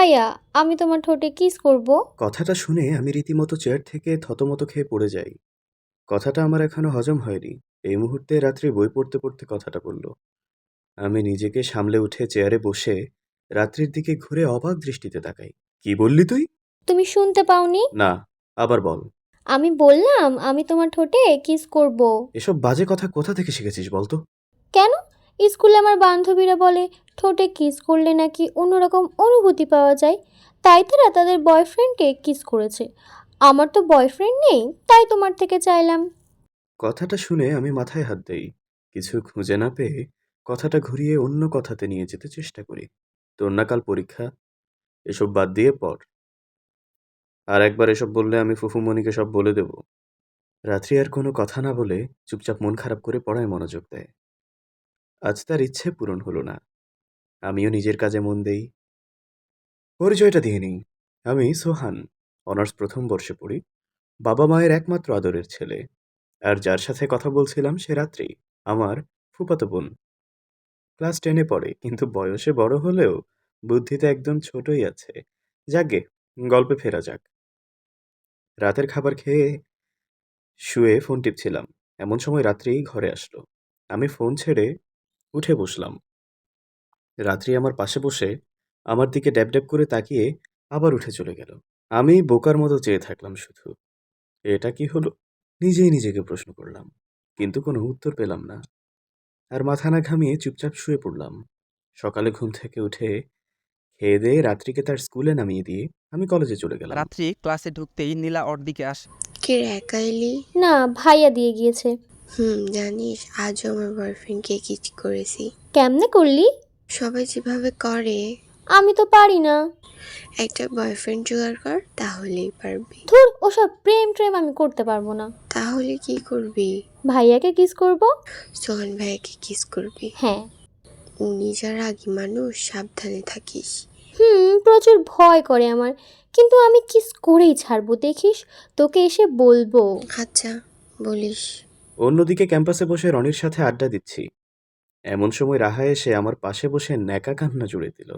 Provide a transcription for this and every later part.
ভাইয়া, আমি তোমার ঠোঁটে কিস করব। কথাটা শুনে আমি রীতিমতো চেয়ার থেকে থতমত খেয়ে পড়ে যাই। কথাটা আমার এখনো হজম হয়নি। এই মুহূর্তে রাত্রে বই পড়তে পড়তে কথাটা বলল। আমি নিজেকে সামলে উঠে চেয়ারে বসে রাত্রির দিকে ঘুরে অবাক দৃষ্টিতে তাকাই। কি বললি তুই? তুমি শুনতে পাওনি? না, আবার বল। আমি বললাম আমি তোমার ঠোঁটে কিস করব। এসব বাজে কথা কোথা থেকে শিখেছিস বলতো? কেন? স্কুলে আমার বান্ধবীরা বলে ঠোঁটে কিস করলে নাকি অন্যরকম অনুভূতি পাওয়া যায়, তাই তারা তাদের বয়ফ্রেন্ডকে কিস করেছে। আমার তো বয়ফ্রেন্ড নেই, তাই তোমার থেকে চাইলাম। কথাটা শুনে আমি মাথায় হাত দেই। কিছু খুঁজে না পেয়ে কথাটা ঘুরিয়ে অন্য কথাতে নিয়ে যেতে চেষ্টা করি। তোর না কাল পরীক্ষা, এসব বাদ দিয়ে পড়। আর একবার এসব বললে আমি ফুফুমণিকে সব বলে দেব। রাত্রি আর কোনো কথা না বলে চুপচাপ মন খারাপ করে পড়ায় মনোযোগ দেয়। আজ তার ইচ্ছে পূরণ হলো না। আমিও নিজের কাজে মন দেই। পরিচয়টা দিয়ে নিই। আমি সোহান, অনার্স প্রথম বর্ষে পড়ি। বাবা মায়ের একমাত্র আদরের ছেলে। আর যার সাথে কথা বলছিলাম সে রাত্রি, আমার ফুফাতো বোন। ক্লাস 10-এ পড়ে, কিন্তু বয়সে বড় হলেও বুদ্ধিতে একদম ছোটই আছে। যাকগে, গল্পে ফেরা যাক। রাতের খাবার খেয়ে শুয়ে ফোন টিপছিলাম। এমন সময় রাত্রি ঘরে আসলো। আমি ফোন ছেড়ে উঠে বসলাম। রাত্রি আমার পাশে বসে আমার দিকে ড্যাব ড্যাব করে তাকিয়ে আবার উঠে চলে গেল। আমি বোকার মতো চেয়ে থাকলাম শুধু। এটা কি হলো? নিজেই নিজেকে প্রশ্ন করলাম, কিন্তু কোনো উত্তর পেলাম না। আর মাথা না ঘামিয়ে চুপচাপ শুয়ে পড়লাম। সকালে ঘুম থেকে উঠে খেয়ে দেয়ে রাত্রিকে তার স্কুলে নামিয়ে দিয়ে আমি কলেজে চলে গেলাম। রাত্রি ক্লাসে ঢুকতেই নীলা ওর দিকে আসে। কে রে, একা এলি? না, ভাইয়া দিয়ে গিয়েছে। জানিস আজও আমার বয়ফ্রেন্ডকে কিস করেছি। কেমনে করলি? সবাই যেভাবে করে। আমি তো পারি না। একটা বয়ফ্রেন্ড জোগাড় কর, তাহলেই পারবি। ধুর, ওসব প্রেম ট্রেম আমি করতে পারবো না। তাহলে কি করবি? ভাইয়াকে কিস করব। সোহান ভাইয়াকে কিস করবি। হ্যাঁ। উনি যা রাগী মানুষ, সাবধানে থাকিস। প্রচুর ভয় করে আমার, কিন্তু আমি কিস করেই ছাড়বো, দেখিস। তোকে এসে বলবো। আচ্ছা, বলিস। অন্যদিকে ক্যাম্পাসে বসে রনির সাথে আড্ডা দিচ্ছি। এমন সময় রাহা এসে আমার পাশে বসে ন্যাকা কান্না জুড়ে দিল।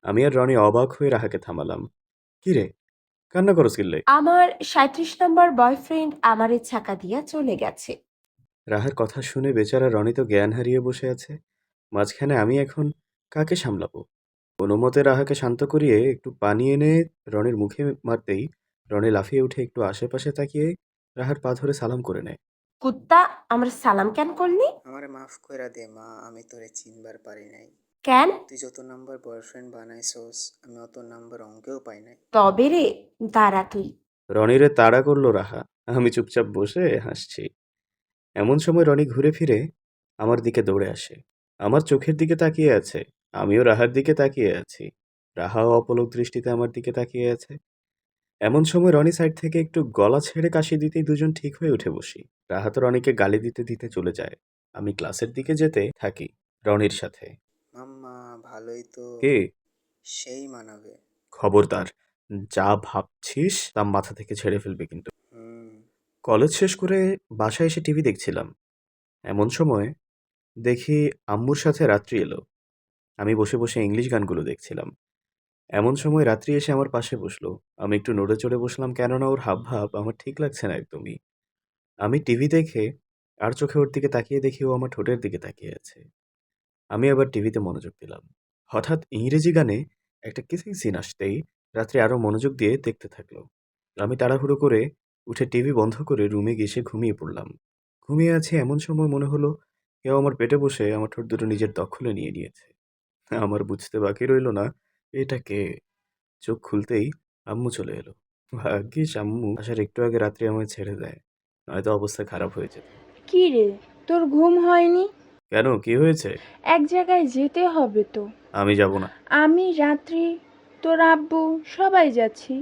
আমি আর রনি অবাক হয়ে রাহাকে থামালাম। কি রে, কান্না করো কিল্লে? আমার ৩৭ নম্বর বয়ফ্রেন্ড আমারে ছাকা দিয়া চলে গেছে। রাহার কথা শুনে বেচারা রনি তো জ্ঞান হারিয়ে বসে আছে। মাঝখানে আমি এখন কাকে সামলাবো? কোনো মতে রাহাকে শান্ত করিয়ে একটু পানি এনে রনির মুখে মারতেই রনি লাফিয়ে উঠে একটু আশেপাশে তাকিয়ে রাহার পা ধরে সালাম করে নেয়। কুত্তা, আমার সালাম কেন করলি? আমারে মাফ কইরা দে মা, আমি তোরে চিনবার পারি নাই। কেন? তুই যত নাম্বার বয়ফ্রেন্ড বানাইছস আমি অত নাম্বার অঙ্কেও পাই নাই। তবে রে, দাঁড়া তুই। রনিরে তাড়া করলো রাহা। আমি চুপচাপ বসে হাসছি। এমন সময় রনি ঘুরে ফিরে আমার দিকে দৌড়ে আসে। আমার চোখের দিকে তাকিয়ে আছে। আমিও রাহার দিকে তাকিয়ে আছি। রাহাও অপলক দৃষ্টিতে আমার দিকে তাকিয়ে আছে। এমন সময় রনি সাইড থেকে একটু গলা ছেড়ে কাশি দিতেই দুজন ঠিক হয়ে উঠে বসি। রাহা তো রনিকে গালি দিতে দিতে চলে যায়। আমি ক্লাসের দিকে যেতে থাকি রনির সাথে। মাম্মা ভালোই তো, কে? সেই মানাবে। খবরদার, যা ভাবছিস তা মাথা থেকে ছেড়ে ফেলবে কিন্তু। হুম। কলেজ শেষ করে বাসায় এসে টিভি দেখছিলাম। এমন সময় দেখি আম্মুর সাথে রাত্রি এলো। আমি বসে বসে ইংলিশ গানগুলো দেখছিলাম। এমন সময় রাত্রি এসে আমার পাশে বসলো। আমি একটু নড়ে চড়ে বসলাম, কেননা ওর হাবভাব আমার ঠিক লাগছে না একদমই। আমি টিভি দেখে আর চোখে ওর দিকে তাকিয়ে দেখি ও আমার ঠোঁটের দিকে তাকিয়ে আছে। আমি আবার টিভিতে মনোযোগ দিলাম। হঠাৎ ইংরেজি গানে একটা কিসিং সিন আসতেই রাত্রি আরো মনোযোগ দিয়ে দেখতে থাকলো। আমি তাড়াহুড়ো করে উঠে টিভি বন্ধ করে রুমে গিয়ে ঘুমিয়ে পড়লাম। ঘুমিয়ে আছি এমন সময় মনে হলো কেউ আমার পেটে বসে আমার ঠোঁট দুটো নিজের দখলে নিয়ে নিয়েছে। আমার বুঝতে বাকি রইল না এটা কে। চোখ খুলতেই আম্মু চলে এলো। ভাগ্যিস আম্মু আসার একটু আগে রাত্রি আমায় ছেড়ে দেয়, নয়তো অবস্থা খারাপ হয়ে যেত। কি রে, তোর ঘুম হয়নি? কেন, কি হয়েছে? এক জায়গায় যেতে হবে তো। আমি যাব না। আমি, রাত্রি, তোর আব্বু সবাই যাচ্ছি।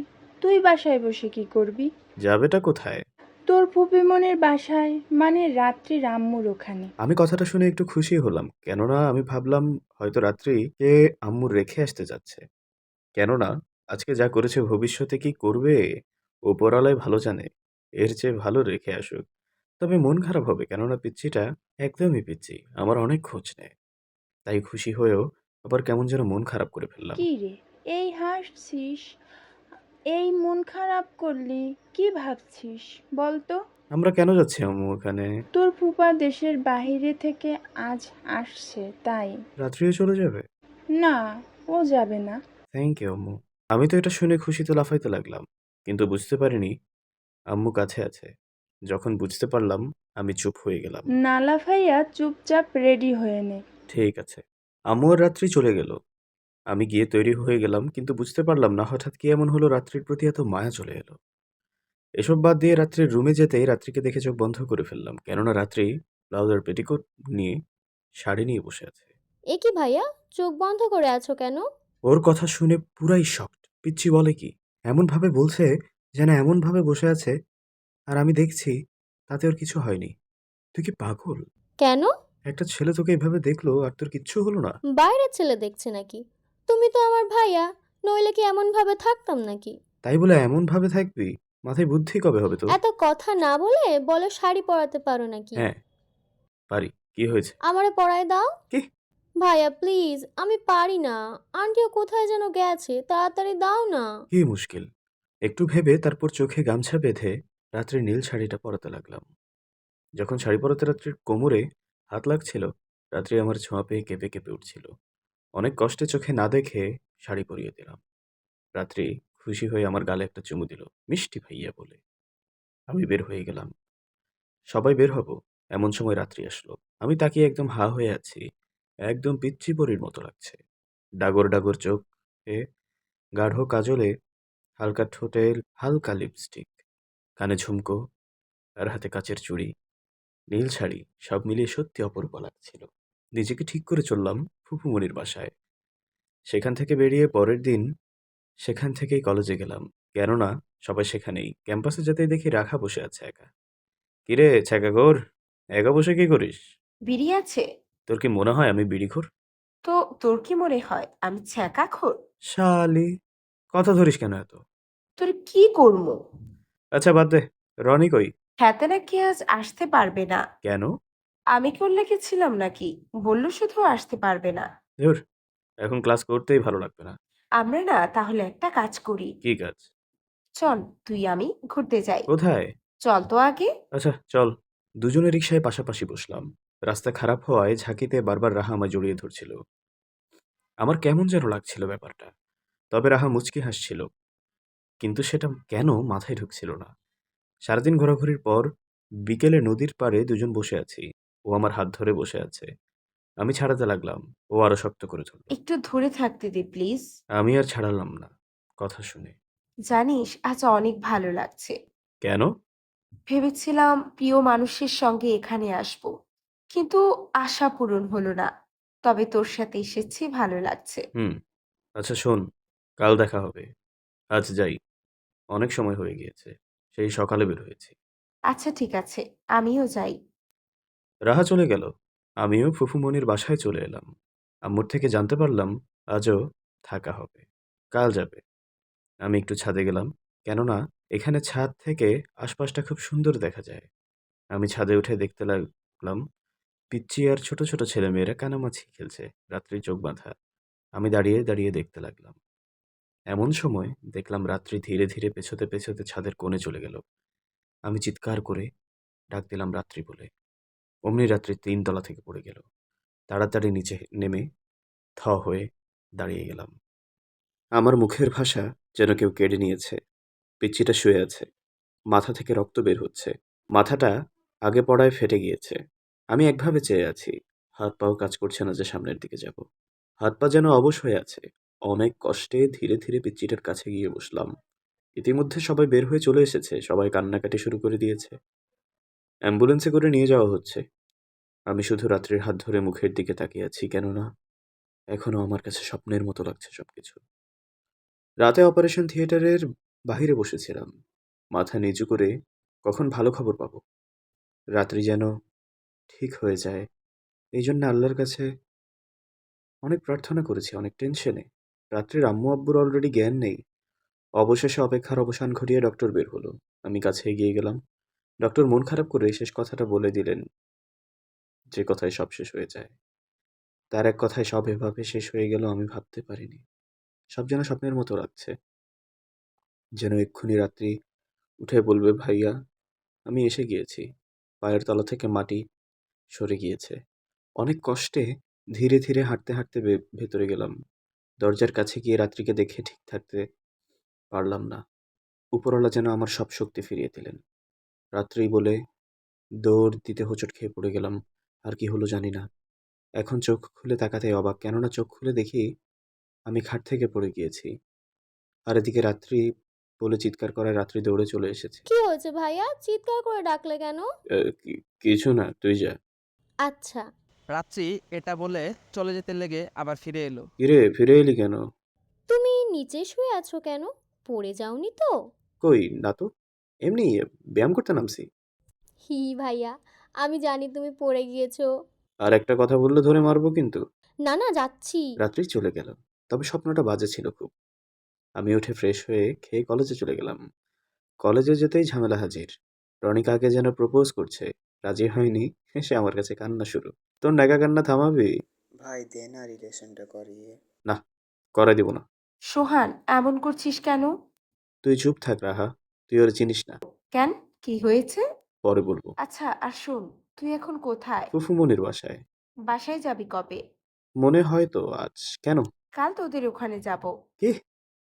তুই বাসায় বসে কি করবি? যাবেটা কোথায়? তোর ফুপিমনির বাসায়, মানে রাত্রির আম্মুর ওখানে। আমি কথাটা শুনে একটু খুশি হলাম, কেননা আমি ভাবলাম হয়তো রাত্রিকে আম্মু রেখে আসতে যাচ্ছে। কেননা আজকে যা করেছে ভবিষ্যতে কি করবে ওপরওয়ালাই ভালো জানে। এর চেয়ে ভালো রেখে আসুক। তবে মন খারাপ হবে, কেননা পিচ্চিটা একদমই পিচ্চি, আমার অনেক খোঁজ নেয়। তাই খুশি হয়েও আবার কেমন যেন মন খারাপ করে ফেললাম। কি রে, এই হাসছিস, এই মন খারাপ করলি, কি ভাবছিস বল তো? আমরা কেন যাচ্ছি আম্মু ওখানে? তোর ফুপা দেশের বাইরে থেকে আজ আসছে তাই। রাত্রিও চলে যাবে? না, ও যাবে না। থ্যাংক ইউ আম্মু। আমি তো এটা শুনে খুশিতে লাফাইতে লাগলাম, কিন্তু বুঝতে পারিনি আম্মু কাছে আছে। যখন বুঝতে পারলাম আমি চুপ হয়ে গেলাম। নালা ভাইয়া চুপচাপ রেডি হয়ে নে। ঠিক আছে। আম্মু আর রাত্রি চলে গেল। আমি গিয়ে তৈরি হয়ে গেলাম, কিন্তু বুঝতে পারলাম না হঠাৎ কি এমন হলো রাত্রির প্রতি এত মায়া চলে এলো। এসব বাদ দিয়ে রাত্রির রুমে যেতেই রাত্রিকে দেখে চোখ বন্ধ করে ফেললাম, কেননা রাত্রি ব্লাউজ আর পেটিকোট নিয়ে শাড়ি নিয়ে বসে আছে। এ কি ভাইয়া, চোখ বন্ধ করে আছো কেন? ওর কথা শুনে পুরাই শকড। পিচ্চি বলে কি, এমনভাবে বলছে যেন এমনভাবে বসে আছে আর আমি দেখছি তাতে ওর কিছু হয়নি। তুই কি পাগল? কেন? একটা ছেলে তোকে এভাবে দেখলো আর তোর কিচ্ছু হলো না? বাইরের ছেলে দেখছে নাকি? তুমি তো আমার ভাইয়া, নইলে কি এমনভাবে থাকতাম নাকি? তাই বলে এমনভাবে থাকবি? মাথায় বুদ্ধি কবে হবে তোর? এত কথা না বলে বলো, শাড়ি পরাতে পারো নাকি? হ্যাঁ, পারি। কি হয়েছে? আমারে পরায় দাও। কি? ভাইয়া প্লিজ, আমি পারি না। আন্টিও কোথায় যেন গেছে, তাড়াতাড়ি দাও না। কি মুশকিল? একটু ভেবে তারপর চোখে গামছা বেঁধে রাত্রির নীল শাড়িটা পরাতে লাগলাম। যখন শাড়ি পরাতে রাত্রির কোমরে হাত লাগছিল, রাত্রি আমার ছোঁয়া পেয়ে কেঁপে কেঁপে উঠছিল। অনেক কষ্টে চোখে না দেখে শাড়ি পরিয়ে দিলাম। রাত্রি খুশি হয়ে আমার গালে একটা চুমু দিল, মিষ্টি ভাইয়া বলে। আমি বের হয়ে গেলাম। সবাই বের হব, এমন সময় রাত্রি আসলো। আমি তাকিয়ে একদম হা হয়ে আছি। একদম পিচ্চি পরীর মতো লাগছে। ডাগর ডাগর চোখ, এ গাঢ় কাজলে, হালকা ঠোঁটে হালকা লিপস্টিক, কানে ঝুমকো আর হাতে কাচের চুড়ি, নীল শাড়ি, সব মিলিয়ে সত্যি অপরূপা লাগছিল। নিজেকে ঠিক করে চললাম ফুফুমনির বাসায়। সেখান থেকে বেরিয়ে পরের দিন সেখান থেকেই কলেজে গেলাম, কেননা সবাই সেখানেই। ক্যাম্পাসে যেতেই দেখি রাখা বসে আছে একা। কিরে ছ্যাঁকাঘোর, একা বসে কি করিস? বিড়ি আছে? তোর কি মনে হয় আমি বিড়িখোর? তো তোর কি মনে হয় আমি ছ্যাঁকাখোর? শালি, কথা ধরিস কেন এত? তোর কি করবো? আচ্ছা বাদ দে, রনি কই? খেতে নাকি আজ আসতে পারবে না। কেন? আমি করলে কি ছিলাম নাকি? বললো শুধু আসতে পারবে না। ধুর, এখন ক্লাস করতেই ভালো লাগবে না। আমরা না তাহলে একটা কাজ করি। কি কাজ? চল, তুই আমি ঘুরতে যাই। কোথায়? চল তো আগে। আচ্ছা চল। দুজনে রিকশায় পাশাপাশি বসলাম। রাস্তা খারাপ হওয়ায় ঝাঁকিতে বারবার রাহা আমায় জড়িয়ে ধরছিল। আমার কেমন যেন লাগছিল ব্যাপারটা। তবে রাহা মুচকি হাসছিল, কিন্তু সেটা কেন মাথায় ঢুকছিল না। সারাদিন ঘোরাঘুরির পর বিকেলে নদীর পাড়ে দুজন বসে আছি। ও আমার হাত ধরে বসে আছে। আমি ছাড়াতে লাগলাম। ও আরো শক্ত করে ধরল। একটু ধরে থাকতে দে প্লিজ। আমি আর ছাড়ালাম না, কথা শুনে। জানিস আজ অনেক ভালো লাগছে। কেন? ভেবেছিলাম প্রিয় মানুষের সঙ্গে এখানে আসব, কিন্তু আশা পূরণ হলো না। তবে তোর সাথে এসেছি, ভালো লাগছে। হুম। আচ্ছা শোন, কাল দেখা হবে। আজ যাই, অনেক সময় হয়ে গিয়েছে। সেই সকালে বের হয়েছি। আচ্ছা ঠিক আছে, আমিও যাই। রাহা চলে গেল। আমিও ফুফুমনির বাসায় চলে এলাম। আম্মুর থেকে জানতে পারলাম আজও থাকা হবে, কাল যাবে। আমি একটু ছাদে গেলাম, কেননা এখানে ছাদ থেকে আশপাশটা খুব সুন্দর দেখা যায়। আমি ছাদে উঠে দেখতে লাগলাম পিচ্চি আর ছোট ছোট ছেলেমেয়েরা কানামাছি খেলছে, রাত্রি চোখ বাঁধা। আমি দাঁড়িয়ে দাঁড়িয়ে দেখতে লাগলাম। এমন সময় দেখলাম রাত্রি ধীরে ধীরে পেছোতে পেছোতে ছাদের কোণে চলে গেল। আমি চিৎকার করে ডাক দিলাম রাত্রি বলে। অমনি রাত্রি ৩ তলা থেকে পড়ে গেল। তাড়াতাড়ি নিচে নেমে থ হয়ে দাঁড়িয়ে গেলাম। আমার মুখের ভাষা যেন কেউ কেড়ে নিয়েছে। পিচ্চিটা শুয়ে আছে, মাথা থেকে রক্ত বের হচ্ছে। মাথাটা আগে পড়ায় ফেটে গিয়েছে। আমি একভাবে চেয়ে আছি, হাত পাও কাজ করছে না যে সামনের দিকে যাব। হাত পা যেন অবশ হয়ে আছে। অনেক কষ্টে ধীরে ধীরে পিচ্চিটার কাছে গিয়ে বসলাম। ইতিমধ্যে সবাই বের হয়ে চলে এসেছে, সবাই কান্নাকাটি শুরু করে দিয়েছে। অ্যাম্বুলেন্সে করে নিয়ে যাওয়া হচ্ছে। আমি শুধু রাত্রির হাত ধরে মুখের দিকে তাকিয়ে আছি, কেননা এখনো আমার কাছে স্বপ্নের মতো লাগছে সবকিছু। রাতে অপারেশন থিয়েটারের বাহিরে বসেছিলাম, মাথা নিচু করে কখন ভালো খবর পাবো। রাত্রি যেন ঠিক হয়ে যায়, এই জন্য আল্লাহর কাছে অনেক প্রার্থনা করেছি, অনেক টেনশনে। রাত্রির আম্মু আব্বুর অলরেডি জ্ঞান নেই। অবশেষে অপেক্ষার অবসান ঘটিয়ে ডক্টর বের হলো। আমি কাছে এগিয়ে গেলাম। ডক্টর মন খারাপ করে শেষ কথাটা বলে দিলেন, যে কথায় সব শেষ হয়ে যায়। তার এক কথায় সব এভাবে শেষ হয়ে গেল আমি ভাবতে পারিনি। সব যেন স্বপ্নের মতো লাগছে, যেন এক্ষুনি রাত্রি উঠে বলবে, ভাইয়া আমি এসে গিয়েছি। পায়ের তলা থেকে মাটি সরে গিয়েছে। অনেক কষ্টে ধীরে ধীরে হাঁটতে হাঁটতে ভেতরে গেলাম। দরজার কাছে গিয়ে রাত্রিকে দেখে ঠিক থাকতে পারলাম না। উপরওয়ালা যেন আমার সব শক্তি ফিরিয়ে দিলেন। রাত্রি বলে দৌড় দিতে হোঁচট খেয়ে পড়ে গেলাম। আর কি হলো জানি না। এখন চোখ খুলে তাকাতেই অবাক, কেননা চোখ খুলে দেখি আমি খাট থেকে পড়ে গিয়েছি। আর এদিকে রাত্রি বলে চিৎকার করায় রাত্রি দৌড়ে চলে এসেছে। কি হয়েছে ভাইয়া, চিৎকার করে ডাকলে কেন? কিছু না, তুই যা। আচ্ছা। রাত্রি এটা বলে চলে যেতে লেগে আবার ফিরে এলো। কিরে, ফিরে এলি কেন? তুমি নিচে শুয়ে আছো কেন? পড়ে যাওনি তো? কই না তো, এমনি ব্যায়াম করতে নামছি। হি ভাইয়া, আমি জানি তুমি পড়ে গিয়েছো। আর একটা কথা বললে ধরে মারবো কিন্তু। না না, যাচ্ছি। রাত্রি চলে গেল, তবে স্বপ্নটা বাজে ছিল খুব। আমি উঠে ফ্রেশ হয়ে খেয়ে কলেজে চলে গেলাম। কলেজে যেতেই ঝামেলা হাজির। রনিকা আগে যেন প্রপোজ করছে, রাজি হয়নি, সে আমার কাছে কান্না শুরু। তোর নাকা কান্না থামাবি? ভাই দে না রিলেশনটা করিয়ে। না, করাই দিব না। সোহান, এমন করছিস কেন? তুই চুপ থাক রাহা, তুই ওর চিনিস না। কেন, কি হয়েছে? পরে বলবো। আচ্ছা, আর শোন, তুই এখন কোথায়? ফুফুমনির বাসায়। বাসায় যাবি কবে? মনে হয় তো আজ। কেন? কাল তোদের ওখানে যাব, কি?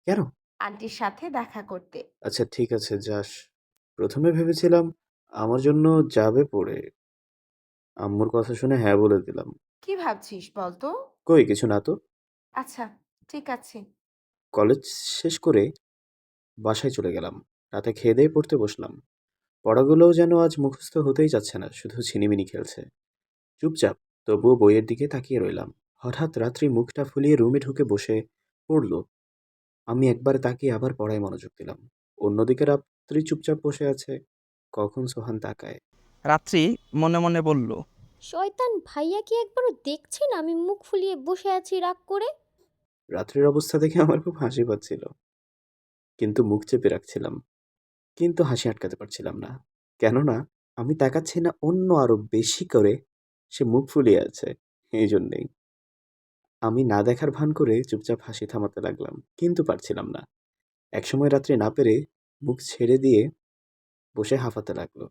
কেন? আন্টির সাথে দেখা করতে। আচ্ছা ঠিক আছে, যাস। প্রথমে ভেবেছিলাম আমার জন্য যাবে পড়ে, আম্মুর কথা শুনে হ্যাঁ বলে দিলাম। কি ভাবছিস বলতো? কই কিছু না তো। আচ্ছা, ঠিক আছে। কলেজ শেষ করে বাসায় চলে গেলাম। রাতে খেয়ে দিয়ে পড়তে বসলাম। পড়াগুলোও যেন আজ মুখস্থ হতেই যাচ্ছে না, শুধু ছিনিমিনি খেলছে। চুপচাপ তবুও বইয়ের দিকে তাকিয়ে রইলাম। হঠাৎ রাত্রি মুখটা ফুলিয়ে রুমে ঢুকে বসে পড়ল। আমি একবার তাকিয়ে আবার পড়ায় মনোযোগ দিলাম। অন্যদিকে রাত্রি চুপচাপ বসে আছে। কখন সোহান তাকায়। রাত্রি মনে মনে বলল, শয়তান ভাইয়া কি একবারও দেখছেন আমি মুখ ফুলিয়ে বসে আছি রাগ করে? রাত্রির অবস্থা দেখে আমার খুব হাসি পাচ্ছিল, কিন্তু মুখ চেপে রাখছিলাম। কিন্তু হাসি আটকাতে পারছিলাম না, কেননা আমি তাকাচ্ছি না, অন্য আরো বেশি করে সে মুখ ফুলিয়ে আছে। এই জন্যেই আমি না দেখার ভান করে চুপচাপ হাসি থামাতে লাগলাম, কিন্তু পারছিলাম না। একসময় রাত্রি না পেরে মুখ ছেড়ে দিয়ে বসে হাঁফাতে লাগলো।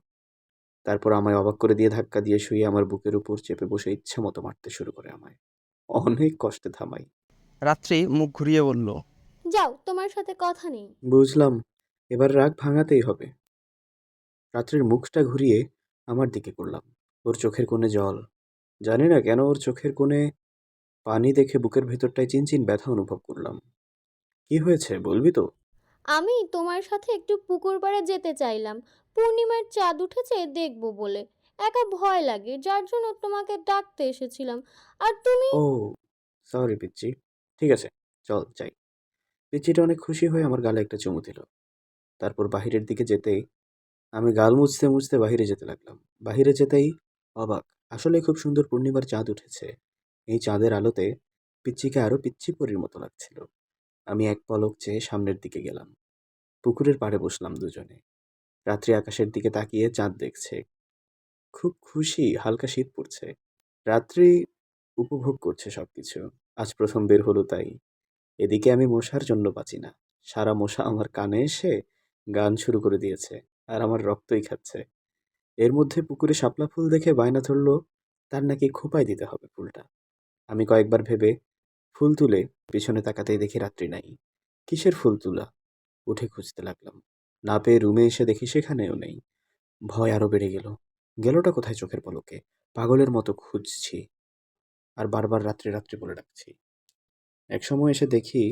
তারপর আমায় অবাক করে দিয়ে ধাক্কা দিয়ে শুয়ে আমার বুকের উপর চেপে বসে ইচ্ছে মতো মারতে শুরু করে আমায়। অনেক কষ্টে থামাই। রাত্রি মুখ ঘুরিয়ে বলল, যাও, তোমার সাথে কথা নেই। বুঝলাম, এবার রাগ ভাঙাতেই হবে। রাত্রির মুখটা ঘুরিয়ে আমার দিকে করলাম। ওর চোখের কোণে জল। জানি না কেন ওর চোখের কোণে পানি দেখে বুকের ভেতরটায় চিনচিন ব্যথা অনুভব করলাম। কি হয়েছে বলবি তো? আমি তোমার সাথে একটু পুকুর পাড়ে যেতে চাইলাম। পূর্ণিমার চাঁদ উঠেছে দেখবো বলে। একা ভয় লাগে, যার জন্য তোমাকে ডাকতে এসেছিলাম। আর তুমি? ও সরি পিচ্চি, ঠিক আছে, চল যাই। পিচ্চিটা অনেক খুশি হয়ে আমার গালে একটা চুমু দিল। তারপর বাহিরের দিকে যেতেই আমি গাল মুছতে মুছতে বাহিরে যেতে লাগলাম। বাহিরে যেতেই অবাক, আসলে খুব সুন্দর পূর্ণিমার চাঁদ উঠেছে। এই চাঁদের আলোতে পিচ্চিকে আরো পিচ্চি পরীর মতো লাগছিল। আমি এক পলক চেয়ে সামনের দিকে গেলাম। পুকুরের পাড়ে বসলাম দুজনে। রাত্রি আকাশের দিকে তাকিয়ে চাঁদ দেখছে। খুব খুশি, হালকা শীত পড়ছে। রাত্রি উপভোগ করছে সবকিছু। আজ প্রথম বের হলো তাই। এদিকে আমি মশার জন্য বাঁচি না। সারা মশা আমার কানে এসে গান শুরু করে দিয়েছে, আর আমার রক্তই খাচ্ছে। এর মধ্যে পুকুরে শাপলা ফুল দেখে বায়না ধরলো তার নাকি খোঁপায় দিতে হবে ফুলটা। আমি কয়েকবার ভেবে ফুল তুলে পিছনে তাকাতেই দেখি রাত্রি নাই। কিসের ফুল তুলা? উঠে খুঁজতে লাগলাম। না পেয়ে রুমে এসে দেখি সেখানেও নেই। ভয় আরো বেড়ে গেল। গেলটা কোথায় চোখের পলকে? পাগলের মতো খুঁজছি, আর বারবার রাত্রি রাত্রি বলে ডাকছি। একসময় এসে দেখি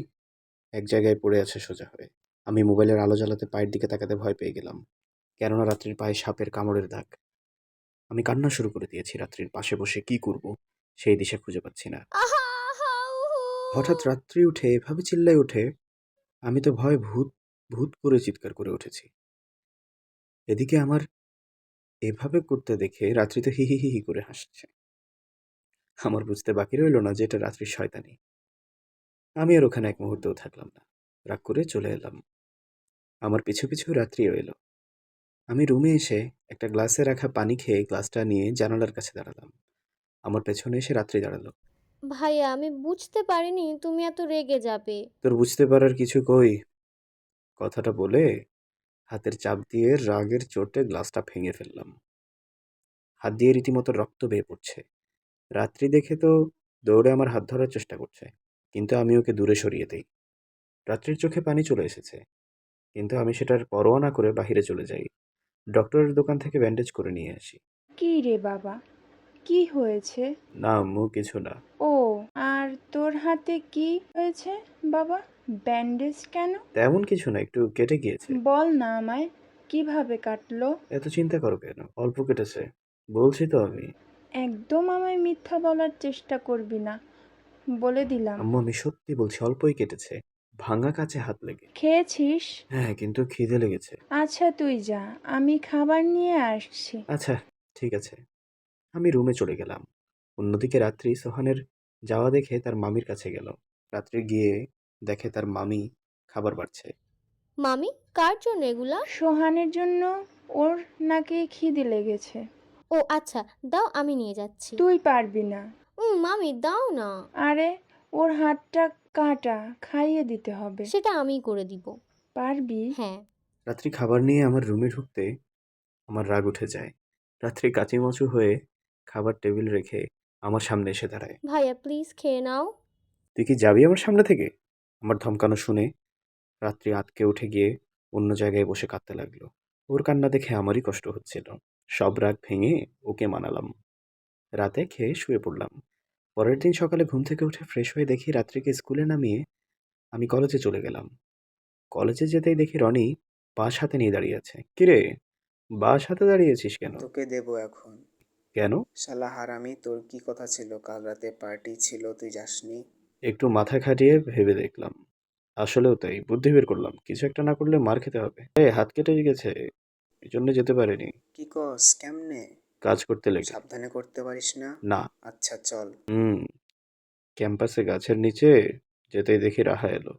এক জায়গায় পড়ে আছে সোজা হয়ে। আমি মোবাইলের আলো জ্বালাতে পায়ের দিকে তাকাতে ভয় পেয়ে গেলাম, কেননা রাত্রির পায়ে সাপের কামড়ের দাগ। আমি কান্না শুরু করে দিয়েছি। রাত্রির পাশে বসে কি করব সেই দিশা খুঁজে পাচ্ছি না। আহা আহা, উহু। হঠাৎ রাত্রি উঠে এভাবে চিল্লায় ওঠে, আমি তো ভয় ভূত ভূত করে চিৎকার করে উঠেছি। এদিকে আমার এভাবে করতে দেখে রাত্রি তো হি হি হি হি করে হাসছে। আমার বুঝতে বাকি রইল না যে এটা রাত্রির শয়তানি। আমি আর ওখানে এক মুহূর্তেও থাকলাম না, রাগ করে চলে এলাম। আমার পিছু পিছু রাত্রিও এলো। আমি রুমে এসে একটা গ্লাসে রাখা পানি খেয়ে গ্লাসটা নিয়ে জানালার কাছে দাঁড়ালাম। আমার পেছনে এসে রাত্রি দাঁড়ালো। ভাইয়া আমি বুঝতে পারিনি তুমি এত রেগে যাবে। তোর বুঝতে পারার কিছু কই? কথাটা বলে হাতের চাপ দিয়ে রাগের চোটে গ্লাসটা ভেঙে ফেললাম। হাত দিয়ে রীতিমতো রক্ত বেয়ে পড়ছে। রাত্রি দেখে তো দৌড়ে আমার হাত ধরার চেষ্টা করছে, কিন্তু আমি ওকে দূরে সরিয়ে দেই। রাত্রির চোখে পানি চলে এসেছে, কিন্তু আমি সেটার পরোয়া না করে বাহিরে চলে যাই। ডক্টরের দোকান থেকে ব্যান্ডেজ করে নিয়ে আসি। কি রে বাবা, কি হয়েছে? না আম্মু, কিছু না। ও, আর তোর হাতে কি হয়েছে বাবা? ব্যান্ডেজ কেন? তেমন কিছু না, একটু কেটে গিয়েছে। বল না আমায়, কিভাবে কাটলো? এত চিন্তা করো কেন? অল্প কেটেছে, বলছি তো আমি। একদম আমায় মিথ্যা বলার চেষ্টা করবি না, বলে দিলাম। আম্মু আমি সত্যি বলছি, অল্পই কেটেছে, ভাঙা কাছে হাত লেগে। খেয়েছিস? হ্যাঁ, কিন্তু খিদে লেগেছে। আচ্ছা তুই যা, আমি খাবার নিয়ে আসছি। আচ্ছা, ঠিক আছে। আমি রুমে চলে গেলাম। অন্যদিকে রাত্রি সোহানের যাওয়া দেখে তার মামির কাছে গেল। রাত্রি গিয়ে দেখে তার মামি খাবার বাড়ছে। মামি, কার জন্য এগুলা? সোহানের জন্য, ওর নাকি খিদে লেগেছে। ও আচ্ছা, দাও আমি নিয়ে যাচ্ছি। তুই পারবি না। মামি দাও না। আরে, ওর হাতটা কাটা, খাইয়ে দিতে হবে। সেটা আমিই করে দিব। পারবি? হ্যাঁ। রাত্রি খাবার নিয়ে আমার রুমে ঢুকতে আমার রাগ উঠে যায়। রাত্রি কাঁচিমাচু হয়ে খাবার টেবিল রেখে আমার সামনে এসে দাঁড়ায়। ভাইয়া প্লিজ খেয়ে নাও। তুই কি যাবি আমার সামনে থেকে? আমার ধমকানো শুনে রাত্রি আঁতকে উঠে গিয়ে অন্য জায়গায় বসে কাঁদতে লাগলো। ওর কান্না দেখে আমারই কষ্ট হচ্ছিল। সব রাগ ভেঙে ওকে মানালাম। রাতে খেয়ে শুয়ে পড়লাম। পরের দিন সকালে ঘুম থেকে উঠে ফ্রেশ হয়ে দেখি রাত্রিকে স্কুলে নামিয়ে আমি কলেজে চলে গেলাম। কলেজে যেতেই দেখি রনি বাস হাতে নিয়ে দাঁড়িয়ে আছে। কিরে, বাস হাতে দাঁড়িয়েছিস কেন? তোকে দেবো এখন। কেন? শালা হারামি, তোর কি কথা ছিল? কাল রাতে পার্টি ছিল, তুই যাসনি? একটু মাথা খাটিয়ে ভেবে দেখলাম, আসলেও তাই। বুদ্ধি বের করলাম, কিছু একটা না করলে মার খেতে হবে। হাত কেটে গেছে, এই জন্য যেতে পারিনি। কি কস, কেমনে? কাজ করতে লেগে। সাবধানে করতে পারিস না? না। আচ্ছা চল। হুম। ক্যাম্পাসে গাছের নিচে যেতেই দেখি রাহা এলো।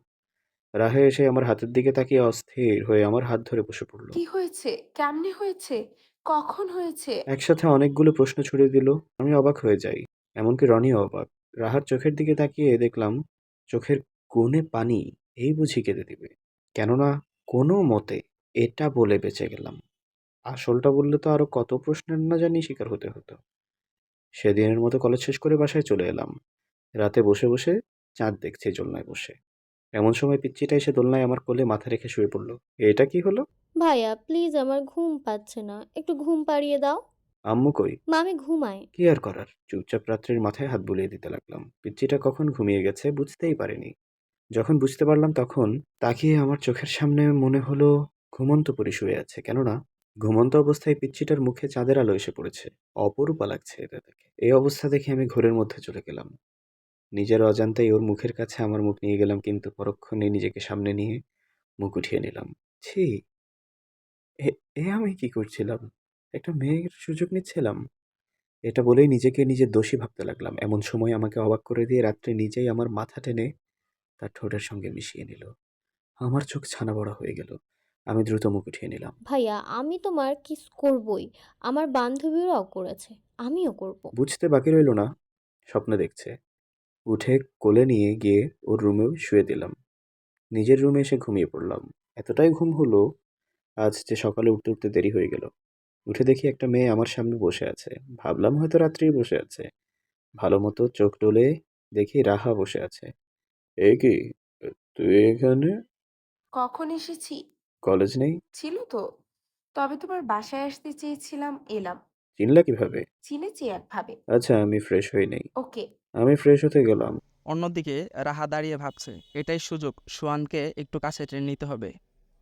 রাহা এসে আমার হাতের দিকে তাকিয়ে অস্থির হয়ে আমার হাত ধরে বসে পড়লো। কি হয়েছে? কেমনে হয়েছে? কখন হয়েছে? একসাথে অনেকগুলো প্রশ্ন ছুড়ে দিল। আমি অবাক হয়ে যাই, এমনকি রনিও অবাক। রাহার চোখের দিকে তাকিয়ে দেখলাম চোখের কোণে পানি। এই বুঝি কেঁদে দিবে। কেননা কোনো মতে এটা বলে বেঁচে গেলাম। আসলটা বললে তো আরো কত প্রশ্নের না জানি শিকার হতে হতো। সেদিনের মতো কলেজ শেষ করে বাসায় চলে এলাম। রাতে বসে বসে চাঁদ দেখছি দোলনায় বসে। এমন সময় পিচ্চিটা এসে দোলনায় আমার কোলে মাথা রেখে শুয়ে পড়লো। এটা কি হলো? ভাইয়া প্লিজ, আমার ঘুম পাচ্ছে না, একটু ঘুম পাড়িয়ে দাও। আম্মু কই? মামি ঘুমায়। কি আর করার, চুপচাপ রাত্রির মাথায় হাত বুলিয়ে দিতে লাগলাম। পিচ্চিটা কখন ঘুমিয়ে গেছে বুঝতেই পারিনি। যখন বুঝতে পারলাম তখন তাকিয়ে আমার চোখের সামনে মনে হলো ঘুমন্ত পরি শুয়ে আছে। কেননা ঘুমন্ত অবস্থায় পিচ্চিটার মুখে চাঁদের আলো এসে পড়েছে। অপরূপা লাগছে এটা দেখে। এই অবস্থা দেখে আমি ঘোরের মধ্যে চলে গেলাম। নিজের অজান্তেই ওর মুখের কাছে আমার মুখ নিয়ে গেলাম, কিন্তু পরক্ষণে নিজেকে সামনে নিয়ে মুখ উঠিয়ে নিলাম। ছি, এ এ আমি কি করছিলাম? একটা মেয়ের সুযোগ নিচ্ছিলাম। এটা বলেই নিজেকে নিজে দোষী ভাবতে লাগলাম। এমন সময় আমাকে অবাক করে দিয়ে রাত্রি নিজেই আমার মাথা টেনে তার ঠোঁটের সঙ্গে মিশিয়ে নিল। আমার চোখ ছানা বড়া হয়ে গেল। আমি দ্রুত মুখ উঠিয়ে নিলাম। ভাইয়া আমি তোমার কিস করবই, আমার বান্ধবীরাও করেছে, আমিও করব। বুঝতে বাকি রইল না, স্বপ্ন দেখছে। উঠে কোলে নিয়ে গিয়ে ওর রুমেও শুয়ে দিলাম। নিজের রুমে এসে ঘুমিয়ে পড়লাম। এতটাই ঘুম হলো আজ যে সকালে উঠতে উঠতে দেরি হয়ে গেল। উঠে দেখি একটা মেয়ে আমার সামনে বসে আছে। ভাবলাম হয়তো রাত্রিই বসে আছে। ভালো মতো চোখ টলে দেখি রাহা বসে আছে। এ কি, তুই এখানে? কখন এসেছি? কলেজ নেই? ছিল তো, তবে তোমার বাসায় আসতে চেয়েছিলাম, এলাম। চিনলা কিভাবে? চিনেছি একভাবে। আচ্ছা, আমি ফ্রেশ হই নাই। ওকে। আমি ফ্রেশ হতে গেলাম। অন্যদিকে রাহা দাঁড়িয়ে ভাবছে, এটাই সুযোগ, সোয়ানকে একটু কাছে টেনে নিতে হবে।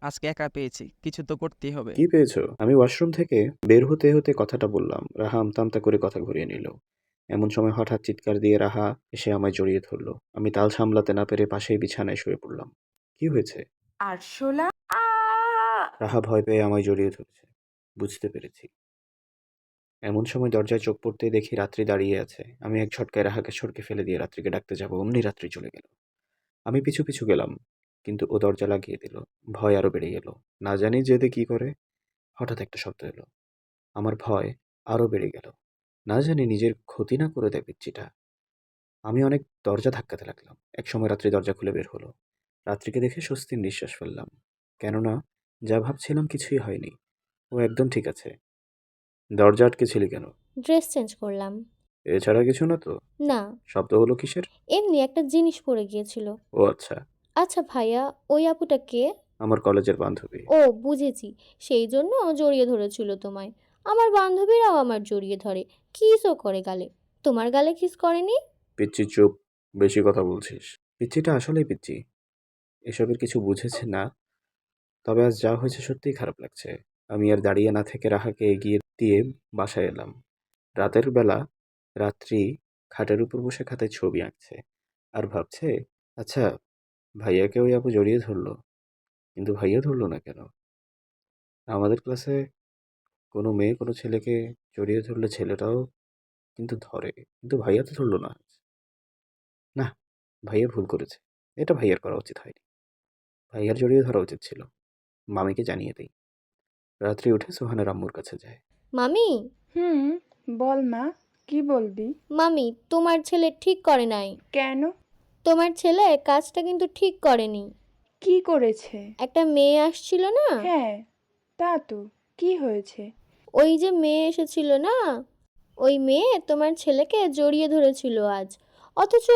আজকে একা পেয়েছি, কিছু তো করতেই হবে। কি পেয়েছো? আমি ওয়াশরুম থেকে বের হতে হতে কথাটা বললাম। রাহা আমতা আমতা করে কথা ঘুরিয়ে নিল। এমন সময় হঠাৎ চিৎকার দিয়ে রাহা এসে আমায় জড়িয়ে ধরলো। আমি তাল সামলাতে না পেরে পাশেই বিছানায় শুয়ে পড়লাম। কি হয়েছে? আরশোলা, রাহা ভয় পেয়ে আমায় জড়িয়ে ধরেছে। বুঝতে পেরেছি। এমন সময় দরজায় চোখ পড়তেই দেখি রাত্রি দাঁড়িয়ে আছে। আমি এক ঝটকায় রাহাকে সরকে ফেলে দিয়ে রাত্রিকে ডাকতে যাব, অমনি রাত্রি চলে গেল। আমি পিছু পিছু গেলাম, কিন্তু ও দরজা লাগিয়ে দিল। ভয় আরো বেড়ে গেল। না জানি যেতে কি করে। হঠাৎ একটা শব্দ এলো। আমার ভয় আরো বেড়ে গেল। না জানি নিজের ক্ষতি না করে দেয় পিচ্চিটা। আমি অনেক দরজা ধাক্কাতে লাগলাম। একসময় রাত্রি দরজা খুলে বের হলো। রাত্রিকে দেখে স্বস্তির নিঃশ্বাস ফেললাম। কেননা যা ভাবছিলাম কিছুই হয়নি। ও একদম ঠিক আছে। দরজা আটকে ছিলি কেন? ড্রেস চেঞ্জ করলাম। এছাড়া কিছু না তো? না, শব্দ হলো কিসের? এমনি একটা জিনিস পড়ে গিয়েছিল। ও আচ্ছা, আচ্ছা ভাইয়া, ওই আপুটা কে? আমার কলেজের বান্ধবী। ও, বুঝেছি। সেই জন্য জড়িয়ে ধরেছিল তোমায়। আমার বান্ধবীরাও আমার জড়িয়ে ধরে, কিসও করে গালে। তোমার গালে কিস করেনি? পিচ্চি চুপ, বেশি কথা বলছিস। পিচ্চিটা আসলেই পিচ্চি, এসবের কিছু বুঝেছে না। তবে আজ যা হয়েছে সত্যিই খারাপ লাগছে। আমি আর দাঁড়িয়ে না থেকে রাহাকে এগিয়ে দিয়ে বাসায় এলাম। রাতের বেলা রাত্রি খাটের উপর বসে খাতায় ছবি আঁকছে আর ভাবছে, আচ্ছা ভাইয়াকে ওই আপু জড়িয়ে ধরলো, কিন্তু ভাইয়া ধরলো না কেন? আমাদের ক্লাসে কোনো মেয়ে কোনো ছেলেকে জড়িয়ে ধরলে ছেলেটাও কিন্তু ধরে, কিন্তু ভাইয়া তো ধরলো না। না, ভাইয়া ভুল করেছে। এটা ভাইয়ার করা উচিত হয়নি। ভাইয়ার জড়িয়ে ধরা উচিত ছিল। মামিকে জানিয়ে দেই। রাত্রি উঠে সোহানের আম্মুর কাছে যায়। মামি, হুম, বল মা, কি বলবি? মামি, তোমার ছেলে ঠিক করে নাই। কেন? তোমার ছেলে কাজটা কিন্তু ঠিক করেনি। কি করেছে? একটা মেয়ে আসছিল না? হ্যাঁ, তা তো। কি হয়েছে? ওই যে মেয়ে এসেছিল না, ওই মেয়ে তোমার ছেলেকে জড়িয়ে ধরেছিল আজ। অথচ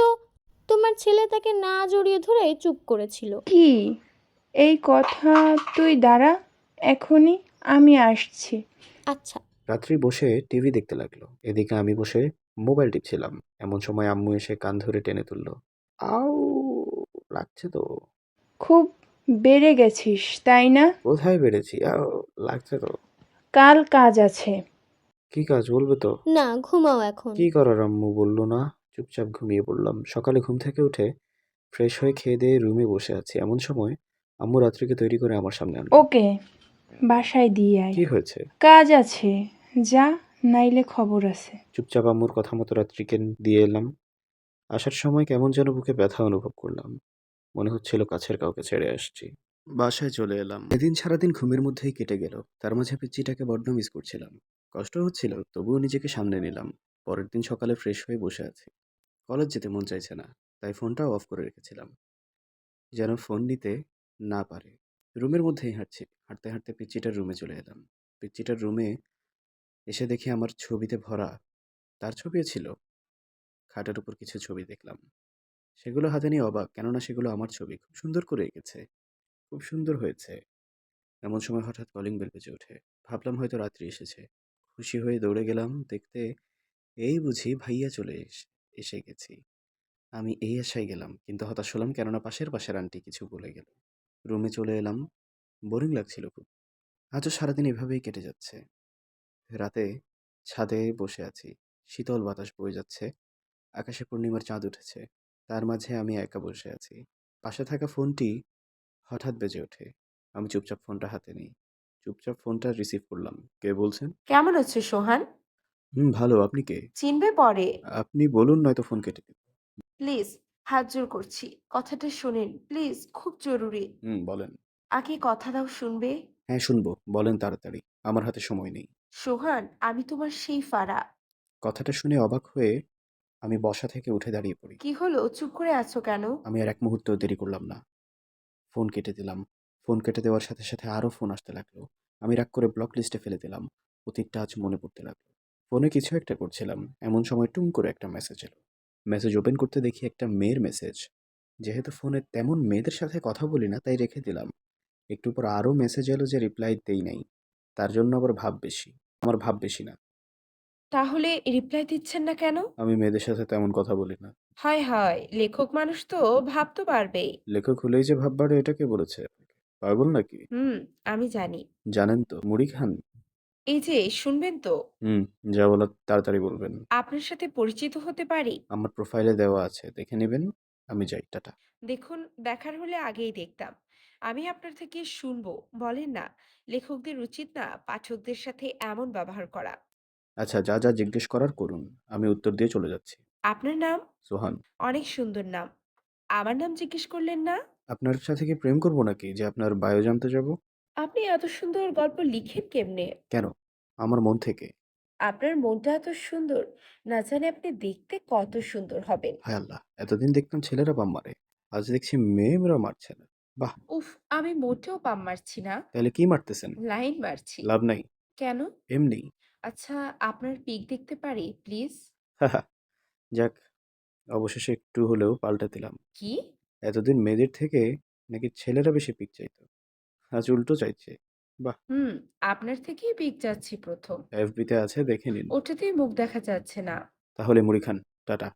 তোমার ছেলে তাকে না জড়িয়ে ধরেই চুপ করেছিল। কি? এই কথা, তুই দাঁড়া, এখনই আমি আসছি। আচ্ছা। রাত্রি বসে টিভি দেখতে লাগলো। এদিকে আমি বসে মোবাইল টিপছিলাম। এমন সময় আম্মু এসে কান ধরে টেনে তুললো। আউ, লাগছে তো। খুব বেড়ে গেছিস, তাই না? কোথায় বেড়েছি? আউ, লাগছে তো। কাল কাজ আছে। কি কাজ বলবে তো? না, ঘুমাও এখন। কি করার আম্মু বললো না? চুপচাপ ঘুমিয়ে পড়লাম। সকালে ঘুম থেকে উঠে ফ্রেশ হয়ে খেয়ে দিয়ে রুমে বসে আছি। এমন সময় আম্মু রাত্রিকে তৈরি করে আমার সামনে আনলো। ওকে, বাসায় দিয়ে আয়। কি হয়েছে? কাজ আছে, যা, নাইলে খবর আছে। চুপচাপ আম্মুর কথা মতো রাত্রিকে দিয়ে এলাম। আসার সময় কেমন যেন বুকে ব্যথা অনুভব করলাম। মনে হচ্ছিল কাছের কাউকে ছেড়ে আসছি। বাসায় চলে এলাম। এদিন সারাদিন ঘুমের মধ্যেই কেটে গেল। তার মাঝে পিচ্চিটাকে বড্ড মিস করছিলাম। কষ্ট হচ্ছিল, তবুও নিজেকে সামলে নিলাম। পরের দিন সকালে ফ্রেশ হয়ে বসে আছি। কলেজ যেতে মন চাইছে না, তাই ফোনটাও অফ করে রেখেছিলাম যেন ফোন নিতে না পারে। রুমের মধ্যেই হাঁটছি। হাঁটতে হাঁটতে পিচ্চিটার রুমে চলে এলাম। পিচ্চিটার রুমে এসে দেখি আমার ছবিতে ভরা। তার ছবিও ছিল। খাটের উপর কিছু ছবি দেখলাম। সেগুলো হাতে নিয়ে অবাক, কেননা সেগুলো আমার ছবি। খুব সুন্দর করে এঁকেছে, খুব সুন্দর হয়েছে। এমন সময় হঠাৎ কলিং বেল বেজে ওঠে। ভাবলাম হয়তো রাত্রি এসেছে। খুশি হয়ে দৌড়ে গেলাম দেখতে। এই বুঝি ভাইয়া এসে গেছি। আমি এই আশায় গেলাম, কিন্তু হতাশ হলাম, কেননা পাশের আন্টি কিছু বলে গেল। রুমে চলে এলাম। বোরিং লাগছিল খুব। আজও সারাদিন এভাবেই কেটে যাচ্ছে। রাতে ছাদে বসে আছি। শীতল বাতাস বয়ে যাচ্ছে। আকাশে পূর্ণিমার চাঁদ উঠেছে। তার মাঝে আমি একা বসে আছি। পাশে থাকা ফোনটি হঠাৎ বেজে ওঠে। আমি চুপচাপ ফোনটা হাতে নিই। চুপচাপ ফোনটা রিসিভ করলাম। কে বলছেন? কেমন আছো সোহান? ভালো। আপনি কে? চিনবে পরে। আপনি বলুন, নয়তো ফোন কেটে দিন। প্লিজ, হাত জোর করছি, কথাটা শোনেন প্লিজ, খুব জরুরি। বলেন। আগে কথা দাও, শুনবে? হ্যাঁ, শুনবো। বলেন তাড়াতাড়ি। আমার হাতে সময় নেই। সোহান, আমি তোমার সেই ফারা। কথাটা শুনে অবাক হয়ে আমি বসা থেকে উঠে দাঁড়িয়ে পড়ি। কি হলো, চুপ করে আছো কেন? আমি আর এক মুহূর্তও দেরি করলাম না। ফোন কেটে দিলাম। ফোন কেটে দেওয়ার সাথে সাথে আরও ফোন আসতে লাগলো। আমি রাগ করে ব্লক লিস্টে ফেলে দিলাম। অতীতটা আজ মনে পড়তে লাগলো। ফোনে কিছু একটা করছিলাম, এমন সময় টুং করে একটা মেসেজ এলো। মেসেজ ওপেন করতে দেখি একটা মেয়ের মেসেজ। যেহেতু ফোনে তেমন মেয়েদের সাথে কথা বলি না, তাই রেখে দিলাম। একটু পর আরও মেসেজ এলো যে রিপ্লাই দেই নাই। তার জন্য আবার ভাব বেশি। আমার ভাব বেশি না। তাহলে রিপ্লাই দিচ্ছেন না কেন? আমি মেয়েদের সাথে তেমন কথা বলি না। হায় হায়, লেখক মানুষ তো ভাব তো পারবেই। লেখক হলেই যে ভাব বাড়ে, এটা কে বলেছে আপনাকে? পাগল নাকি? হুম, আমি জানি। জানেন তো, মুড়ি খান? এই যে শুনবেন তো, হুম, যা বলার তাড়াতাড়ি বলবেন। আপনার সাথে পরিচিত হতে পারি? আমার প্রোফাইলে দেওয়া আছে, দেখে নেবেন। আমি যাই, টাটা। দেখুন, দেখার হলে আগেই দেখতাম। আমি আপনার থেকে শুনবো। বলেন না, লেখকদের উচিত না পাঠকদের সাথে এমন ব্যবহার করা। আচ্ছা, যা যা জিজ্ঞেস করার করুন। আমি উত্তর দিয়ে চলে যাচ্ছি। আপনার নাম? সোহান। অনেক সুন্দর নাম। আমার নাম জিজ্ঞেস করলেন না? আপনার সাথে কি প্রেম করবো নাকি যে আপনার বায়ো জানতে যাব? আপনি এত সুন্দর গল্প লিখেন কেমনে? কেন? আমার মন থেকে। আপনার মনটা এত সুন্দর, না জানি আপনি দেখতে কত সুন্দর হবেন। হায় আল্লাহ! এতদিন দেখতাম ছেলেরা বাম মারে। আজ দেখছি মেয়েরা মারছে না। বাহ! উফ, আমি মোটেও পাম মারছি না, তাইলে কি মারতেছেন? লাইন মারছি। লাভ নাই। কেন? এমনি। আচ্ছা, আপনার পিক দেখতে পারি প্লিজ? হাহা, যাক অবশেষে একটু হলেও পাল্টে দিলাম। কি? এতদিন মেয়েদের থেকে নাকি ছেলেরা বেশি পিক চাইতো। আজ উল্টো চাইছে। বাহ! হুম, আপনার থেকেই পিক যাচ্ছি প্রথম। এফবিতে আছে দেখে নিন। ওটাতেই মুখ দেখা যাচ্ছে না। তাহলে মুড়ি খান। টাটা।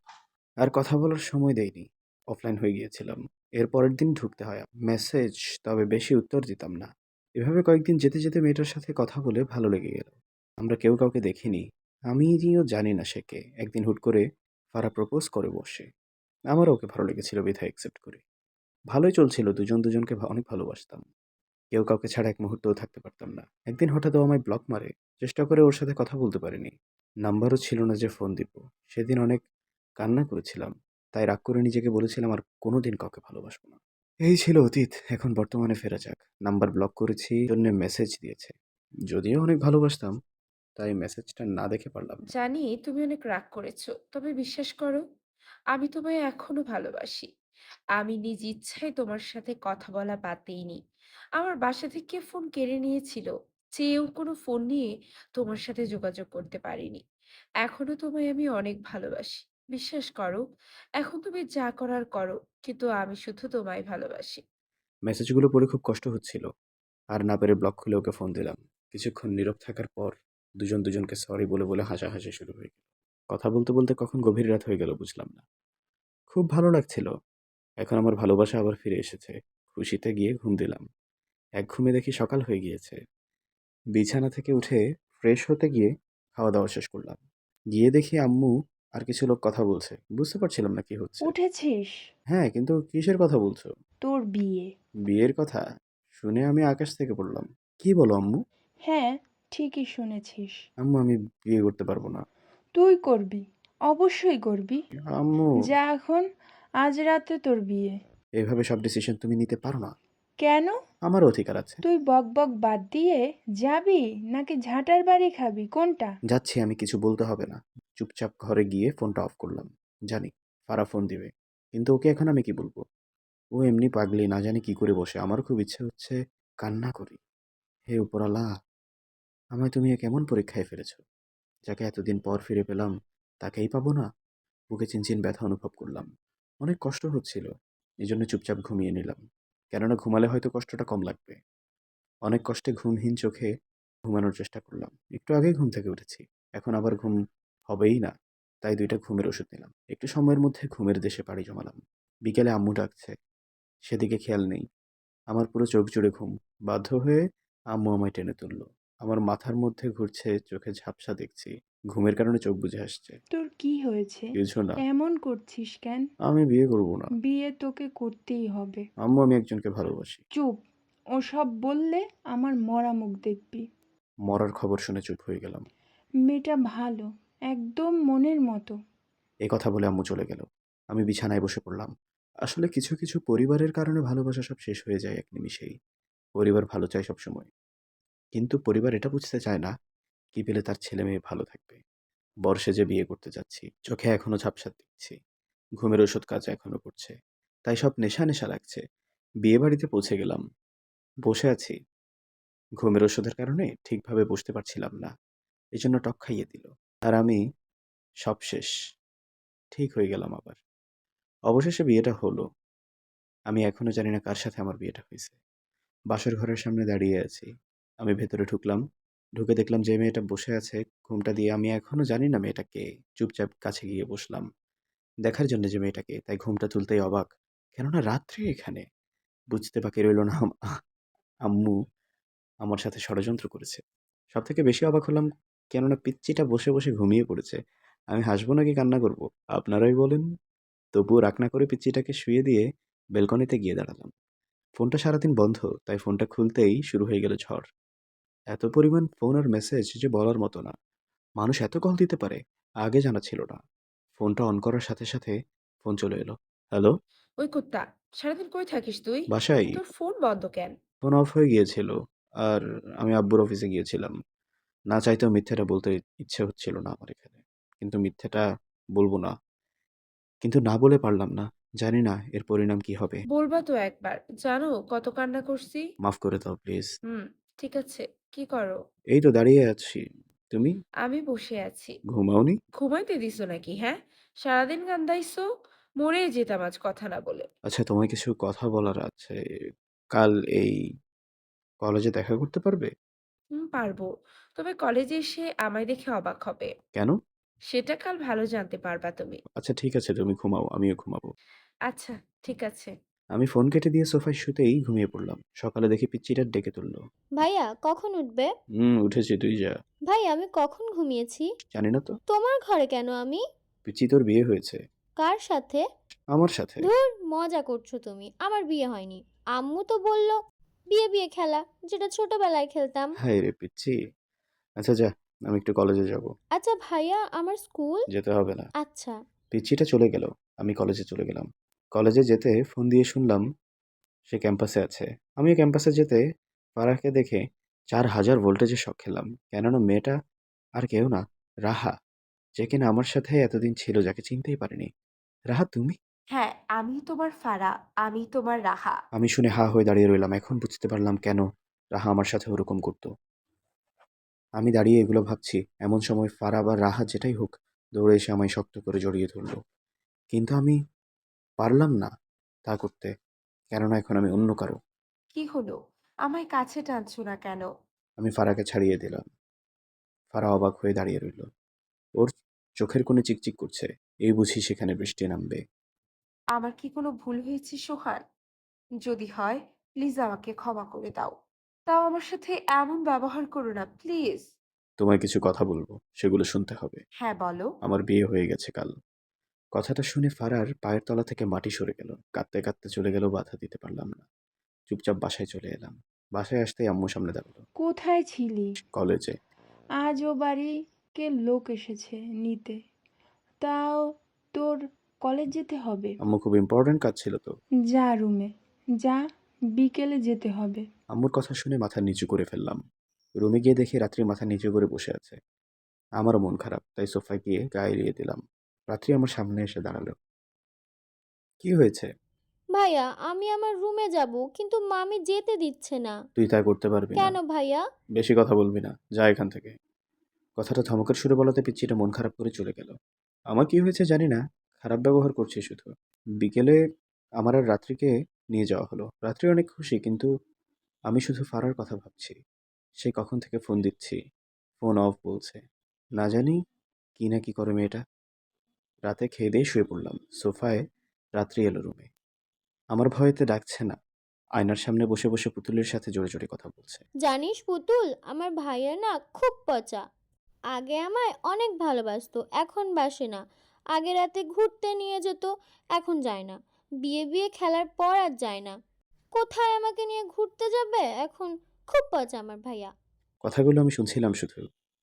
আর কথা বলার সময় দেয়নি। অফলাইন হয়ে গিয়েছিলাম। এর পরের দিন ঢুকতে হয়। মেসেজ তবে বেশি উত্তর দিতাম না। এভাবে কয়েকদিন যেতে যেতে মেয়েটার সাথে কথা বলে ভালো লেগে গেল। আমরা কেউ কাউকে দেখিনি। আমিও জানি না সে কে। একদিন হুট করে ফারা প্রপোজ করে বসে। আমারও ওকে ভালো লেগেছিল বিধায় অ্যাকসেপ্ট করি। ভালোই চলছিল, দুজন দুজনকে অনেক ভালোবাসতাম। কেউ কাউকে ছাড়া এক মুহূর্তও থাকতে পারতাম না। একদিন হঠাৎ ও আমায় ব্লক মারে। চেষ্টা করে ওর সাথে কথা বলতে পারিনি। নাম্বারও ছিল না যে ফোন দিব। সেদিন অনেক কান্না করেছিলাম। তাই রাগ করে নিজেকে বলেছিলাম আর কোনোদিন কাউকে ভালোবাসবো না। এই ছিল অতীত। এখন বর্তমানে ফেরা যাক। নাম্বার ব্লক করেছি জন্য মেসেজ দিয়েছে। যদিও অনেক ভালোবাসতাম, তাই মেসেজটা না দেখে পারলাম না। জানি তুমি অনেক রাগ করেছো, তবে বিশ্বাস করো, আমি তোমায় এখনো ভালোবাসি। আমি নিজ ইচ্ছায় তোমার সাথে কথা বলা বাদ দিইনি। আমার বাসা থেকে ফোন কেড়ে নিয়েছিল, চেয়েও কোনো ফোন নিয়ে তোমার সাথে যোগাযোগ করতে পারিনি। এখনো তোমায় আমি অনেক ভালোবাসি। বিশ্বাস করো, এখন তুমি যা করার করো, কিন্তু আমি শুধু তোমায় ভালোবাসি। মেসেজগুলো পড়ে খুব কষ্ট হচ্ছিল। আর না পেরে ব্লক খুলে ওকে ফোন দিলাম। কিছুক্ষণ নীরব থাকার পর দুজন দুজনকে সরি বলে বলে হাসাহাসি শুরু হয়ে গেল। কথা বলতে বলতে কখন গভীর রাত হয়ে গেল বুঝলাম না। খুব ভালো লাগছিল। এখন আমার ভালোবাসা আবার ফিরে এসেছে। খুশিতে গিয়ে ঘুম দিলাম। এক ঘুমে দেখি সকাল হয়ে গিয়েছে। বিছানা থেকে উঠে ফ্রেশ হতে গিয়ে খাওয়া-দাওয়া শেষ করলাম। গিয়ে দেখি আম্মু আর কিছু লোক কথা বলছে। বুঝতে পারছিলাম না কি হচ্ছে। উঠেছিস? হ্যাঁ, কিন্তু কিসের কথা বলছো? তোর বিয়ে। বিয়ের কথা? শুনে আমি আকাশ থেকে পড়লাম। কি বলো আম্মু? হ্যাঁ, ঠিকই শুনেছিস। আম্মু আমি বিয়ে করতে পারবো না। তুই করবি, অবশ্যই করবি। আম্মু যা এখন, আজ রাতে তোর বিয়ে। এভাবে সব ডিসিশন তুমি নিতে পারো না। কেন? আমারও অধিকার আছে। তুই বকবক বাদ দিয়ে যাবি নাকি ঝাঁটার বাড়ি খাবি, কোনটা? যাচ্ছি, আমি কিছু বলতে হবে না। চুপচাপ ঘরে গিয়ে ফোনটা অফ করলাম। জানি ফারা ফোন দিবে। কিন্তু ওকে এখন আমি কি বলবো? ও এমনি পাগলি, না জানি কি করে বসে। আমারও খুব ইচ্ছে হচ্ছে কান্না করি। হে উপরালা, আমায় তুমি এ কেমন পরীক্ষায় ফেলেছো? যাকে এতদিন পর ফিরে পেলাম, তাকেই পাবো না? বুকে চিনচিন ব্যথা অনুভব করলাম। অনেক কষ্ট হচ্ছিল। এজন্য চুপচাপ ঘুমিয়ে নিলাম। কেননা ঘুমালে হয়তো কষ্টটা কম লাগবে। অনেক কষ্টে ঘুমহীন চোখে ঘুমানোর চেষ্টা করলাম। একটু আগেই ঘুম থেকে উঠেছি। এখন আবার ঘুম হবেই না। তাই ২ টা ঘুমের ওষুধ নিলাম। একটু সময়ের মধ্যে ঘুমের দেশে পাড়ি জমালাম। বিকেলে আম্মু ডাকছে। সেদিকে খেয়াল নেই। আমার পুরো চোখ জুড়ে ঘুম। বাধ্য হয়ে আম্মু আমায় টেনে তুলল। আমার মাথার মধ্যে ঘুরছে, চোখে ঝাপসা দেখছি। ঘুমের কারণে চোখ বুজে আসছে। তোর কি হয়েছে? কিছু না। এমন করছিস কেন? আমি বিয়ে করব না। বিয়ে তোকে করতেই হবে। আম্মু আমি একজনকে ভালোবাসি। চুপ, ওসব বললে আমার মরা মুখ দেখবি। মরার খবর শুনে চুপ হয়ে গেলাম। মেয়েটা ভালো, একদম মনের মতো। এ কথা বলে আম্মু চলে গেল। আমি বিছানায় বসে পড়লাম। আসলে কিছু কিছু পরিবারের কারণে ভালোবাসা সব শেষ হয়ে যায় এক নিমিষেই। পরিবার ভালো চায় সবসময়। কিন্তু পরিবার এটা বুঝতে চায় না, কি পেলে তার ছেলে মেয়ে ভালো থাকবে। বর্ষে যে বিয়ে করতে যাচ্ছি, চোখে এখনো ঝাপসা দেখছি। ঘুমের ওষুধ কাজ এখনো করছে। তাই সব নেশা নেশা লাগছে। বিয়ে বাড়িতে পৌঁছে গেলাম। বসে আছি। ঘুমের ওষুধের কারণে ঠিকভাবে বসতে পারছিলাম না। এজন্য টক খাইয়ে দিল। আর আমি সব শেষ। ঠিক হয়ে গেলাম আবার। অবশেষে বিয়েটা হলো। আমি এখনো জানি না কার সাথে আমার বিয়েটা হইছে। বাসর ঘরের সামনে দাঁড়িয়ে আছি। আমি ভেতরে ঢুকলাম। ঢুকে দেখলাম যে মেয়েটা বসে আছে ঘোমটা দিয়ে। আমি এখনো জানি না মেয়েটা কে। চুপচাপ কাছে গিয়ে বসলাম। দেখার জন্য যে মেয়েটা কে। তাই ঘোমটা তুলতেই অবাক। কেননা রাত্রে এখানে। বুঝতে বাকি রইল না আম্মু আমার সাথে ষড়যন্ত্র করেছে। সবথেকে বেশি অবাক হলাম কেননা পিচ্চিটা বসে, বসে ঘুমিয়ে পড়েছে। আমি হাসবো নাকি কান্না করব? আপনারাই বলেন। তবুও রাগ না করে পিচ্চিটাকে শুইয়ে দিয়ে বেলকনিতে গিয়ে দাঁড়ালাম। ফোনটা সারাদিন বন্ধ, তাই ফোনটা খুলতেই শুরু হয়ে গেল ঝড়। এত পরিমাণ ফোন আর মেসেজ যে বলার মতো না। মানুষ এত কল দিতে পারে, আগে জানা ছিল না। ফোনটা অন করার সাথে সাথে ফোন চলে এলো। হ্যালো? ওই কুত্তা, সারাদিন কই থাকিস তুই? বাসায়। তোর ফোন বন্ধ কেন? ফোন অফ হয়ে গিয়েছিল। আর আমি আব্বুর অফিসে গিয়েছিলাম। না চাইতেও মিথ্যাটা বলতে ইচ্ছে হচ্ছিল না আমার এখানে, কিন্তু মিথ্যাটা বলবো না, কিন্তু না বলে পারলাম না। জানি না এর পরিণাম কি হবে। বলবা তো একবার। জানো কত কান্না করছি? মাফ করে দাও প্লিজ। হুম, ঠিক আছে। কি করো? এই তো দাঁড়িয়ে আছি। তুমি আমি বসে আছি। ঘুমাওনি? ঘুমাইতে দিছো নাকি, হ্যাঁ? সারাদিন কান্দাইছো? মরেই যেতাম আজ কথা না বলে। আচ্ছা, তোমায় কিছু কথা বলার আছে। কাল এই কলেজে দেখা করতে পারবে? পারবো। তবে কলেজে এসে আমায় দেখে অবাক হবে। কেন? সেটা কাল ভালো জানতে পারবা তুমি। আচ্ছা ঠিক আছে, তুমি ঘুমাও, আমিও ঘুমাবো। আচ্ছা, ঠিক আছে। আমি ফোন কেটে দিয়ে সোফায় শুতেই ঘুমিয়ে পড়লাম। সকালে দেখি পিচ্চিটা ডেকে তুললো। ভাইয়া কখন উঠবে? উঠেছি, তুই যা। ভাই আমি কখন ঘুমিয়েছি? জানি না তো। তোমার ঘরে কেন আমি? পিচ্চি, তোর বিয়ে হয়েছে। কার সাথে? আমার সাথে। ধুর, মজা করছো তুমি। আমার বিয়ে হয়নি। আম্মু তো বলল বিয়ে বিয়ে খেলা, যেটা ছোটবেলায় খেলতাম। হায় রে পিচ্চি। আচ্ছা যা, আমি একটু কলেজে যাব। আচ্ছা ভাইয়া, আমার স্কুল? যেতে হবে না। আচ্ছা। পিচ্চিটা চলে গেল, আমি কলেজে চলে গেলাম। কলেজে যেতে ফোন দিয়ে শুনলাম সে ক্যাম্পাসে আছে। আমিও ক্যাম্পাসে যেতে ফারাহকে দেখে 4000 ভোল্টেজে শক খেলাম। কেননা মেয়েটা আর কেউ না, রাহা, যে কিনা আমার সাথে এতদিন ছিল, যাকে চিনতেই পারিনি। রাহা তুমি? হ্যাঁ, আমি তোমার ফারা, আমি তোমার রাহা। আমি শুনে হা হয়ে দাঁড়িয়ে রইলাম। এখন বুঝতে পারলাম কেন রাহা আমার সাথে ওরকম করতো। আমি দাঁড়িয়ে এগুলো ভাবছি, এমন সময় ফারা বা রাহা যেটাই হোক দৌড়ে এসে আমায় শক্ত করে জড়িয়ে ধরলো। কিন্তু আমি পারলাম না তা করতে, কেননা এখন আমি অন্য কারো। কি হলো? আমায় কাছে টানছো না কেন? আমি ফারাকে ছাড়িয়ে দিলাম। ফারা অবাক হয়ে দাঁড়িয়ে রইল। ওর চোখের কোণে চিকচিক করছে। এই বুঝি সেখানে বৃষ্টি নামবে। আমার কি কোনো ভুল হয়েছে সোহান? যদি হয়, প্লিজ আমাকে ক্ষমা করে দাও। তাও আমার সাথে এমন ব্যবহার করো না, প্লিজ। তোমায় কিছু কথা বলবো, সেগুলো শুনতে হবে। হ্যাঁ, বলো। আমার বিয়ে হয়ে গেছে কাল। কথাটা শুনে ফারার পায়ের তলা থেকে মাটি সরে গেল। কাঁদতে কাঁদতে চলে গেল, বাধা দিতে পারলাম না। চুপচাপ বাসায় চলে এলাম। বাসায় আসতেই আম্মু সামনে দাঁড়ালো। কোথায় ছিলি? কলেজে। আজ ও বাড়িকে লোক এসেছে নিতে, তাও তোর কলেজ যেতে হবে? আম্মু, খুব ইম্পর্ট্যান্ট কাজ ছিল তো। যা রুমে যা, বিকেলে যেতে হবে। আম্মুর কথা শুনে মাথা নিচু করে ফেললাম। রুমে গিয়ে দেখি রাত্রি মাথা নিচু করে বসে আছে। আমারও মন খারাপ, তাই সোফায় গিয়ে গায়ে এলিয়ে দিলাম। রাত্রি আমার সামনে এসে দাঁড়ালো। কি হয়েছে? ভাইয়া আমি আমার রুমে যাব, কিন্তু মামি যেতে দিচ্ছে না। তুই তা করতে পারবি না। কেন ভাইয়া? বেশি কথা বলবি না, যা এখান থেকে। কথাটা ধমকের সুরে বলাতে পিচ্চিটা মন খারাপ করে চলে গেল। আমার কি হয়েছে জানি না, খারাপ ব্যবহার করছে শুধু। বিকেলে আমার আর রাত্রিকে নিয়ে যাওয়া হলো। রাত্রি অনেক খুশি, কিন্তু আমি শুধু ফারার কথা ভাবছি। সে কখন থেকে ফোন দিচ্ছি, ফোন অফ বলছে। না জানি কি না কি করে মেয়েটা। রাতে খেয়ে দিয়ে শুয়ে পড়লাম সোফায়। রাত্রি এলো রুমে। আমার ভয়েতে ডাকছে না, আয়নার সামনে বসে বসে পুতুলের সাথে জোরে জোরে কথা বলছে। জানিস পুতুল, আমার ভাইয়া না খুব পচা। আগে আমায় অনেক ভালোবাসতো, এখন বাসে না। আগে রাতে ঘুরতে নিয়ে যেত, এখন যায় না। বিয়ে বিয়ে খেলার পর আর যায় না। কোথায় আমাকে নিয়ে ঘুরতে যাবে এখন? খুব পচা আমার ভাইয়া। কথাগুলো আমি শুনছিলাম শুধু,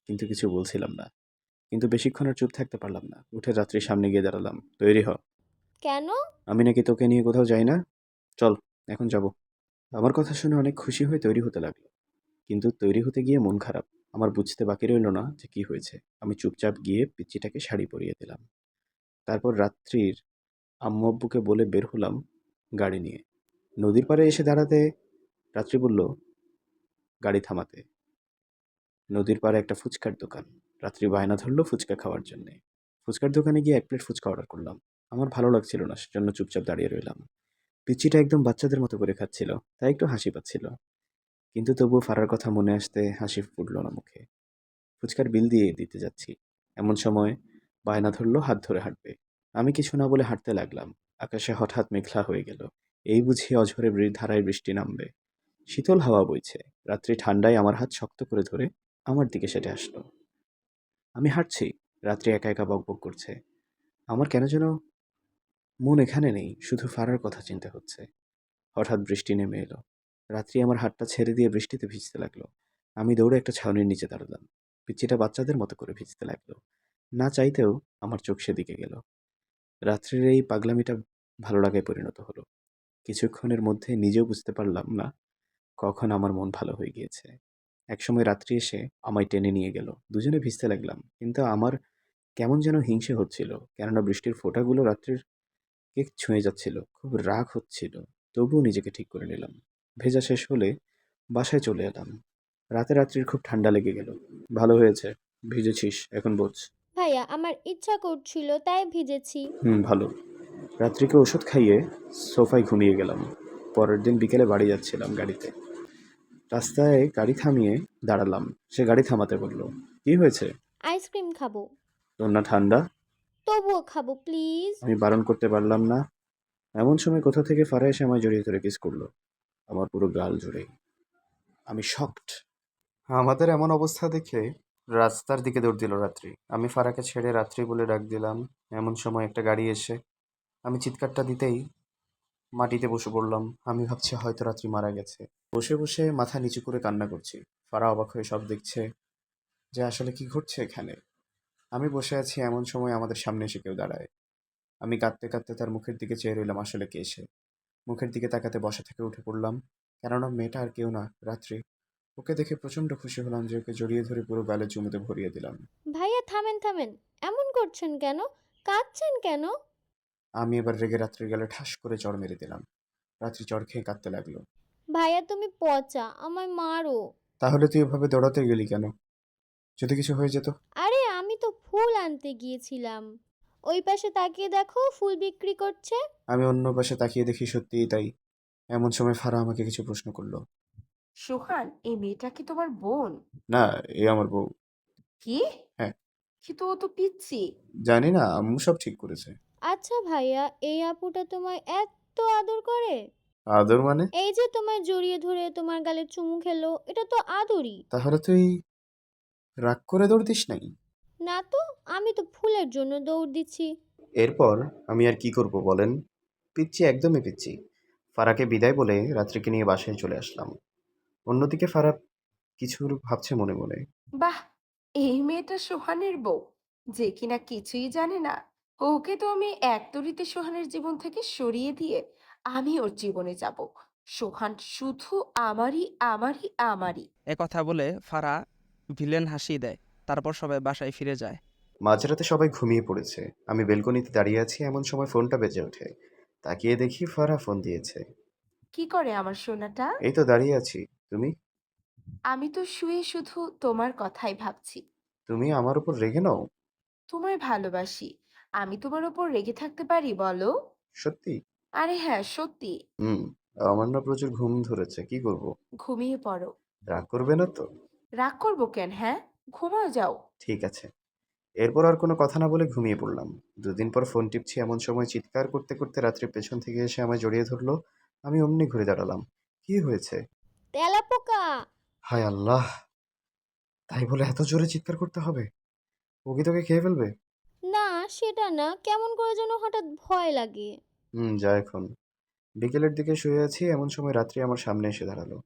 কিন্তু কিছু বলছিলাম না। কিন্তু বেশিক্ষণ আর চুপ থাকতে পারলাম না। উঠে রাত্রির সামনে গিয়ে দাঁড়ালাম। তৈরি হ। কেন? আমি নাকি তোকে নিয়ে কোথাও যাই না? চল, এখন যাব। আমার কথা শুনে অনেক খুশি হয়ে তৈরি হতে লাগলো, কিন্তু তৈরি হতে গিয়ে মন খারাপ। আমার বুঝতে বাকি রইল না যে কি হয়েছে। আমি চুপচাপ গিয়ে পিচ্চিটাকে শাড়ি পরিয়ে দিলাম। তারপর রাত্রির আম্মু আব্বুকে বলে বের হলাম গাড়ি নিয়ে। নদীর পাড়ে এসে দাঁড়াতে রাত্রি বলল গাড়ি থামাতে। নদীর পাড়ে একটা ফুচকার দোকান। রাত্রি বায়না ধরলো ফুচকা খাওয়ার জন্যে। ফুচকার দোকানে গিয়ে 1 প্লেট ফুচকা অর্ডার করলাম। আমার ভালো লাগছিল না, সেজন্য চুপচাপ দাঁড়িয়ে রইলাম। পিচ্চিটা একদম বাচ্চাদের মতো করে খাচ্ছিল, তাই একটু হাসি পাচ্ছিল। কিন্তু তবুও ফারার কথা মনে আসতে হাসি ফুটল না মুখে। ফুচকার বিল দিয়ে দিতে যাচ্ছি, এমন সময় বায়না ধরলো হাত ধরে হাঁটবে। আমি কিছু না বলে হাঁটতে লাগলাম। আকাশে হঠাৎ মেঘলা হয়ে গেল। এই বুঝি অঝোরে ধারায় বৃষ্টি নামবে। শীতল হাওয়া বইছে। রাত্রি ঠান্ডায় আমার হাত শক্ত করে ধরে আমার দিকে সেটে আসলো। আমি হাঁটছি, রাত্রি একা একা বকবক করছে। আমার কেন যেন মন এখানে নেই, শুধু ফারার কথা চিন্তা হচ্ছে। হঠাৎ বৃষ্টি নেমে এলো। রাত্রি আমার হাতটা ছেড়ে দিয়ে বৃষ্টিতে ভিজতে লাগলো। আমি দৌড়ে একটা ছাউনির নিচে দাঁড়ালাম। পিচ্চিটা বাচ্চাদের মতো করে ভিজতে লাগলো। না চাইতেও আমার চোখ সেদিকে গেল। রাত্রির এই পাগলামিটা ভালো লাগায় পরিণত হলো। কিছুক্ষণের মধ্যে নিজেও বুঝতে পারলাম না কখন আমার মন ভালো হয়ে গিয়েছে। একসময় রাত্রি এসে আমায় টেনে নিয়ে গেল। দুজনে ভিজতে লাগলাম। কিন্তু আমার কেমন যেন হিংসে হচ্ছিল। কেননা বৃষ্টির ফোঁটাগুলো রাত্রির কেক ছুঁয়ে যাচ্ছিল। খুব রাগ হচ্ছিল। তবুও নিজেকে ঠিক করে নিলাম। ভেজা শেষ হলে বাসায় চলে এলাম। রাত্রির খুব ঠান্ডা লেগে গেল। ভালো হয়েছে, ভিজেছিস, এখন বোঝ। ভাইয়া আমার ইচ্ছা করছিল তাই ভিজেছি। ভালো। রাত্রিকে ওষুধ খাইয়ে সোফায় ঘুমিয়ে গেলাম। পরের দিন বিকেলে বাড়ি যাচ্ছিলাম গাড়িতে। রাস্তায় গাড়ি থামিয়ে দাঁড়ালাম। সে গাড়ি থামাতে বলল, কি হয়েছে? আইসক্রিম খাবো। তোর না ঠান্ডা? তবুও খাবো প্লিজ। আমি বারণ করতে পারলাম না। এমন সময় কোথা থেকে ফারা এসে আমায় জড়িয়ে ধরে কিস করলো, আমার পুরো গাল জুড়ে। আমি শকড। আমাদের এমন অবস্থা দেখে রাস্তার দিকে দৌড় দিল রাত্রি। আমি ফারাকে ছেড়ে রাত্রি বলে ডাক দিলাম। এমন সময় একটা গাড়ি এসে আমি চিৎকারটা দিতেই মাটিতে বসে পড়লাম। আমি ভাবছি হয়তো রাত্রি মারা গেছে। বসে বসে মাথা নিচু করে কান্না করছি। ফারা অবাক হয়ে সব দেখছে যে আসলে কি ঘটছে এখানে। আমি বসে আছি, এমন সময় আমাদের সামনে এসে কেউ দাঁড়ায়। আমি কাঁদতে কাঁদতে তার মুখের দিকে চেয়ে রইলাম, আসলে কে সে। মুখের দিকে তাকাতে বসা থেকে উঠে পড়লাম। কেননা মেয়েটা আর কেউ না, রাত্রি। ওকে দেখে প্রচণ্ড খুশি হলাম যে ওকে জড়িয়ে ধরে পুরো গালে চুমুতে ভরিয়ে দিলাম। ভাইয়া থামেন থামেন, এমন করছেন কেন? কাঁদছেন কেন? আমি এবার রেগে রাত্রির গালে ঠাস করে চড় মেরে দিলাম। রাত্রি চড় খেয়ে কাঁদতে লাগলো। ভাইয়া তুমি পচা, আমায় মারো। তাহলে তুই এভাবে দৌড়াতে গেলি কেন? যদি কিছু হয়ে যেত? আরে আমি তো ফুল আনতে গিয়েছিলাম। ওই পাশে তাকিয়ে দেখো ফুল বিক্রি করছে। আমি অন্য পাশে তাকিয়ে দেখি সত্যিই তাই। এমন সময় ফারা আমাকে কিছু প্রশ্ন করলো। সোহান, এই মেয়েটা কি তোমার বোন? না, এ আমার বউ। কি? হ্যাঁ। কিন্তু ও তো পিচ্ছি। জানি না, আম্মু সব ঠিক করেছে। আচ্ছা ভাইয়া, এই আপুটা তোমায় এত আদর করে? আদর মানে? এই যে তোমায় জড়িয়ে ধরে তোমার গালে চুমু খেলো, এটা তো আদরই। তাহলে তুই রাগ করে দৌড় দিস নাই? না তো, আমি তো ফুলের জন্য দৌড় দিচ্ছি। এরপর আমি আর কি করব বলেন? পিচ্ছি, একদমই পিচ্ছি। ফারাকে বিদায় বলে রাত্রিকে নিয়ে বাসায় চলে আসলাম। অন্যদিকে ফারা কিছু ভাবছে মনে মনে। বাহ, এই মেয়েটা সোহানের বউ, যে কিনা কিছুই জানে না। ওকে তো আমি এক তরিতে সোহানের জীবন থেকে সরিয়ে দিয়ে আমি ওর জীবনে যাব। সোহান শুধু আমারই, আমারই, আমারই। কথা বলে ফারা ভিলেন হাসি দেয়। তারপর সবাই বাসায় ফিরে যায়। মাঝরাতে সবাই ঘুমিয়ে পড়েছে। আমি বেলকনিতে দাঁড়িয়ে আছি, এমন সময় ফোনটা বেজে ওঠে। তাকিয়ে দেখি ফারা ফোন দিয়েছে। কি করে আমার সোনাটা? এই তো দাঁড়িয়ে আছি। তুমি? আমি তো শুয়ে শুধু তোমার কথাই ভাবছি। তুমি আমার উপর রেগে নাও? তোমায় ভালোবাসি। আমি তোমার উপর রেগে থাকতে পারি বলো? সত্যি? আরে হ্যাঁ, সত্যি। হুম। আমার না প্রচুর ঘুম ধরেছে, কি করব? ঘুমিয়ে পড়ো। রাগ করবে না তো? রাগ করবো কেন? হ্যাঁ, ঘুমাও যাও। ঠিক আছে। এরপর আর কোনো কথা না বলে ঘুমিয়ে পড়লাম। দুদিন পর ফোন টিপছি, এমন সময় চিৎকার করতে করতে রাত্রে পেছন থেকে এসে আমায় জড়িয়ে ধরলো। আমি অমনি ঘুরে দাঁড়ালাম। কি হয়েছে? তেলাপোকা। হায় আল্লাহ! তাই বলে এত জোরে চিৎকার করতে হবে? ও কি তোকে খেয়ে ফেলবে? না, সেটা না, কেমন করে যেন হঠাৎ ভয় লাগে। যা এখন। বিকেলের দিকে শুয়ে আছি, এমন সময় রাত্রি আমার সামনে এসে দাঁড়ালো।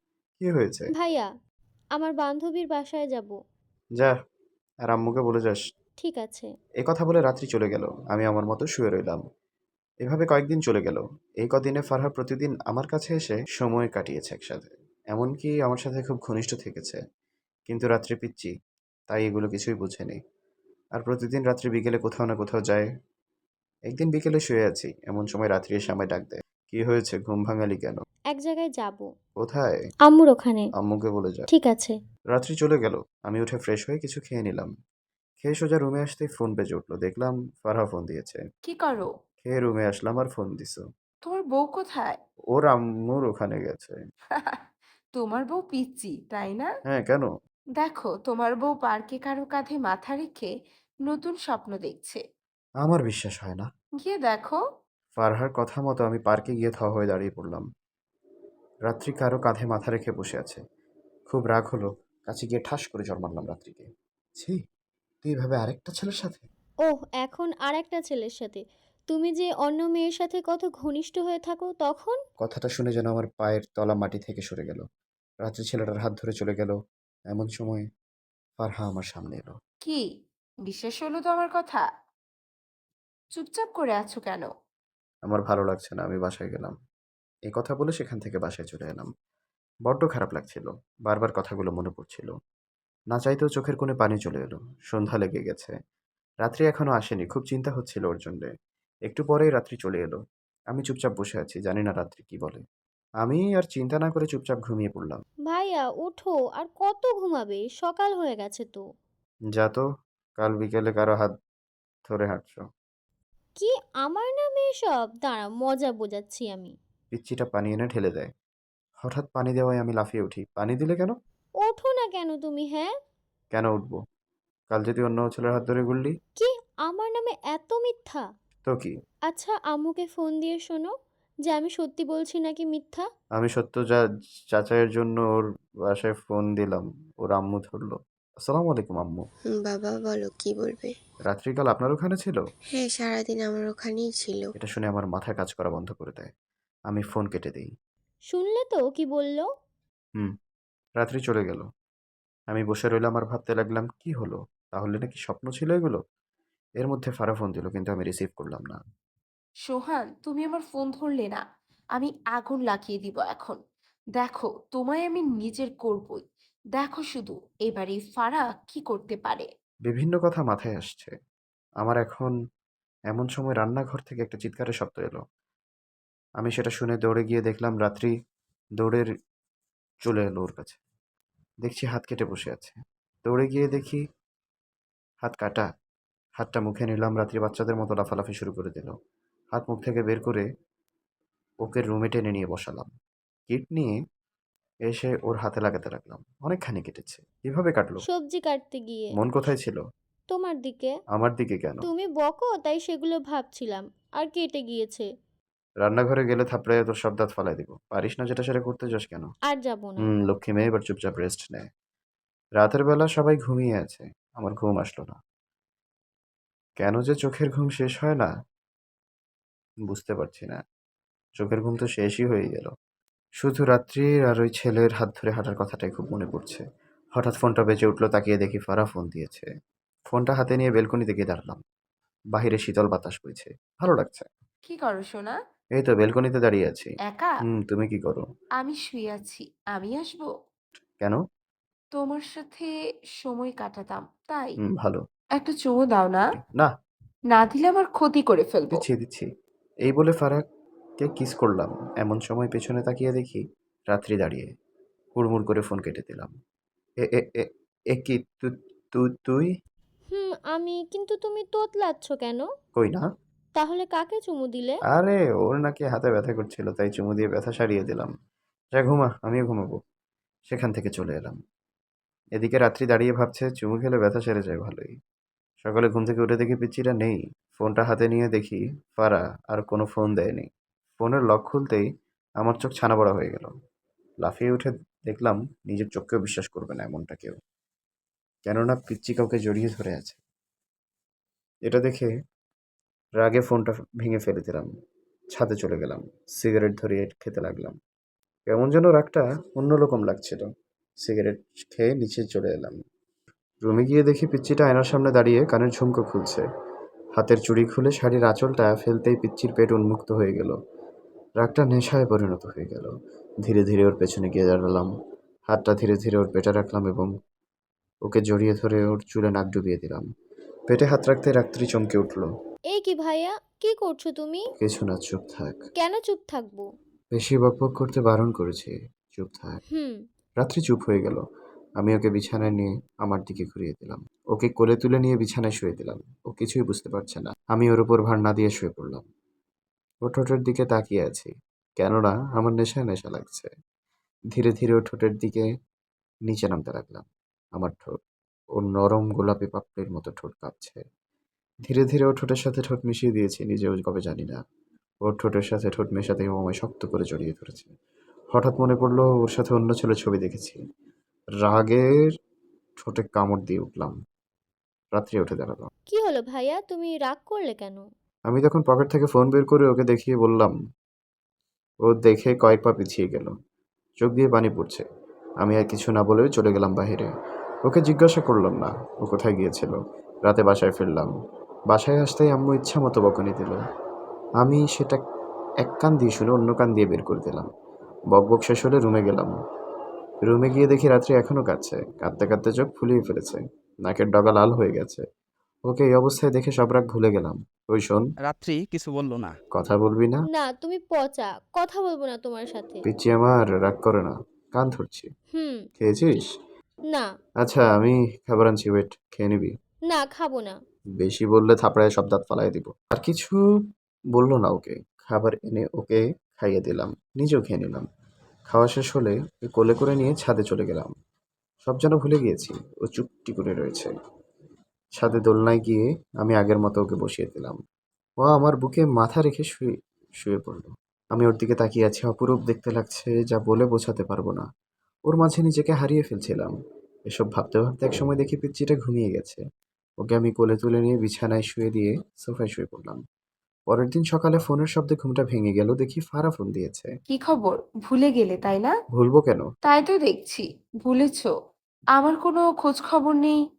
কি হয়েছে? ভাইয়া, আমার বান্ধবীর বাসায় যাব। যা, আর আম্মুকে বলে যাস। ঠিক আছে। এ কথা বলে রাত্রি চলে গেল। আমি আমার মতো শুয়ে রইলাম। এভাবে কয়েকদিন চলে গেল। এই কদিনে ফারহা প্রতিদিন আমার কাছে এসে সময় কাটিয়েছে একসাথে। এমনকি আমার সাথে খুব ঘনিষ্ঠ থেকেছে। কিন্তু রাত্রে পিচ্ছি, তাই এগুলো কিছুই বুঝেনি। আর প্রতিদিন রাত্রে বিকেলে কোথাও না কোথাও যায়। একদিন বিকেলে শুয়ে আছি, এমন সময় রাত্রি এসে আমায় ডাক দেয়। কি হয়েছে, ঘুম ভাঙালি কেন? এক জায়গায় যাব। কোথায়? আম্মুর ওখানে। আম্মুকে বলে যা। ঠিক আছে। রাত্রি চলে গেল। আমি উঠে ফ্রেশ হয়ে কিছু খেয়ে নিলাম। খেয়ে সোজা রুমে আসতেই ফোন বেজে উঠলো। দেখলাম ফারহা ফোন দিয়েছে। কি করো? খেয়ে রুমে আসলাম আর ফোন দিছো। তোমার বউ কোথায়? ওর আম্মুর ওখানে গেছে। তোমার বউ পিচ্চি, তাই না? হ্যাঁ, কেন? দেখো, তোমার বউ পার্কে কারো কাঁধে মাথা রেখে নতুন স্বপ্ন দেখছে। আমার বিশ্বাস হয় না। গিয়ে দেখো। ফারহার কথা মতো আমি পার্কে গিয়ে থ হয়ে দাঁড়িয়ে পড়লাম। রাত্রি কারো কাঁধে মাথা রেখে বসে আছে। খুব রাগ হলো। কাছে গিয়ে ঠাস করে চড় মারলাম রাত্রিকে। ছি, তুই এভাবে আরেকটা ছেলের সাথে? ওহ, এখন আর একটা ছেলের সাথে? তুমি যে অন্য মেয়ের সাথে কত ঘনিষ্ঠ হয়ে থাকো তখন? কথাটা শুনে যেন আমার পায়ের তলা মাটি থেকে সরে গেল। রাত্রি ছেলেটার হাত ধরে চলে গেল। এমন সময় ফারহা আমার সামনে এলো। কি, বিশ্বাস হলো তো আমার কথা? চুপচাপ করে আছো কেন? আমার ভালো লাগছে না, আমি বাসায় গেলাম। এই কথা বলে সেখান থেকে বাসায় চলে এলাম। বড্ড খারাপ লাগছিল। বারবার কথাগুলো মনে পড়ছিল। না চাইতেও চোখের কোণে পানি চলে এলো। সন্ধ্যা লেগে গেছে। রাত্রি এখনো আসেনি। খুব চিন্তা হচ্ছিল ওর জন্যে। একটু পরেই রাত্রি চলে এলো। আমি চুপচাপ বসে আছি। জানি না রাত্রি কি বলে। আমি আর চিন্তা না করে চুপচাপ ঘুমিয়ে পড়লাম। ভাইয়া ওঠো, আর কত ঘুমাবে? সকাল হয়ে গেছে তো। যা তো, কাল বিকেলে কারো হাত ধরে হাঁটছো। কি আমার নামে এসব? দাঁড়া, মজা বোঝাচ্ছি আমি। পিচ্চিটা পানি এনে ঢেলে দেয়। হঠাৎ পানি দেওয়ায় আমি লাফিয়ে উঠি। পানি দিলে কেন? ওঠো না কেন তুমি, হ্যাঁ? কেন উঠবো? কাল যদি অন্য ছেলের হাত ধরে ঘুরলি? কি আমার নামে এত মিথ্যা? তো কি? আচ্ছা, আম্মুকে ফোন দিয়ে শোনো যে আমি সত্যি বলছি নাকি মিথ্যা। আমি সত্য যাচাইয়ের জন্য ওর বাসায় ফোন দিলাম। ওর আম্মু ধরলো। আসসালামু আলাইকুম আম্মু। বাবা বলো কি বলবে? রাত্রিকাল আপনার ওখানে ছিল? হ্যাঁ, সারাদিন আমার ওখানেই ছিল। এটা শুনে আমার মাথা কাজ করা বন্ধ করে দেয়। আমি ফোন কেটে দিই। শুনলে তো কি বললো? হুম। রাত্রি চলে গেল। আমি বসে রইলাম আর ভাবতে লাগলাম কি হলো? তাহলে নাকি স্বপ্ন ছিল এগুলো? এর মধ্যে ফারা ফোন দিল কিন্তু আমি রিসিভ করলাম না। সোহান, তুমি আমার ফোন ধরলে না। আমি আগুন লাগিয়ে দিব এখন। দেখো, তোমায় আমি নিজের করবই। দেখো শুধু এবার এই ফারা কি করতে পারে। বিভিন্ন কথা মাথায় আসছে। আমার এখন এমন সময় রান্নাঘর থেকে একটা চিৎকারের শব্দ এলো। আমি সেটা শুনে দৌড়ে গিয়ে দেখলাম রাত্রি দৌড়ে চলে এলো ওর কাছে। দেখছি হাত কেটে বসে আছে। দৌড়ে গিয়ে দেখি হাত কাটা। হাতটা মুখে নিলাম। রাত্রি বাচ্চাদের মতো লাফালাফি শুরু করে দিল। হাত মুখ থেকে বের করে ওকে রুমে টেনে নিয়ে বসালাম। কিট নিয়ে এসে ওর হাতে লাগাতে লাগলাম। অনেকখানি কেটেছে। কিভাবে কাটলো? সবজি কাটতে গিয়ে। মন কোথায় ছিল? তোমার দিকে। আমার দিকে কেন? তুমি বকো তাই সেগুলো ভাবছিলাম, আর কেটে গিয়েছে। রান্নাঘরে গেলে থাপড়াইয়া তোর সব দাঁত ফালাই দিব। পারিস না যেটা সেটা করতে যাস কেন? আর যাব না। লক্ষ্মী মেয়ে এবার চুপচাপ রেস্ট নেয়। রাতের বেলা সবাই ঘুমিয়ে আছে। আমার ঘুম আসলো না। কেন যে চোখের ঘুম শেষ হয় না বুঝতে পারছি না। চোখের ঘুম তো শেষই হয়ে গেল। শুধু রাত্রির আর ওই ছেলের হাত ধরে হাঁটার কথাটাই খুব মনে পড়ছে। হঠাৎ ফোনটা বেজে উঠলো। তাকিয়ে দেখি ফারা ফোন দিয়েছে। ফোনটা হাতে নিয়ে বেলকনিতে গিয়ে দাঁড়ালাম। বাহিরে শীতল বাতাস বইছে। ভালো লাগছে। কি করো সোনা? এই তো বেলকনিতে দাঁড়িয়ে আছি। একা? তুমি কি করো? আমি শুয়ে আছি। আমি আসবো? কেন? তোমার সাথে সময় কাটাতাম তাই। ভালো। একটা চুমু দাও না। না, না দিলে আমার ক্ষতি করে ফেলবো। দিচ্ছি। এই বলে ফারাককে কিস করলাম। এমন সময় পেছনে তাকিয়ে দেখি রাত্রি দাঁড়িয়ে। হুড়মুড় করে ফোন কেটে দিলাম। এ এ এ এ কি তুই? আমি, কিন্তু তুমি তোতলাচ্ছ কেন? কই না। তাহলে কাকে চুমু দিলে? আরে ওর নাকি হাতে ব্যথা করছিল তাই চুমু দিয়ে ব্যথা সারিয়ে দিলাম। যা ঘুমা, আমিও ঘুমাবো। সেখান থেকে চলে এলাম। এদিকে রাত্রি দাঁড়িয়ে ভাবছে চুমু খেলে ব্যথা সেরে যায় ভালোই। সকালে ঘুম থেকে উঠে দেখি পিচ্চিটা নেই। ফোনটা হাতে নিয়ে দেখি ফারা আর কোনো ফোন দেয়নি। ফোনের লক খুলতেই আমার চোখ ছানা বড়া হয়ে গেল। লাফিয়ে উঠে দেখলাম নিজের চোখকেও বিশ্বাস করবে না এমনটা কেউ। কেননা পিচ্চি কাউকে জড়িয়ে ধরে আছে। এটা দেখে রাগে ফোনটা ভেঙে ফেলে দিলাম। ছাদে চলে গেলাম। সিগারেট ধরিয়ে খেতে লাগলাম। কেমন যেন রাগটা অন্যরকম লাগছিল। সিগারেট খেয়ে নিচে চলে এলাম। রুমে গিয়ে দেখি পিচ্চিটা আয়নার সামনে দাঁড়িয়ে কানের ঝুমকো খুলছে। হাতের চুড়ি খুলে শাড়ির আঁচলটা ফেলতেই পিচ্চির পেট উন্মুক্ত হয়ে গেল। রাগটা নেশায় পরিণত হয়ে গেল। ধীরে ধীরে ওর পেছনে গিয়ে দাঁড়ালাম। হাতটা ধীরে ধীরে ওর পেটে রাখলাম এবং ওকে জড়িয়ে ধরে ওর চুলে নাক ডুবিয়ে দিলাম। পেটে হাত রাখতে রাত্রি চমকে উঠল। এই কি ভাইয়া, কি করছো তুমি? কিছু না, চুপ থাক। কেন চুপ থাকবো? বেশি বকবক করতে বারণ করেছি। চুপ থাক। হুম। রাত্রি চুপ হয়ে গেল। আমি ওকে বিছানায় নিয়ে আমার দিকে ঘুরিয়ে দিলাম। ওকে কোলে তুলে নিয়ে বিছানায় শুয়ে দিলাম। ও কিছুই বুঝতে পারছে না। আমি ওর উপর ভার না দিয়ে শুয়ে পড়লাম। ও ঠোঁটের দিকে তাকিয়ে আছি। কেননা আমার নেশায় নেশা লাগছে। ধীরে ধীরে ও ঠোঁটের দিকে নিচে নামতে লাগলাম। আমার ঠোঁট ওর নরম গোলাপি পাপড়ির মতো ঠোঁট কাঁপছে। ধীরে ধীরে ও ঠোঁটের সাথে ঠোঁট মিশিয়ে দিয়েছি নিজেও কবে জানি না। ওর ঠোঁটের সাথে ঠোঁট মেশাতেই ও আমায় শক্ত করে জড়িয়ে ধরেছে। হঠাৎ মনে পড়লো ওর সাথে অন্য ছেলের ছবি দেখেছি। রাগের ঠোঁটে কামড় দিয়ে উঠলাম। রাত্রি উঠে দাঁড়ালো। কি হলো ভাইয়া, তুমি রাগ করলে কেন? আমি তখন পকেট থেকে ফোন বের করে ওকে দেখিয়ে বললাম। ও দেখে কয়েক পা পিছিয়ে গেল। চোখ দিয়ে পানি পড়ছে। আমি আর কিছু না বলে চলে গেলাম বাইরে। ওকে জিজ্ঞাসা করলাম না ও কোথায় গিয়েছিল। রাতে বাসায় ফিরলাম। বাসায় আসতেই আম্মু ইচ্ছা মতো বকুনি দিল। আমি সেটা এক কান দিয়ে শুনে অন্য কান দিয়ে বের করে দিলাম। বকবক শেষ হলে রুমে গেলাম। রুমে গিয়ে দেখি রাত্রি এখনো কাঁদছে, কাঁদতে কাঁদতে চোখ ফুলিয়ে ফেলেছে, নাকের ডগা লাল হয়ে গেছে। ওকে এই অবস্থায় দেখে সব রাগ ভুলে গেলাম। ওই শোন, রাত্রি কিছু বলল না। কথা বলবি না? না তুমি পচা, কথা বলবো না তোমার সাথে। পিচ্ছি আমার, রাগ করে না, কান ধরছি। হুম। খেয়েছিস? না। আচ্ছা, আমি খাবার আনছি, ওয়েট, খেয়ে নিবি। না খাবো না। বেশি বললে থাপড়ায় সব দাঁত ফালাই দিব। আর কিছু বললো না ওকে। খাবার এনে ওকে খাইয়ে দিলাম, নিজেও খেয়ে নিলাম। খাওয়া শেষ হলে ওকে কোলে করে নিয়ে ছাদে চলে গেলাম। সব যেন ভুলে গিয়েছি, ও চুপটি করে রয়েছে। ছাদে দোলনায় গিয়ে আমি আগের মতো ওকে বসিয়ে দিলাম। ও আমার বুকে মাথা রেখে শুয়ে শুয়ে পড়ল। আমি ওর দিকে তাকিয়ে আছি, অপরূপ দেখতে লাগছে, যা বলে বোঝাতে পারবো না। ওর মাঝে নিজেকে হারিয়ে ফেলছিলাম। এসব ভাবতে ভাবতে একসময় দেখি পিচ্চিটা ঘুমিয়ে গেছে। ওকে আমি কোলে তুলে নিয়ে বিছানায় শুয়ে দিয়ে সোফায় শুয়ে পড়লাম। পরের দিন সকালে ফোনের শব্দে ঘুমটা ভেঙে গেল, দেখি ফারা ফোন দিয়েছে। কি খবর? ভুলে গেলে তাই না? ভুলবো কেন? তাই তো দেখছি, ভুলেছো। আমার কোনো খোঁজ খবর নেই,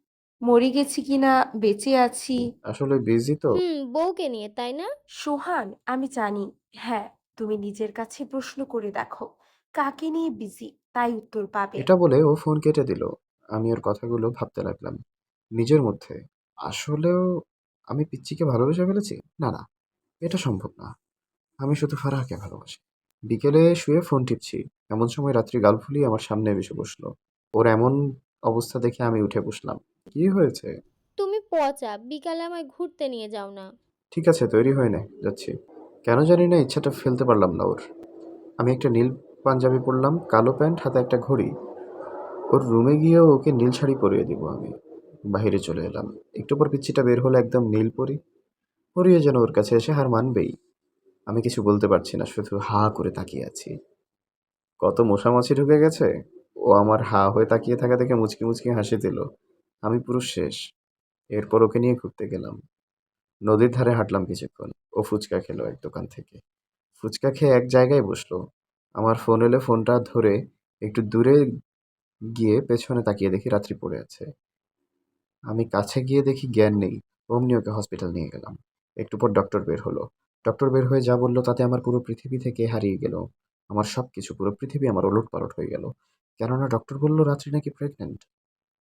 মরে গেছি কিনা, বেঁচে আছি। আসলে বিজি তো। বউকে নিয়ে তাই না? সোহান, আমি জানি। হ্যাঁ, তুমি নিজের কাছে প্রশ্ন করে দেখো, কাকে নিয়ে বিজি, তাই উত্তর পাবে। এটা বলে ও ফোন কেটে দিল। আমি ওর কথাগুলো ভাবতে লাগলাম নিজের মধ্যে। আসলেও আমি পিচ্চিকে ভালোবেসে ফেলেছি? না, না, এটা সম্ভব না। আমি শুধু ফারাহকে ভালোবাসি। বিকেলে শুয়ে ফোন টিপছি, এমন সময় রাত্রি গাল ফুলিয়ে আমার সামনে এসে বসলো। ওর এমন অবস্থা দেখে আমি উঠে বসলাম। কি হয়েছে? তুমি পচা, বিকালে আমায় ঘুরতে নিয়ে যাও না। ঠিক আছে, তৈরি হয়ে নে, যাচ্ছি। কেন জানি না ইচ্ছাটা ফেলতে পারলাম না ওর। আমি একটা নীল পাঞ্জাবি পরলাম, কালো প্যান্ট, হাতে একটা ঘড়ি। ওর রুমে গিয়েও ওকে নীল শাড়ি পরিয়ে দিব আমি। বাইরে চলে এলাম। একটু পর পিচ্চিটা বের হলো, একদম নীল পরি। পরিয়ে যেন ওর কাছে এসে হার মানবেই। আমি কিছু বলতে পারছি না, শুধু হা করে তাকিয়ে আছি। কত মশামাছি ঢুকে গেছে। ও আমার হা হয়ে তাকিয়ে থাকা দেখে মুচকি মুচকি হাসি দিল। আমি পুরো শেষ। এরপর ওকে নিয়ে ঘুরতে গেলাম। নদীর ধারে হাঁটলাম কিছুক্ষণ। ও ফুচকা খেলো এক দোকান থেকে। ফুচকা খেয়ে এক জায়গায় বসলো। আমার ফোন এলে ফোনটা ধরে একটু দূরে গিয়ে পেছনে তাকিয়ে দেখি রাত্রি পড়ে আছে। আমি কাছে গিয়ে দেখি জ্ঞান নেই। অমনি ওকে হসপিটাল নিয়ে গেলাম। একটু পর ডক্টর বের হলো। ডক্টর বের হয়ে যা বলল তাতে আমার পুরো পৃথিবী থেকে হারিয়ে গেল। আমার সবকিছু, পুরো পৃথিবী আমার ওলটপালট হয়ে গেল। কেননা ডক্টর বলল রাত্রি নাকি প্রেগনেন্ট।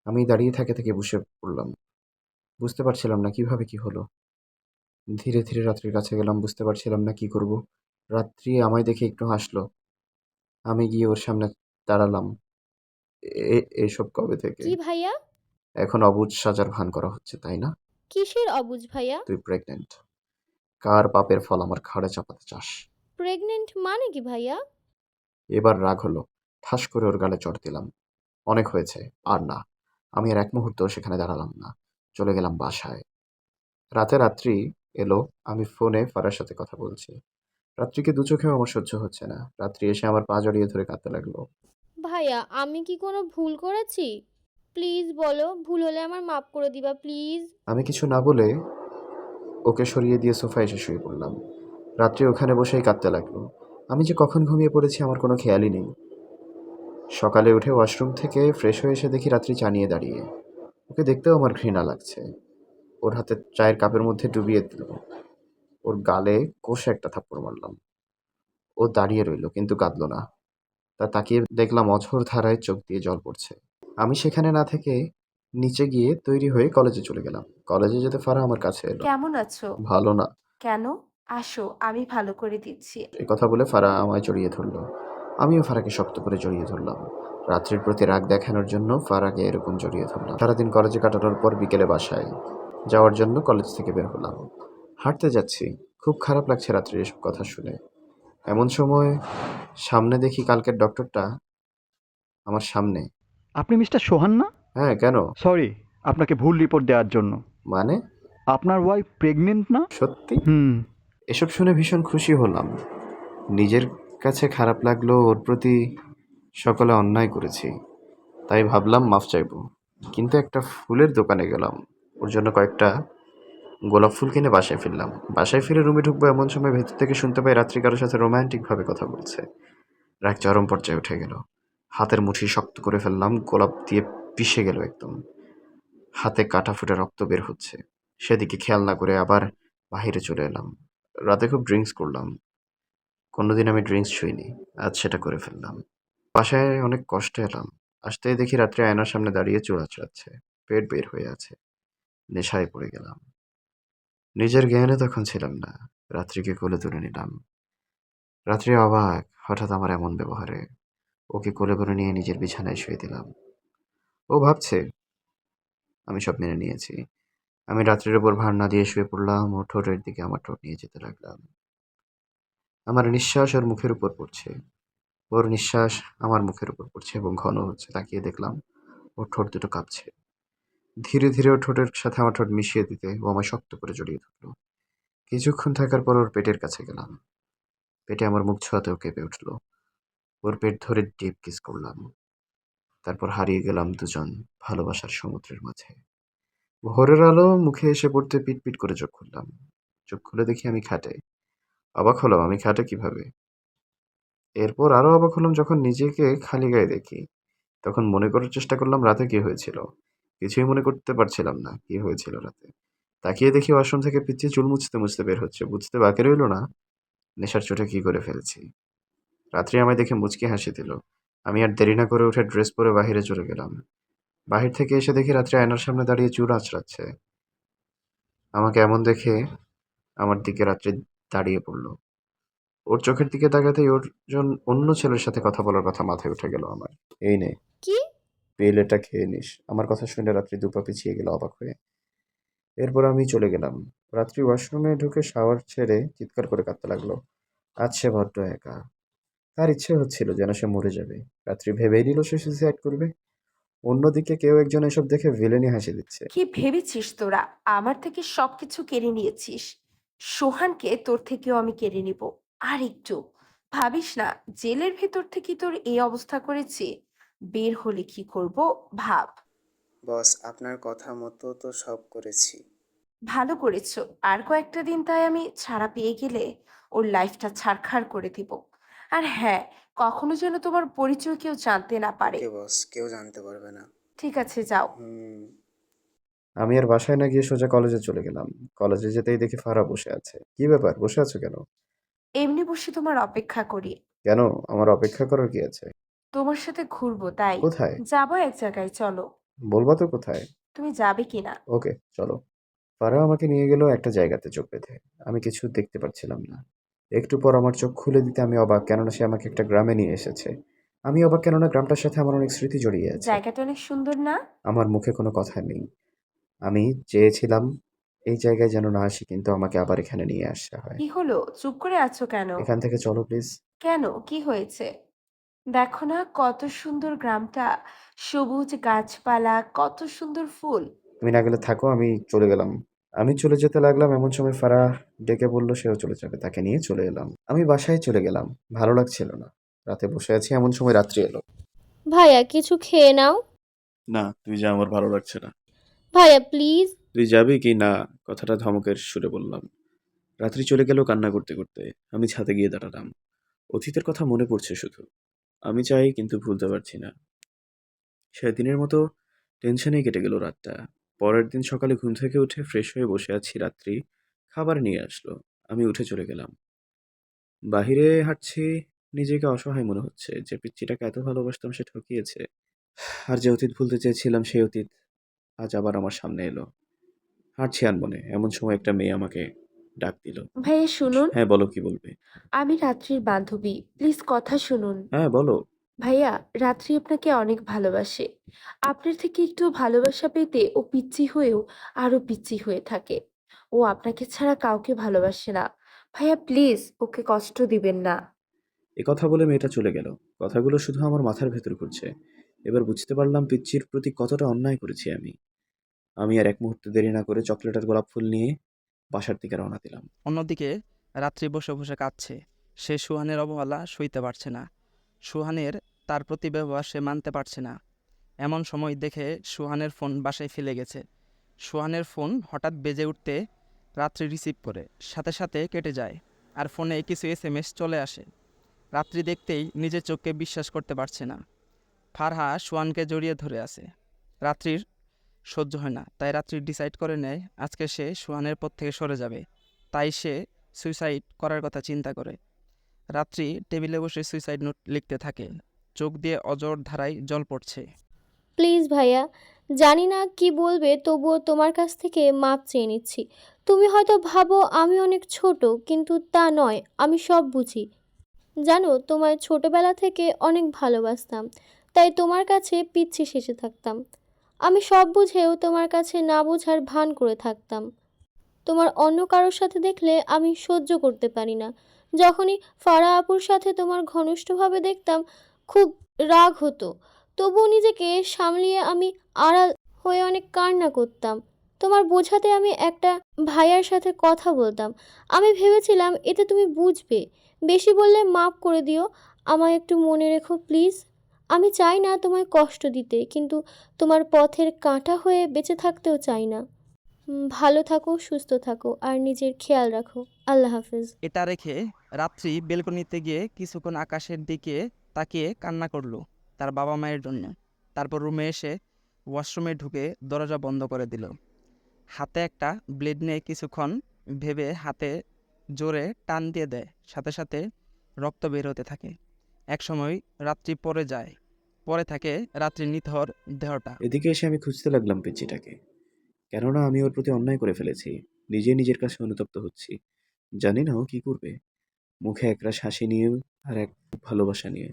আমি দাঁড়িয়ে থেকে থেকে বসে পড়লাম। বুঝতে পারছিলাম না কিভাবে কি হলো। ধীরে ধীরে রাত্রির কাছে গেলাম, বুঝতে পারছিলাম না কি করব। রাত্রি আমায় দেখে একটু হাসলো। আমি গিয়ে ওর সামনে দাঁড়ালাম। এসব কবে থেকে? কি ভাইয়া? এখন অবুঝ সাজার ভান করা হচ্ছে, তাই না? কিসের অবুঝ ভাইয়া? তুই প্রেগনেন্ট। কার পাপের ফল আমার ঘাড়ে চাপাতে চাস? প্রেগনেন্ট মানে কি ভাইয়া? এবার রাগ হলো। ঠাস করে ওর গালে চড় দিলাম। অনেক হয়েছে, আর না। আমি আর এক মুহূর্তও সেখানে দাঁড়ালাম না। চলে গেলাম বাসায়। রাত্রি এলো। আমি ফোনে ফারার সাথে কথা বলছি। রাত্রিকে দু চোখেও আমার সহ্য হচ্ছে না। রাত্রি এসে আমার পা জড়িয়ে ধরে কাঁদতে লাগলো। ভাইয়া আমি কি কোনো ভুল করেছি? প্লিজ বলো, ভুল হলে আমার মাফ করে দিবা প্লিজ। আমি কিছু না বলে ওকে সরিয়ে দিয়ে সোফায় এসে শুয়ে পড়লাম। রাত্রি ওখানে বসেই কাঁদতে লাগলো। আমি যে কখন ঘুমিয়ে পড়েছি আমার কোনো খেয়ালই নেই। সকালে উঠে ওয়াশরুম থেকে ফ্রেশ হয়ে এসে দেখি রাত্রি চা নিয়ে দাঁড়িয়ে। ওকে দেখতেও আমার ঘৃণা লাগছে। ওর হাতে চায়ের কাপের মধ্যে ডুবিয়ে দিল। ওর গালে কষে একটা থাপ্পড় মারলাম। ও দাঁড়িয়ে রইল কিন্তু কাঁদল না। তাকিয়ে দেখলাম অঝোর ধারায় চোখ দিয়ে জল পড়ছে। আমি সেখানে না থেকে নিচে গিয়ে তৈরি হয়ে কলেজে চলে গেলাম। কলেজে যেতে ফারা আমার কাছে এলো। কেমন আছো? ভালো না। কেন? আসো, আমি ভালো করে দিচ্ছি। এই কথা বলে ফারা আমায় জড়িয়ে ধরল। আমিও ফারাকে শক্ত করে জড়িয়ে ধরলাম। রাত্রির প্রতি রাগ দেখানোর জন্য ফারাকে এরকম জড়িয়ে ধরলাম। সারাদিন কলেজে কাটানোর পর বিকেলে বাসায় যাওয়ার জন্য কলেজ থেকে বের হলাম। হাঁটতে যাচ্ছি। খুব খারাপ লাগছে রাত্রির এসব কথা শুনে। এমন সময় সামনে দেখি কালকের ডক্টরটা আমার সামনে। আপনি মিস্টার সোহান না? হ্যাঁ, কেন? সরি, আপনাকে ভুল রিপোর্ট দেওয়ার জন্য। মানে? আপনার ওয়াইফ প্রেগনেন্ট না? সত্যি? হুম। এসব শুনে ভীষণ খুশি হলাম। নিজের কাছে খারাপ লাগলো, ওর প্রতি সকলে অন্যায় করেছি। তাই ভাবলাম মাফ চাইবো। কিন্তু একটা ফুলের দোকানে গেলাম। ওর জন্য কয়েকটা গোলাপ ফুল কিনে বাসায় ফিরলাম। বাসায় ফিরে রুমে ঢুকবো এমন সময় ভেতর থেকে শুনতে পাই রাত্রি কারোর সাথে রোমান্টিকভাবে কথা বলছে। রাগ চরম পর্যায়ে উঠে গেল। হাতের মুঠি শক্ত করে ফেললাম, গোলাপ দিয়ে পিষে গেল একদম। হাতে কাটা ফুটে রক্ত বের হচ্ছে। সেদিকে খেয়াল না করে আবার বাহিরে চলে এলাম। রাতে খুব ড্রিঙ্কস করলাম। কোনোদিন আমি ড্রিঙ্কস ছুঁইনি, আজ সেটা করে ফেললাম। বাসায় অনেক কষ্টে এলাম। আসতেই দেখি রাত্রে আয়নার সামনে দাঁড়িয়ে চুল আঁচড়াচ্ছে। পেট বের হয়ে আছে। নেশায় পড়ে গেলাম। নিজের জ্ঞানে তখন ছিলাম না। রাত্রিকে কোলে তুলে নিলাম। রাত্রি অবাক হঠাৎ আমার এমন ব্যবহারে। ওকে কোলে করে নিয়ে নিজের বিছানায় শুয়ে দিলাম। ও ভাবছে আমি সব মেনে নিয়েছি। আমি রাত্রির ওপর ভার না দিয়ে শুয়ে পড়লাম। ও ঠোঁটের দিকে আমার ঠোঁট নিয়ে যেতে লাগলাম। আমার নিঃশ্বাস ওর মুখের উপর পড়ছে। ওর নিঃশ্বাস আমার মুখের উপর পড়ছে এবং ঘন হচ্ছে। তাকিয়ে দেখলাম ওর ঠোঁট দুটো কাঁপছে। ধীরে ধীরে ওর ঠোঁটের সাথে আমার ঠোঁট মিশিয়ে দিতে ও আমায় শক্ত করে জড়িয়ে ধরল। কিছুক্ষণ থাকার পর ওর পেটের কাছে গেলাম। পেটে আমার মুখ ছোঁয়াতেও কেঁপে উঠল। ওর পেট ধরে ডিপ কিস করলাম। তারপর হারিয়ে গেলাম দুজন ভালোবাসার সমুদ্রের মাঝে। ভোরের আলো মুখে এসে পড়তে পিটপিট করে চোখ খুললাম। চোখ খুলে দেখি আমি খাটে। অবাক হলাম আমি খাটে কিভাবে। এরপর আরো অবাক হলাম যখন নিজেকে খালি গায়ে দেখি। তখন মনে করার চেষ্টা করলাম রাতে কি হয়েছিল। কিছুই মনে করতে পারছিলাম না কি হয়েছিল রাতে। তাকিয়ে দেখি ওয়াশরুম থেকে পিচ্ছি চুল মুছতে মুছতে বের হচ্ছে। বুঝতে বাকি রইল না নেশার চোটে কি করে ফেলেছি। রাত্রি আমায় দেখে মুচকি হাসি দিল। আমি আর দেরি না করে উঠে ড্রেস পরে বাহিরে চলে গেলাম। বাহির থেকে এসে দেখি রাত্রি আয়নার সামনে দাঁড়িয়ে চুল আঁচড়াচ্ছে। আমাকে এমন দেখে আমার দিকে রাত্রি দাঁড়িয়ে পড়ল। ওর চোখের দিকে তাকাতেই ওর অন্য ছেলের সাথে কথা বলার কথা মাথায় উঠে গেল আমার। এই নে কি? পিল এটা খেয়ে নিস। আমার কথা শুনে রাত্রি দুপা পিছিয়ে গেল অবাক হয়ে। এরপর আমি চলে গেলাম। রাত্রি ওয়াশরুমে ঢুকে শাওয়ার ছেড়ে চিৎকার করে কাঁদতে লাগলো। আজ সে বড্ড একা। তার ইচ্ছে হচ্ছিল যেন সে মরে যাবে। রাত্রি ভেবেই নিল সে সুইসাইড করবে। অন্যদিকে কেউ একজন এসব দেখে ভিলেনি হাসি দিচ্ছে। কি ভেবেছিস তোরা আমার থেকে সবকিছু কেড়ে নিয়েছিস? সোহানকে তোর থেকেও আমি কেড়ে নিব। আর একটু ভাবিস না জেলের ভেতর থেকে তোর এই অবস্থা করেছি। বের হলে কি করব ভাব। বস, আপনার কথা মতো তো সব করেছি। ভালো করেছো। আর কয়েকটা দিন তাই আমি ছাড়া পেয়ে গেলে ওর লাইফটা ছারখার করে দিব। আর হ্যাঁ, কখনো যেন তোমার পরিচয় কেউ জানতে না পারে। ওকে বস, কেউ জানতে পারবে না। ঠিক আছে, যাও। হুম। আমি আর বাসায় না গিয়ে সোজা কলেজে চলে গেলাম। কলেজে যেতেই দেখি ফারা বসে আছে। কি ব্যাপার, বসে আছো কেন? এমনি বসে তোমার অপেক্ষা করি। কেন, আমার অপেক্ষা করার কি আছে? তোমার সাথে ঘুরবো তাই। কোথায়? যাবো এক জায়গায়, চলো। বলবা তো কোথায়? তুমি যাবে কিনা? ওকে চলো। ফারা আমাকে নিয়ে গেল একটা জায়গাতে চোখ বেঁধে। আমি কিছু দেখতে পারছিলাম না। একটু পর আমার চোখ খুলে দিতে আমি অবাক, কেননা সে আমাকে একটা গ্রামে নিয়ে এসেছে। আমি অবাক কেননা গ্রামটার সাথে আমার অনেক স্মৃতি জড়িয়ে আছে। জায়গাটা অনেক সুন্দর না? আমার মুখে কোনো কথা নেই। আমি চেয়েছিলাম এই জায়গায় যেন না আসি, কিন্তু আমাকে আবার এখানে নিয়ে আসা হয়। কি হলো, চুপ করে আছো কেন? এখান থেকে চলো প্লিজ। কেন, কি হয়েছে? দেখো না কত সুন্দর গ্রামটা। সবুজ গাছপালা, কত সুন্দর ফুল। তুমি না গেলে থাকো, আমি চলে গেলাম। আমি চলে যেতে লাগলাম, এমন সময় ফারাহ ডেকে বলল সেও চলে যাবে। তাকে নিয়ে চলে এলাম। আমি বাসায় চলে গেলাম। ভালো লাগছিল না। রাতে বসে আছি, এমন সময় রাত্রি এলো। ভাইয়া কিছু খেয়ে নাও। না তুই যা, আমার ভালো লাগছে না। ভাইয়া প্লিজ। তুই যাবি কি না? কথাটা ধমকের সুরে বললাম। রাত্রি চলে গেল কান্না করতে করতে। আমি ছাদে গিয়ে দাঁড়ালাম। অতীতের কথা মনে পড়ছে শুধু। আমি চাই কিন্তু ভুলতে পারছি না। সেদিনের মতো টেনশনেই কেটে গেল রাতটা। পরের দিন সকালে ঘুম থেকে উঠে ফ্রেশ হয়ে বসে আছি। রাত্রি খাবার নিয়ে আসলো। আমি উঠে চলে গেলাম। বাহিরে হাঁটছি। নিজেকে অসহায় মনে হচ্ছে যে পিচ্চিটাকে এত ভালোবাসতাম সে ঠকিয়েছে। আর যে অতীত ভুলতে চেয়েছিলাম সেই অতীত আজ আবার আমার সামনে এলো। হাঁটছি আনমনে, এমন সময় একটা মেয়ে আমাকে ডাক দিল। ভাইয়া শুনুন। হ্যাঁ বলো, কি বলবে? আমি রাত্রির বান্ধবী, প্লিজ কথা শুনুন। হ্যাঁ বলো। ভাইয়া, রাত্রি আপনাকে অনেক ভালোবাসে। আপনার থেকে একটু ভালোবাসা পেতে ও পিচ্চি হয়েও আরো পিচ্চি হয়ে থাকে। ও আপনাকে ছাড়া কাউকে ভালোবাসে না। ভাইয়া প্লিজ ওকে কষ্ট দিবেন না। এ কথা বলে মেয়েটা চলে গেল। কথাগুলো শুধু আমার মাথার ভেতর ঘুরছে। এবার বুঝতে পারলাম পিচ্চির প্রতি কতটা অন্যায় করেছি আমি। আমি আর এক মুহূর্তে দেরি না করে চকলেট আর গোলাপ ফুল নিয়ে বাসার দিকে রওনা দিলাম। অন্যদিকে রাত্রি বসে বসে কাঁদছে। সে সুহানের অবহেলা সইতে পারছে না। সুহানের তার প্রতি ব্যবহার সে মানতে পারছে না। এমন সময় দেখে সুহানের ফোন বাসায় ফেলে গেছে। সুহানের ফোন হঠাৎ বেজে উঠতে রাত্রি রিসিভ করে, সাথে সাথে কেটে যায়। আর ফোনে কিছু SMS চলে আসে। রাত্রি দেখতেই নিজের চোখকে বিশ্বাস করতে পারছে না। ফারহা সুহানকে জড়িয়ে ধরে আছে। রাত্রির সহ্য হয় না, তাই রাত্রি ডিসাইড করে নেয় আজকে সে সুহানের পথ থেকে সরে যাবে। তাই সে সুইসাইড করার কথা চিন্তা করে। রাত্রি টেবিলে বসে সুইসাইড নোট লিখতে থাকে। চোখ দিয়ে অজর ধারায় জল পড়ছে। প্লিজ ভাইয়া, জানি না কি বলবে, তবুও তোমার কাছ থেকে মাপ চেয়ে নিচ্ছি। তুমি হয়তো ভাবো আমি অনেক ছোট, কিন্তু তা নয়, আমি সব বুঝি। জানো, তোমায় ছোটবেলা থেকে অনেক ভালোবাসতাম, তাই তোমার কাছে পিচ্ছি সেজে থাকতাম। আমি সব বুঝেও তোমার কাছে না বোঝার ভান করে থাকতাম। তোমার অন্য কারোর সাথে দেখলে আমি সহ্য করতে পারি না। যখনই ফারা আপুর সাথে তোমার ঘনিষ্ঠভাবে দেখতাম, খুব রাগ হতো। তবুও নিজেকে সামলিয়ে আমি আড়াল হয়ে অনেক কান্না করতাম। তোমার বোঝাতে আমি একটা ভাইয়ার সাথে কথা বলতাম। আমি ভেবেছিলাম এতে তুমি বুঝবে। বেশি বললে মাফ করে দিও, আমায় একটু মনে রেখো প্লিজ। আমি চাই না তোমায় কষ্ট দিতে, কিন্তু তোমার পথের কাঁটা হয়ে বেঁচে থাকতেও চাই না। ভালো থাকো, সুস্থ থাকো, আর নিজের খেয়াল রাখো। আল্লাহ হাফেজ। এটা রেখে রাত্রি বেলকনিতে গিয়ে কিছুক্ষণ আকাশের দিকে তাকিয়ে কান্না করলো তার বাবা মায়ের জন্য। তারপর রুমে এসে ওয়াশরুমে ঢুকে দরজা বন্ধ করে দিল। হাতে একটা ব্লেড নিয়ে কিছুক্ষণ ভেবে হাতে জোরে টান দিয়ে দেয়, সাথে সাথে রক্ত বের হতে থাকে। একসময় রাত্রি পরে থাকে রাত্রির নিথর দেহটা। এদিকে এসে আমি খুঁজতে লাগলাম পিচ্চিটাকে, কেননা আমি ওর প্রতি অন্যায় করে ফেলেছি। নিজের কাছে অনুতপ্ত হচ্ছি। জানি না ও কি করবে। মুখে একরাশ হাসি নিয়ে আর এক ভালোবাসা নিয়ে।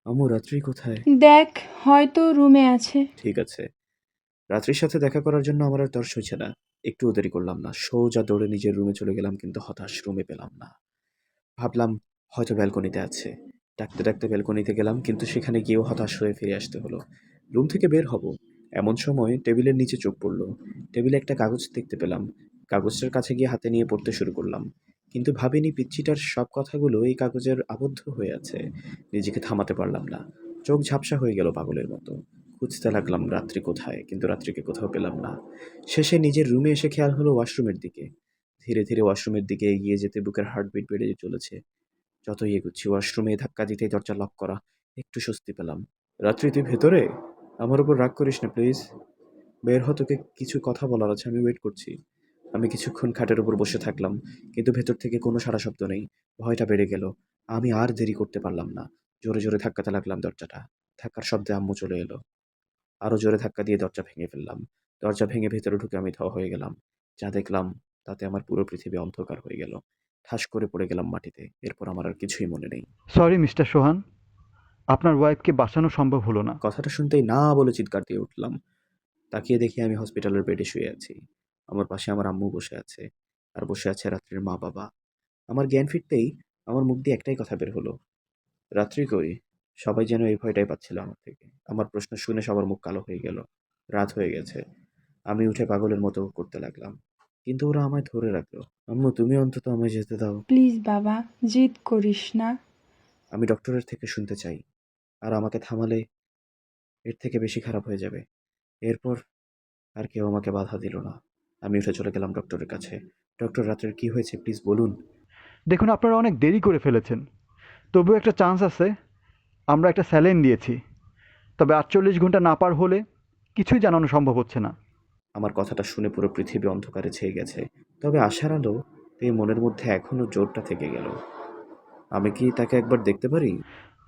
আম্মু, রাত্রি কোথায়? দেখ, হয়তো রুমে আছে। ঠিক আছে। রাত্রির সাথে দেখা করার জন্য আমার আর তর সইছে না। একটুও দেরি করলাম না, সোজা দৌড়ে নিজের রুমে চলে গেলাম, কিন্তু হতাশ, রুমে পেলাম না। ভাবলাম হয়তো ব্যালকনিতে আছে। ডাকতে ডাকতে ব্যালকনিতে গেলাম, কিন্তু সেখানে গিয়েও হতাশ হয়ে ফিরে আসতে হলো। রুম থেকে বের হব, এমন সময় টেবিলের নিচে চোখ পড়লো। টেবিলে একটা কাগজ দেখতে পেলাম। কাগজটার কাছে গিয়ে হাতে নিয়ে পড়তে শুরু করলাম, কিন্তু ভাবিনি পিচ্চিটার সব কথাগুলো এই কাগজের আবদ্ধ হয়ে আছে। নিজেকে থামাতে পারলাম না, চোখ ঝাপসা হয়ে গেল পাগলের মতো। খুঁজতে লাগলাম রাত্রি কোথায়, কিন্তু রাত্রিকে কোথাও পেলাম না। শেষে নিজের রুমে এসে খেয়াল হলো ওয়াশরুমের দিকে। ধীরে ধীরে ওয়াশরুমের দিকে এগিয়ে যেতে বুকের হার্টবিট বেড়ে চলেছে। যতই এগুচ্ছি, ওয়াশরুমে ধাক্কা দিতেই দরজা লক করা। একটু স্বস্তি পেলাম। রাত্রি, তুই ভেতরে? আমার উপর রাগ করিস না প্লিজ। বের হ, তোকে কিছু কথা বলার আছে, আমি ওয়েট করছি। আমি কিছুক্ষণ খাটের উপর বসে থাকলাম, কিন্তু ভেতর থেকে কোনো সাড়া শব্দ নেই। ভয়টা বেড়ে গেল। আমি আর দেরি করতে পারলাম না। জোরে জোরে ধাক্কাতে লাগলাম দরজাটা। ধাক্কার শব্দে আম্মু চলে এলো। আরো জোরে ধাক্কা দিয়ে দরজা ভেঙে ফেললাম। দরজা ভেঙে ভেতরে ঢুকে আমি থ হয়ে গেলাম। যা দেখলাম তাতে আমার পুরো পৃথিবী অন্ধকার হয়ে গেল। ঠাস করে পড়ে গেলাম মাটিতে। এরপর আমার আর কিছুই মনে নেই। সরি মিস্টার সোহান, আপনার ওয়াইফকে বাঁচানো সম্ভব হলো না। কথাটা শুনতেই না বলে চিৎকার দিয়ে উঠলাম। তাকিয়ে দেখি আমি হসপিটালের বেডে শুয়ে আছি। আমার পাশে আমার আম্মু বসে আছে, আর বসে আছে রাত্রির মা বাবা। আমার জ্ঞান ফিরতেই আমার মুখ দিয়ে একটাই কথা বের হলো, রাত্রি কই? সবাই যেন এই ভয়টাই পাচ্ছিল আমার থেকে। আমার প্রশ্ন শুনে সবার মুখ কালো হয়ে গেল। রাত হয়ে গেছে। আমি উঠে পাগলের মতো করতে লাগলাম, কিন্তু ওরা আমায় ধরে রাখলো। আম্মু, তুমি অন্তত আমায় যেতে দাও। প্লিজ বাবা, জিদ করিস না। আমি ডক্টরের থেকে শুনতে চাই, আর আমাকে থামালে এর থেকে বেশি খারাপ হয়ে যাবে। এরপর আর কেউ আমাকে বাধা দিল না। আমি উঠে চলে গেলাম ডক্টরের কাছে। ডক্টর, রাত্রের কি হয়েছে প্লিজ বলুন। দেখুন, আপনারা অনেক দেরি করে ফেলেছেন, তবুও একটা চান্স আছে। আমরা একটা স্যালাইন দিয়েছি, তবে 48 ঘন্টা না পার হলে কিছুই জানানো সম্ভব হচ্ছে না। আমার কথাটা শুনে পুরো পৃথিবী অন্ধকারে ছেয়ে গেছে, তবে আশার আলো এই মনের মধ্যে এখনো জোরটা থেকে গেল। আমি কি তাকে একবার দেখতে পারি?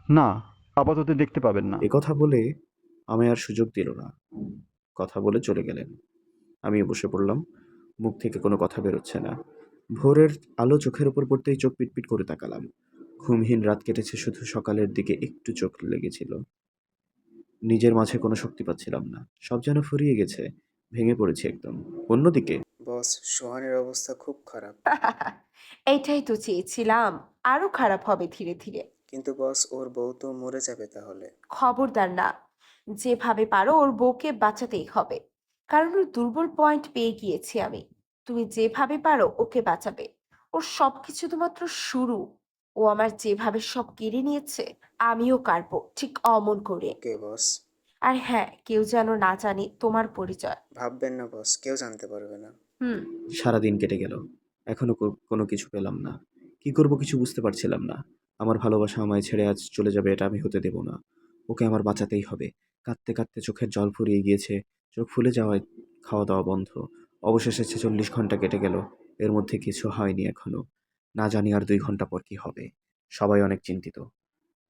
না, আপাতত দেখতে পাবেন না। এ কথা বলে আমায় আর সুযোগ দিল না। কথা বলে চলে গেলেন। আমিও বসে পড়লাম। মুখ থেকে কোনো কথা বেরোচ্ছে না। ভোরের আলো চোখের উপর পড়তেই চোখ পিটপিট করে তাকালাম। ঘুমহীন রাত কেটেছে, শুধু সকালের দিকে একটু চোখ লেগেছিল। নিজের মাঝে কোনো শক্তি পাচ্ছিলাম না। সব যেন ফুরিয়ে গেছে। ভেঙে পড়েছি একদম। অন্যদিকে বস, সোহানের অবস্থা খুব খারাপ। এইটাই তো চেয়েছিলাম, আরো খারাপ হবে ধীরে ধীরে। কিন্তু বস, ওর বউ তো মরে যাবে তাহলে। খবরদার না, যেভাবে পারো ওর বউকে বাঁচাতেই হবে, কারণ ওর দুর্বল পয়েন্ট পেয়ে গিয়েছি আমি। তুমি যেভাবে পারো ওকে বাঁচাবে। ওর সবকিছু তো মাত্র শুরু। ও আমার যেভাবে সব কেড়ে নিয়েছে, আমিও কাড়বো ঠিক অমন করে। ওকে বস। আর হ্যাঁ, কেউ যেন না জানে তোমার পরিচয়। ভাববেন না বস, কেউ জানতে পারবে না। হুম। সারাদিন কেটে গেল। এখনো কোনো কিছু পেলাম না। কি করব কিছু বুঝতে পারছিলাম না। আমার ভালোবাসা আমায় ছেড়ে আজ চলে যাবে, এটা আমি হতে দেব না। ওকে আমার বাঁচাতেই হবে। কাঁদতে কাঁদতে চোখের জল ফুরিয়ে গিয়েছে। চোখ ফুলে যাওয়ায় খাওয়া দাওয়া বন্ধ। অবশেষে 46 ঘন্টা কেটে গেল। এর মধ্যে কিছু হয়নি এখনো। না জানি আর 2 ঘন্টা পর কি হবে। সবাই অনেক চিন্তিত।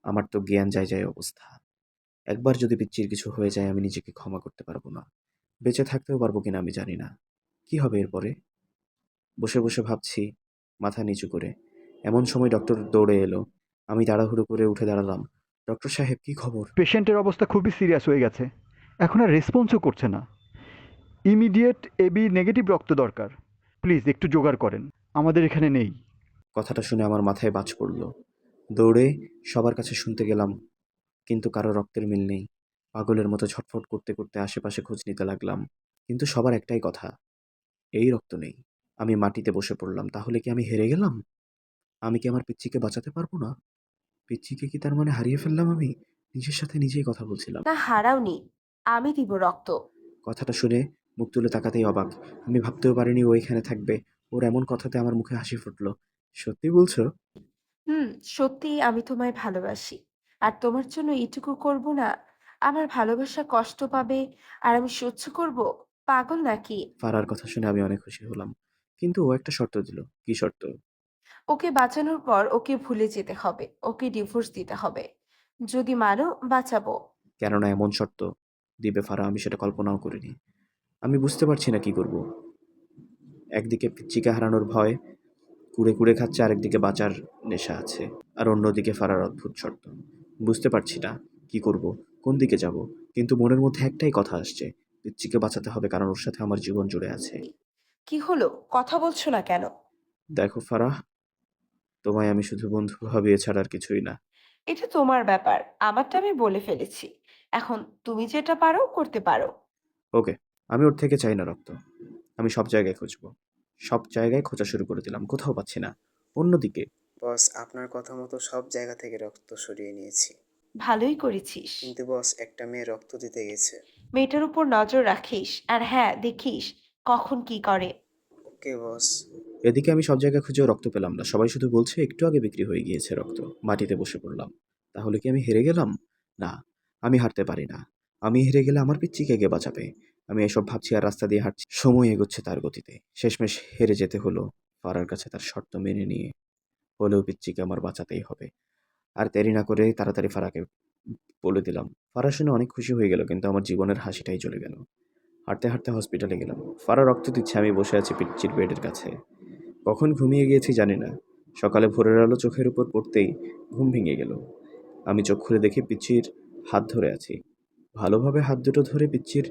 আমার তো জ্ঞান যায় যায় অবস্থা। একবার যদি পিচ্চির কিছু হয়ে যায় আমি নিজেকে ক্ষমা করতে পারবো না। বেঁচে থাকতেও পারবো কিনা আমি জানি না। কি হবে এরপরে? বসে বসে ভাবছি, মাথা নিচু করে। এমন সময় ডক্টর দৌড়ে এলো। আমি তাড়াহুড়ো করে উঠে দাঁড়ালাম। ডক্টর সাহেব, কি খবর? পেশেন্টের অবস্থা খুবই সিরিয়াস হয়ে গেছে, এখন আর রেসপন্সও করছে না। ইমিডিয়েট এবি নেগেটিভ রক্ত দরকার। প্লিজ একটু জোগাড় করেন, আমাদের এখানে নেই। কথাটা শুনে আমার মাথায় বাজ পড়ল। দৌড়ে সবার কাছে শুনতে গেলাম, কিন্তু কারো রক্তের মিল নেই। পাগলের মতো ছটফট করতে করতে আশেপাশে খোঁজ নিতে লাগলাম, কিন্তু সবার একটাই কথা, এই রক্ত নেই। আমি মাটিতে বসে পড়লাম। তাহলে কি আমি হেরে গেলাম? আমি কি আমার পিচ্চিকে বাঁচাতে পারবো না? পিচ্চিকে কি তার মানে হারিয়ে ফেললাম আমি? নিজের সাথে নিজেই কথা বলছিলাম। না, হারাওনি। আমি দিব রক্ত। কথাটা শুনে মুখ তুলে তাকাতেই অবাক। আমি ভাবতেও পারিনি ও এখানে থাকবে। ওর এমন কথাতে আমার মুখে হাসি ফুটলো। সত্যি বলছো? হুম, সত্যিই আমি তোমায় ভালোবাসি। আর তোমার জন্য এটুকু করব না? আমার ভালোবাসা কষ্ট পাবে আর আমি সহ্য করব? পাগল নাকি? ফারার কথা শুনে আমি অনেক খুশি হলাম। কিন্তু ও একটা শর্ত দিল। কি শর্ত? ওকে বাঁচানোর পর ওকে ভুলে যেতে হবে। ওকে ডিভোর্স দিতে হবে। যদি মানো বাঁচাবো। কেননা এমন শর্ত দিবে ফারা, আমি সেটা কল্পনাও করিনি। আমি বুঝতে পারছি না কি করব। একদিকে পিচ্চিকে হারানোর ভয় কুরে কুরে খাচ্ছে, আরেকদিকে বাঁচার নেশা আছে, আর অন্যদিকে ফারার অদ্ভুত শর্ত। বুঝতে পারছি না কি করব, কোন দিকে যাব। কিন্তু মনের মধ্যে একটাই কথা আসছে, পিচ্চিকে বাঁচাতে হবে, কারণ ওর সাথে আমার জীবন জুড়ে আছে। কি হলো? কথা বলছো না কেন? দেখো ফারাহ, তোমায় আমি শুধু বন্ধু ভাবি, এছাড়া আর কিছুই না। এটা তোমার ব্যাপার। আমারটা আমি বলে ফেলেছি। এখন তুমি যেটা পারো করতে পারো। ওকে, আমি ওর থেকে চাই না রক্ত। আমি সব জায়গায় খুঁজবো। সব জায়গায় খোঁজা শুরু করে দিলাম, কোথাও পাচ্ছি না। অন্যদিকে বস, আপনার কথা মতো সব জায়গা থেকে রক্ত সরিয়ে নিয়েছি। ভালোই করেছিস। কিন্তু বস, একটা মেয়ে রক্ত দিতে গেছে। মেয়েটার উপর নজর রাখিস আর হ্যাঁ, দেখিস কখন কি করে। ওকে বস। এদিকে আমি সব জায়গায় খুঁজেও রক্ত পেলাম না। সবাই শুধু বলছে একটু আগে বিক্রি হয়ে গিয়েছে রক্ত। মাটিতে বসে পড়লাম। তাহলে কি আমি হেরে গেলাম? না, আমি হারতে পারি না। আমি হেরে গেলে আমার পিচ্চিকে কে বাঁচাবে? আমি এসব ভাবছি আর রাস্তা দিয়ে হাঁটছি। সময় এগোচ্ছে তার গতিতে। শেষমেশ হেরে যেতে হলো। ফারার কাছে তার শর্ত মেনে নিয়ে হলেও পিচ্চিকে আমার বাঁচাতেই হবে। আর দেরি না করে তাড়াতাড়ি ফারাকে বলে দিলাম। ফারা শুনে অনেক খুশি হয়ে গেল, কিন্তু আমার জীবনের হাসিটাই চলে গেল। হাঁটতে হাঁটতে হসপিটালে গেলাম। ফারা রক্ত দিচ্ছে, আমি বসে আছি পিচ্চির বেডের কাছে। কখন ঘুমিয়ে গিয়েছি জানি না। সকালে ভোরের আলো চোখের উপর পড়তেই ঘুম ভেঙে গেল। আমি চোখ খুলে দেখি পিচ্চির হাত ধরে আছি। ভালোভাবে হাত দুটো ধরে পিচ্চির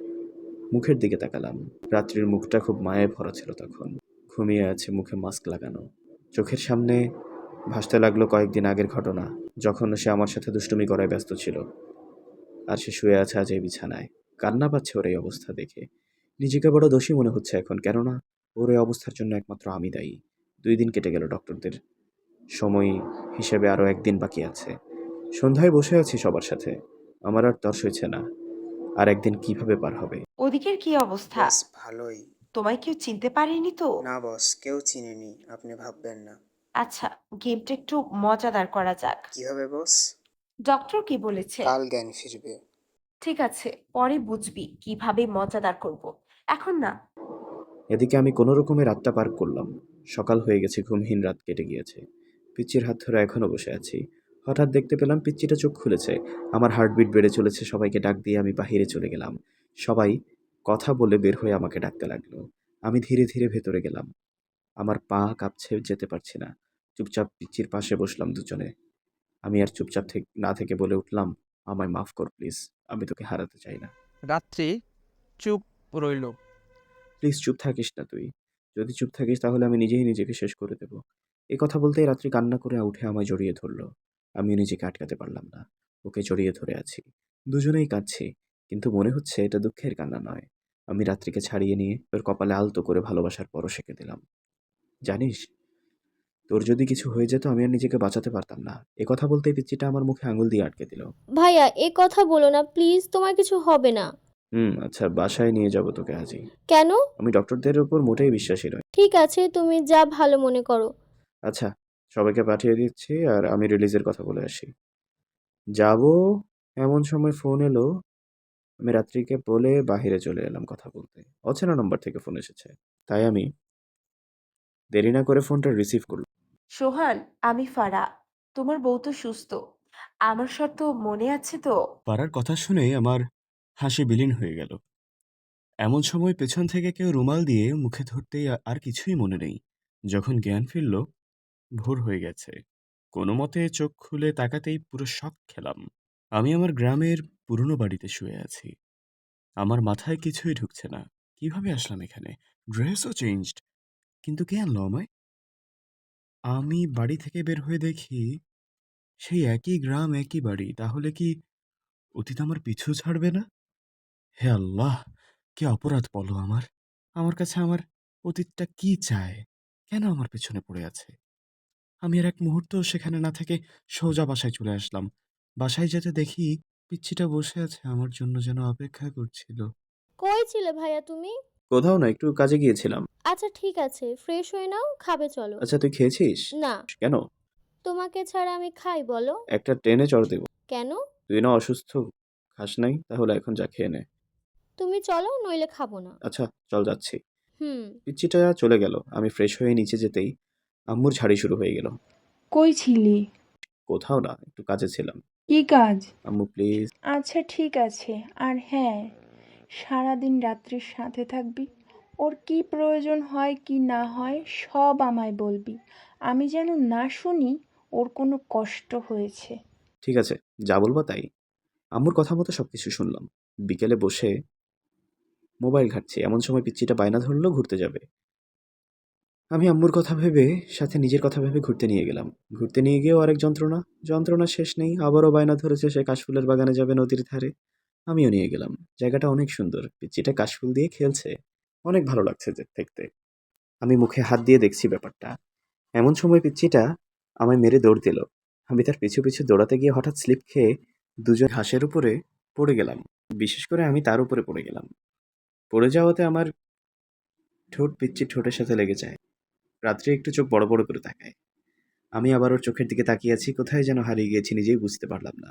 মুখের দিকে তাকালাম। রাত্রির মুখটা খুব মায়ায় ভরা ছিল তখন। ঘুমিয়ে আছে, মুখে মাস্ক লাগানো। চোখের সামনে ভাসতে লাগলো কয়েকদিন আগের ঘটনা, যখন সে আমার সাথে দুষ্টুমি করায় ব্যস্ত ছিল। আর সে শুয়ে আছে আজ এই বিছানায়। কান্না পাচ্ছে ওর এই অবস্থা দেখে। নিজেকে বড় দোষী মনে হচ্ছে এখন, কেননা ওর এই অবস্থার জন্য একমাত্র আমি দায়ী। 2 দিন কেটে গেল, ডক্টরদের সময় হিসেবে আরও 1 দিন বাকি আছে। সন্ধ্যায় বসে আছি সবার সাথে। আমার আর তর সইছে না। আর 1 দিন কিভাবে পার হবে? ওদিকের কি অবস্থা? বস, ভালোই। তোমায় কেউ চিনতে পারেনি তো? না বস, কেউ চিনেনি, আপনি ভাববেন না। আচ্ছা, গেমটা একটু মজাদার করা যাক। কিভাবে বস? ডক্টর কি বলেছে? কাল জ্ঞান ফিরবে। ঠিক আছে, পরে বুঝবি কিভাবে মজাদার করব। এখন না। এদিকে আমি কোনো রকমে রাতটা পার করলাম। সকাল হয়ে গেছে, ঘুমহীন রাত কেটে গিয়েছে। পিচ্চির হাত ধরে এখনো বসে আছি। হঠাৎ দেখতে পেলাম পিচ্চিটা চোখ খুলেছে। আমার হার্টবিট বেড়ে চলেছে। সবাইকে ডাক দিয়ে আমি বাহিরে চলে গেলাম। সবাই কথা বলে বের হয়ে আমাকে ডাকতে লাগলো। আমি ধীরে ধীরে ভেতরে গেলাম। আমার পা কাঁপছে, যেতে পারছি না। চুপচাপ পিচ্চির পাশে বসলাম দুজনে। আমি আর চুপচাপ না থেকে বলে উঠলাম, আমায় মাফ কর প্লিজ। আমি তোকে হারাতে চাই না। রাত্রি চুপ রইল। প্লিজ চুপ থাকিস না তুই। যদি চুপ থাকিস তাহলে আমি নিজেই নিজেকে শেষ করে দেব। এই কথা বলতেই রাত্রি কান্না করে উঠে আমায় জড়িয়ে ধরল। আমিও নিজেকে আটকাতে পারলাম না। ওকে জড়িয়ে ধরে আছি। দুজনেই কাঁদছি। কিন্তু মনে হচ্ছে এটা দুঃখের কান্না নয়। আমি রাত্রিকে ছাড়িয়ে নিয়ে ওর কপালে আলতো করে ভালোবাসার পরশ এঁকে দিলাম। জানিস, তোর যদি কিছু হয়ে যেত আমি আর নিজেকে বাঁচাতে পারতাম না। এ কথা বলতেই পিচ্চিটা আমার মুখে আঙুল দিয়ে আটকে দিল। ভাইয়া এ কথা বলো না প্লিজ, তোমার কিছু হবে না। আচ্ছা, বাসায় নিয়ে যাব তোকে আজই। কেন? আমি ডক্টরদের উপর মোটেই বিশ্বাসী নই। ঠিক আছে, তুমি যা ভালো মনে করো। আচ্ছা, সবাইকে পাঠিয়ে দিচ্ছি আর আমি রিলিজের কথা বলে আসি। যাবো এমন সময় ফোন এলো। আমি রাত্রিকে বলে বাহিরে চলে এলাম কথা বলতে। অচেনা নম্বর থেকে ফোন এসেছে। তাই আমি দেরি না করে ফোনটা রিসিভ করলাম। সোহান, আমি ফারা। তোমার বউ তো সুস্থ। আমার শর্ত মনে আছে তো? পারার কথা শুনে আমার হাসি বিলীন হয়ে গেল। এমন সময় পেছন থেকে কেউ রুমাল দিয়ে মুখে ধরতেই আর কিছুই মনে নেই। যখন জ্ঞান ফিরল, ভোর হয়ে গেছে। কোনো মতে চোখ খুলে তাকাতেই পুরো শক খেলাম। আমি আমার গ্রামের পুরনো বাড়িতে শুয়ে আছি। আমার মাথায় কিছুই ঢুকছে না। কিভাবে আসলাম এখানে? ড্রেসও চেঞ্জড, কিন্তু কে আনলো আমায়? আমি বাড়ি থেকে বের হয়ে দেখি সেই একই গ্রাম, একই বাড়ি। তাহলে কি অতীত আমার পিছু ছাড়বে না? হে আল্লাহ! কি অপরাধ বলো আমার? আমার কাছে আমার অতীতটা কি চায়? কেন আমার পেছনে পড়ে আছে? আমি আর এক মুহূর্তও সেখানে না থেকে সোজা বাসায় চলে আসলাম। বাসায় যেতে দেখি পিচ্চিটা বসে আছে, আমার জন্য যেন অপেক্ষা করছিল। কই ছিলে ভাইয়া তুমি? কোথাও না, একটু কাজে গিয়েছিলাম। আচ্ছা ঠিক আছে, ফ্রেশ হয়ে নাও, খাবে চলো। আচ্ছা, তুই খেয়েছিস? না, কেন? তোমাকে ছাড়া আমি খাই বলো? একটা ট্রেনে চড় দেব। কেন? তুই না অসুস্থ? খাস নাই? তাহলে এখন যা খেয়ে নে। তুমি চলো, নইলে খাবো না। আচ্ছা, চল যাচ্ছি। হুম। পিচ্চিটা চলে গেল। আমি ফ্রেশ হয়ে নিচে যেতেই আম্মুর ঝাড়ি শুরু হয়ে গেল। কই ছিলি? কোথাও না, একটু কাজে ছিলাম। কি কাজ? আম্মু প্লিজ। আচ্ছা ঠিক আছে। আর হ্যাঁ, সারাদিন রাত্রির সাথে থাকবি। ওর কি প্রয়োজন হয় কি না হয় সব আমায় বলবি। আমি যেন না শুনি ওর কোনো কষ্ট হয়েছে। ঠিক আছে, যা বলবা তাই। আম্মুর কথা মতো সবকিছু শুনলাম। বিকেলে বসে মোবাইল ঘাঁটছি, এমন সময় পিচ্চিটা বায়না ধরলো ঘুরতে যাবে। আমি আম্মুর কথা ভেবে সাথে নিজের কথা ভেবে ঘুরতে নিয়ে গেলাম। ঘুরতে নিয়ে গিয়েও আরেক যন্ত্রণা। যন্ত্রণা শেষ নেই, আবারও বায়না ধরেছে সে কাশফুলের বাগানে যাবে নদীর ধারে। আমিও নিয়ে গেলাম। জায়গাটা অনেক সুন্দর। পিচ্চিটা কাশফুল দিয়ে খেলছে। অনেক ভালো লাগছে দেখতে। আমি মুখে হাত দিয়ে দেখছি ব্যাপারটা। এমন সময় পিচ্চিটা আমায় মেরে দৌড় দিল। আমি তার পিছু পিছু দৌড়াতে গিয়ে হঠাৎ স্লিপ খেয়ে দুজন ঘাসের উপরে পড়ে গেলাম। বিশেষ করে আমি তার উপরে পড়ে গেলাম। পড়ে যাওয়াতে আমার ঠোঁট পিচ্চির ঠোঁটের সাথে লেগে যায়। রাত্রে একটু চোখ বড় বড় করে তাকায়। আমি আবার ওর চোখের দিকে তাকিয়ে আছি, কোথায় যেন হারিয়ে গিয়েছি, নিজেই বুঝতে পারলাম না।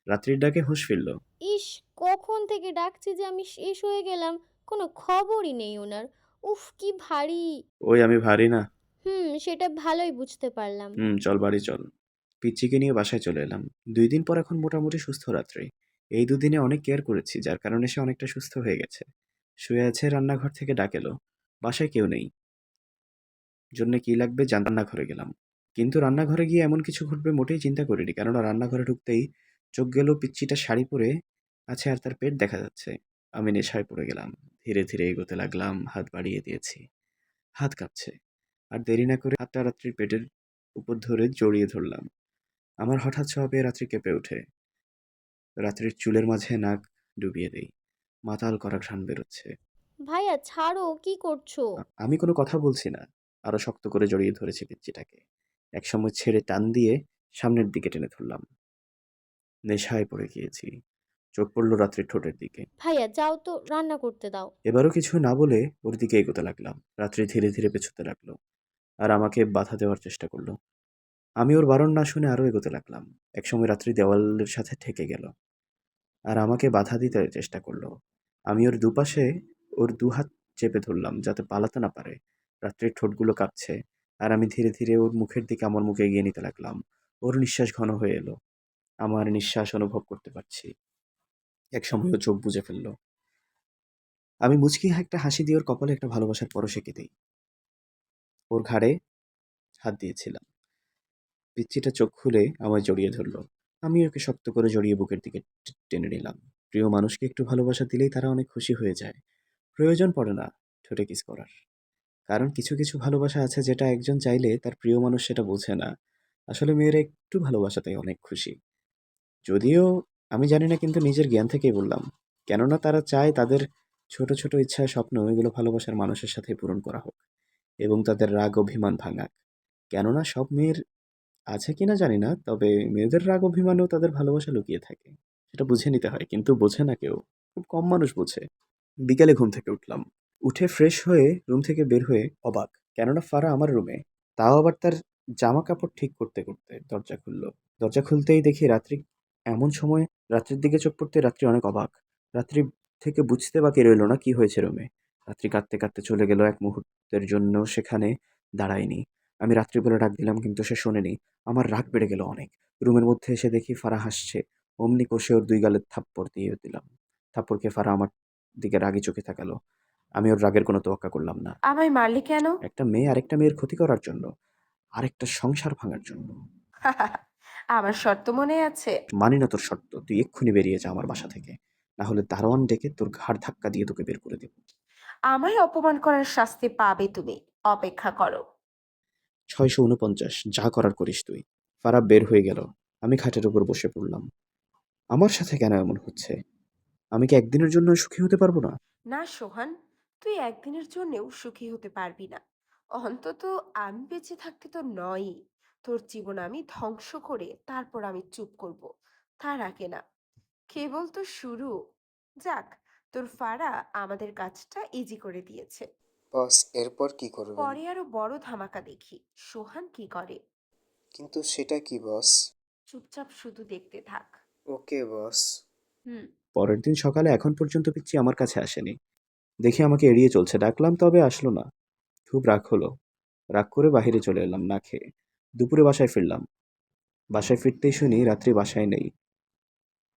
রাত্রির ডাকে হুঁশ ফিরল। ইস, কখন থেকে ডাকছি যে আমি শেষ হয়ে গেলাম, কোনো খবরই নেই ওনার। উফ, কি ভারী। ওই আমি ভারী না। সেটা ভালোই বুঝতে পারলাম। চল বাড়ি চল। পিচ্চিকে নিয়ে বাসায় চলে এলাম। 2 দিন পর এখন মোটামুটি সুস্থ রাত্রি। এই 2 দিনে অনেক কেয়ার করেছি, যার কারণে সে অনেকটা সুস্থ হয়ে গেছে। শুয়ে আছে, রান্নাঘর থেকে ডাক এলো। বাসায় কেউ নেই। জন্য কি লাগবে রান্নাঘরে গেলাম। কিন্তু রান্নাঘরে গিয়ে এমন কিছু ঘটবে মোটেই চিন্তা করিনি, কেননা রান্নাঘরে ঢুকতেই চোখ গেল পিচ্চিটা শাড়ি পরে আছে আর তার পেট দেখা যাচ্ছে। আমি নেশায় পড়ে গেলাম। ধীরে ধীরে এগোতে লাগলাম, হাত বাড়িয়ে দিয়েছি। হাত কাঁপছে। আর দেরি না করে হাতটা রাত্রির পেটের উপর ধরে জড়িয়ে ধরলাম। আমার হঠাৎ ছোঁয়া পেয়ে রাত্রি কেঁপে ওঠে। রাত্রির চুলের মাঝে নাক ডুবিয়ে দেই। মাতাল করা ঘ্রাণ বেরোচ্ছে। ভাইয়া ছাড়ো, কি করছো? আমি কোনো কথা বলছি না। আরো শক্ত করে জড়িয়ে ধরেছি পিচ্চিটাকে। একসময় ছেড়ে টান দিয়ে সামনের দিকে টেনে ধরলাম। নেশায় পড়ে গিয়েছি। চোখ পড়ল রাত্রির ঠোঁটের দিকে। ভাইয়া যাও তো, রান্না করতে দাও। এবারও কিছু না বলে ওর দিকে এগোতে লাগলাম। রাত্রি ধীরে ধীরে পেছোতে লাগলো আর আমাকে বাধা দেওয়ার চেষ্টা করলো। আমি ওর বারণ না শুনে আরো এগোতে লাগলাম। একসময় রাত্রি দেওয়ালের সাথে ঠেকে গেল আর আমাকে বাধা দিতে চেষ্টা করলো। আমি ওর দুপাশে ওর দুহাত চেপে ধরলাম যাতে পালাতে না পারে। রাত্রির ঠোঁটগুলো কাঁপছে আর আমি ধীরে ধীরে ওর মুখের দিকে আমার মুখে এগিয়ে নিতে লাগলাম। ওর নিঃশ্বাস ঘন হয়ে এলো। আমার নিঃশ্বাস অনুভব করতে পারছি। একসময় ও চোখ বুজে ফেললো। আমি মুচকি একটা হাসি দিয়ে ওর কপালে একটা ভালোবাসার পরশ এঁকে দিই। ওর ঘাড়ে হাত দিয়েছিলাম। পিচ্চিটা চোখ খুলে আমায় জড়িয়ে ধরলো। আমি ওকে শক্ত করে জড়িয়ে বুকের দিকে টেনে নিলাম। প্রিয় মানুষকে একটু ভালোবাসা দিলেই তারা অনেক খুশি হয়ে যায়। প্রয়োজন পড়ে না ঠোঁটে কিস করার। কারণ কিছু কিছু ভালোবাসা আছে যেটা একজন চাইলে তার প্রিয় মানুষ সেটা বোঝে না। আসলে মেয়েরা একটু ভালোবাসাতেই অনেক খুশি। যদিও আমি জানি না, কিন্তু নিজের জ্ঞান থেকেই বললাম। কেননা তারা চায় তাদের ছোট ছোট ইচ্ছা স্বপ্ন এগুলো ভালোবাসার মানুষের সাথে পূরণ করা হোক এবং তাদের রাগ অভিমান ভাঙাক। কেননা সব মেয়ের আছে কিনা জানি না, তবে মেয়েদের রাগ অভিমানেও তাদের ভালোবাসা লুকিয়ে থাকে। সেটা বুঝে নিতে হয়, কিন্তু বোঝে না কেউ। খুব কম মানুষ বোঝে। বিকালে ঘুম থেকে উঠলাম। উঠে ফ্রেশ হয়ে রুম থেকে বের হয়ে অবাক, কেননা ফারা আমার রুমে। তাও আবার তার জামা কাপড় ঠিক করতে করতে দরজা খুললো। দরজা খুলতেই দেখি রাত্রি। এমন সময় রাত্রির দিকে চোখ পড়তে রাত্রি অনেক অবাক। রাত্রি থেকে বুঝতে বাকি রইল না কি হয়েছে রুমে। রাত্রি কাঁদতে কাঁদতে চলে গেল, এক মুহূর্তের জন্য সেখানে দাঁড়ায়নি। আমি রাত্রিবেলা ডাক দিলাম কিন্তু সে শোনেনি। আমার রাগ বেড়ে গেল অনেক। রুমের মধ্যে এসে দেখি ফারা হাসছে। অমনি কষে ওর ২ গালে থাপ্পড় দিয়ে দিলাম। থাপ্পড় খেয়ে ফারা আমার দিকে রাগি চোখে তাকালো। আমি ওর রাগের কোনো তোয়াক্কা করলাম না। আমায় মারলি কেন? একটা মেয়ে আরেকটা মেয়ের ক্ষতি করার জন্য, আরেকটা সংসার ভাঙার জন্য। আমার শর্ত মনে আছে? মানি না তোর শর্ত। তুই এক্ষুনি বেরিয়ে যা আমার বাসা থেকে। না হলে দারোয়ান ডেকে তোর ঘাড় ধাক্কা দিয়ে তোকে বের করে দেব। আমায় অপমান করার শাস্তি পাবে তুমি। অপেক্ষা করো। ৬৪৯, যা করার করিস তুই। ফারা বের হয়ে গেল। আমি খাটের উপর বসে পড়লাম। আমার সাথে কেন এমন হচ্ছে? আমি কি একদিনের জন্য সুখী হতে পারবো না? না সোহান, তুই একদিনের জন্যেও সুখী হতে পারবি না। অন্তত আমি বেঁচে থাকতে তো নয়ই। তোর জীবন আমি ধ্বংস করে তারপর আমি চুপ করব, তার আগে না। কেবল তো শুরু। যাক, তোর ফাড়া আমাদের কাজটা ইজি করে দিয়েছে। বস, এরপর কি করবেন? পরে আরো বড় ধামাকা দেখি সোহান কি করে। কিন্তু সেটা কি বস? চুপচাপ শুধু দেখতে থাক। ওকে বস। হুম। পরের দিন সকালে এখন পর্যন্ত পিচ্চি আমার কাছে আসেনি। দেখি আমাকে এড়িয়ে চলছে। ডাকলাম তবে আসলো না। খুব রাগ হলো। রাগ করে বাহিরে চলে এলাম না খেয়ে। দুপুরে বাসায় ফিরলাম। বাসায় ফিরতেই শুনি রাত্রি বাসায় নেই।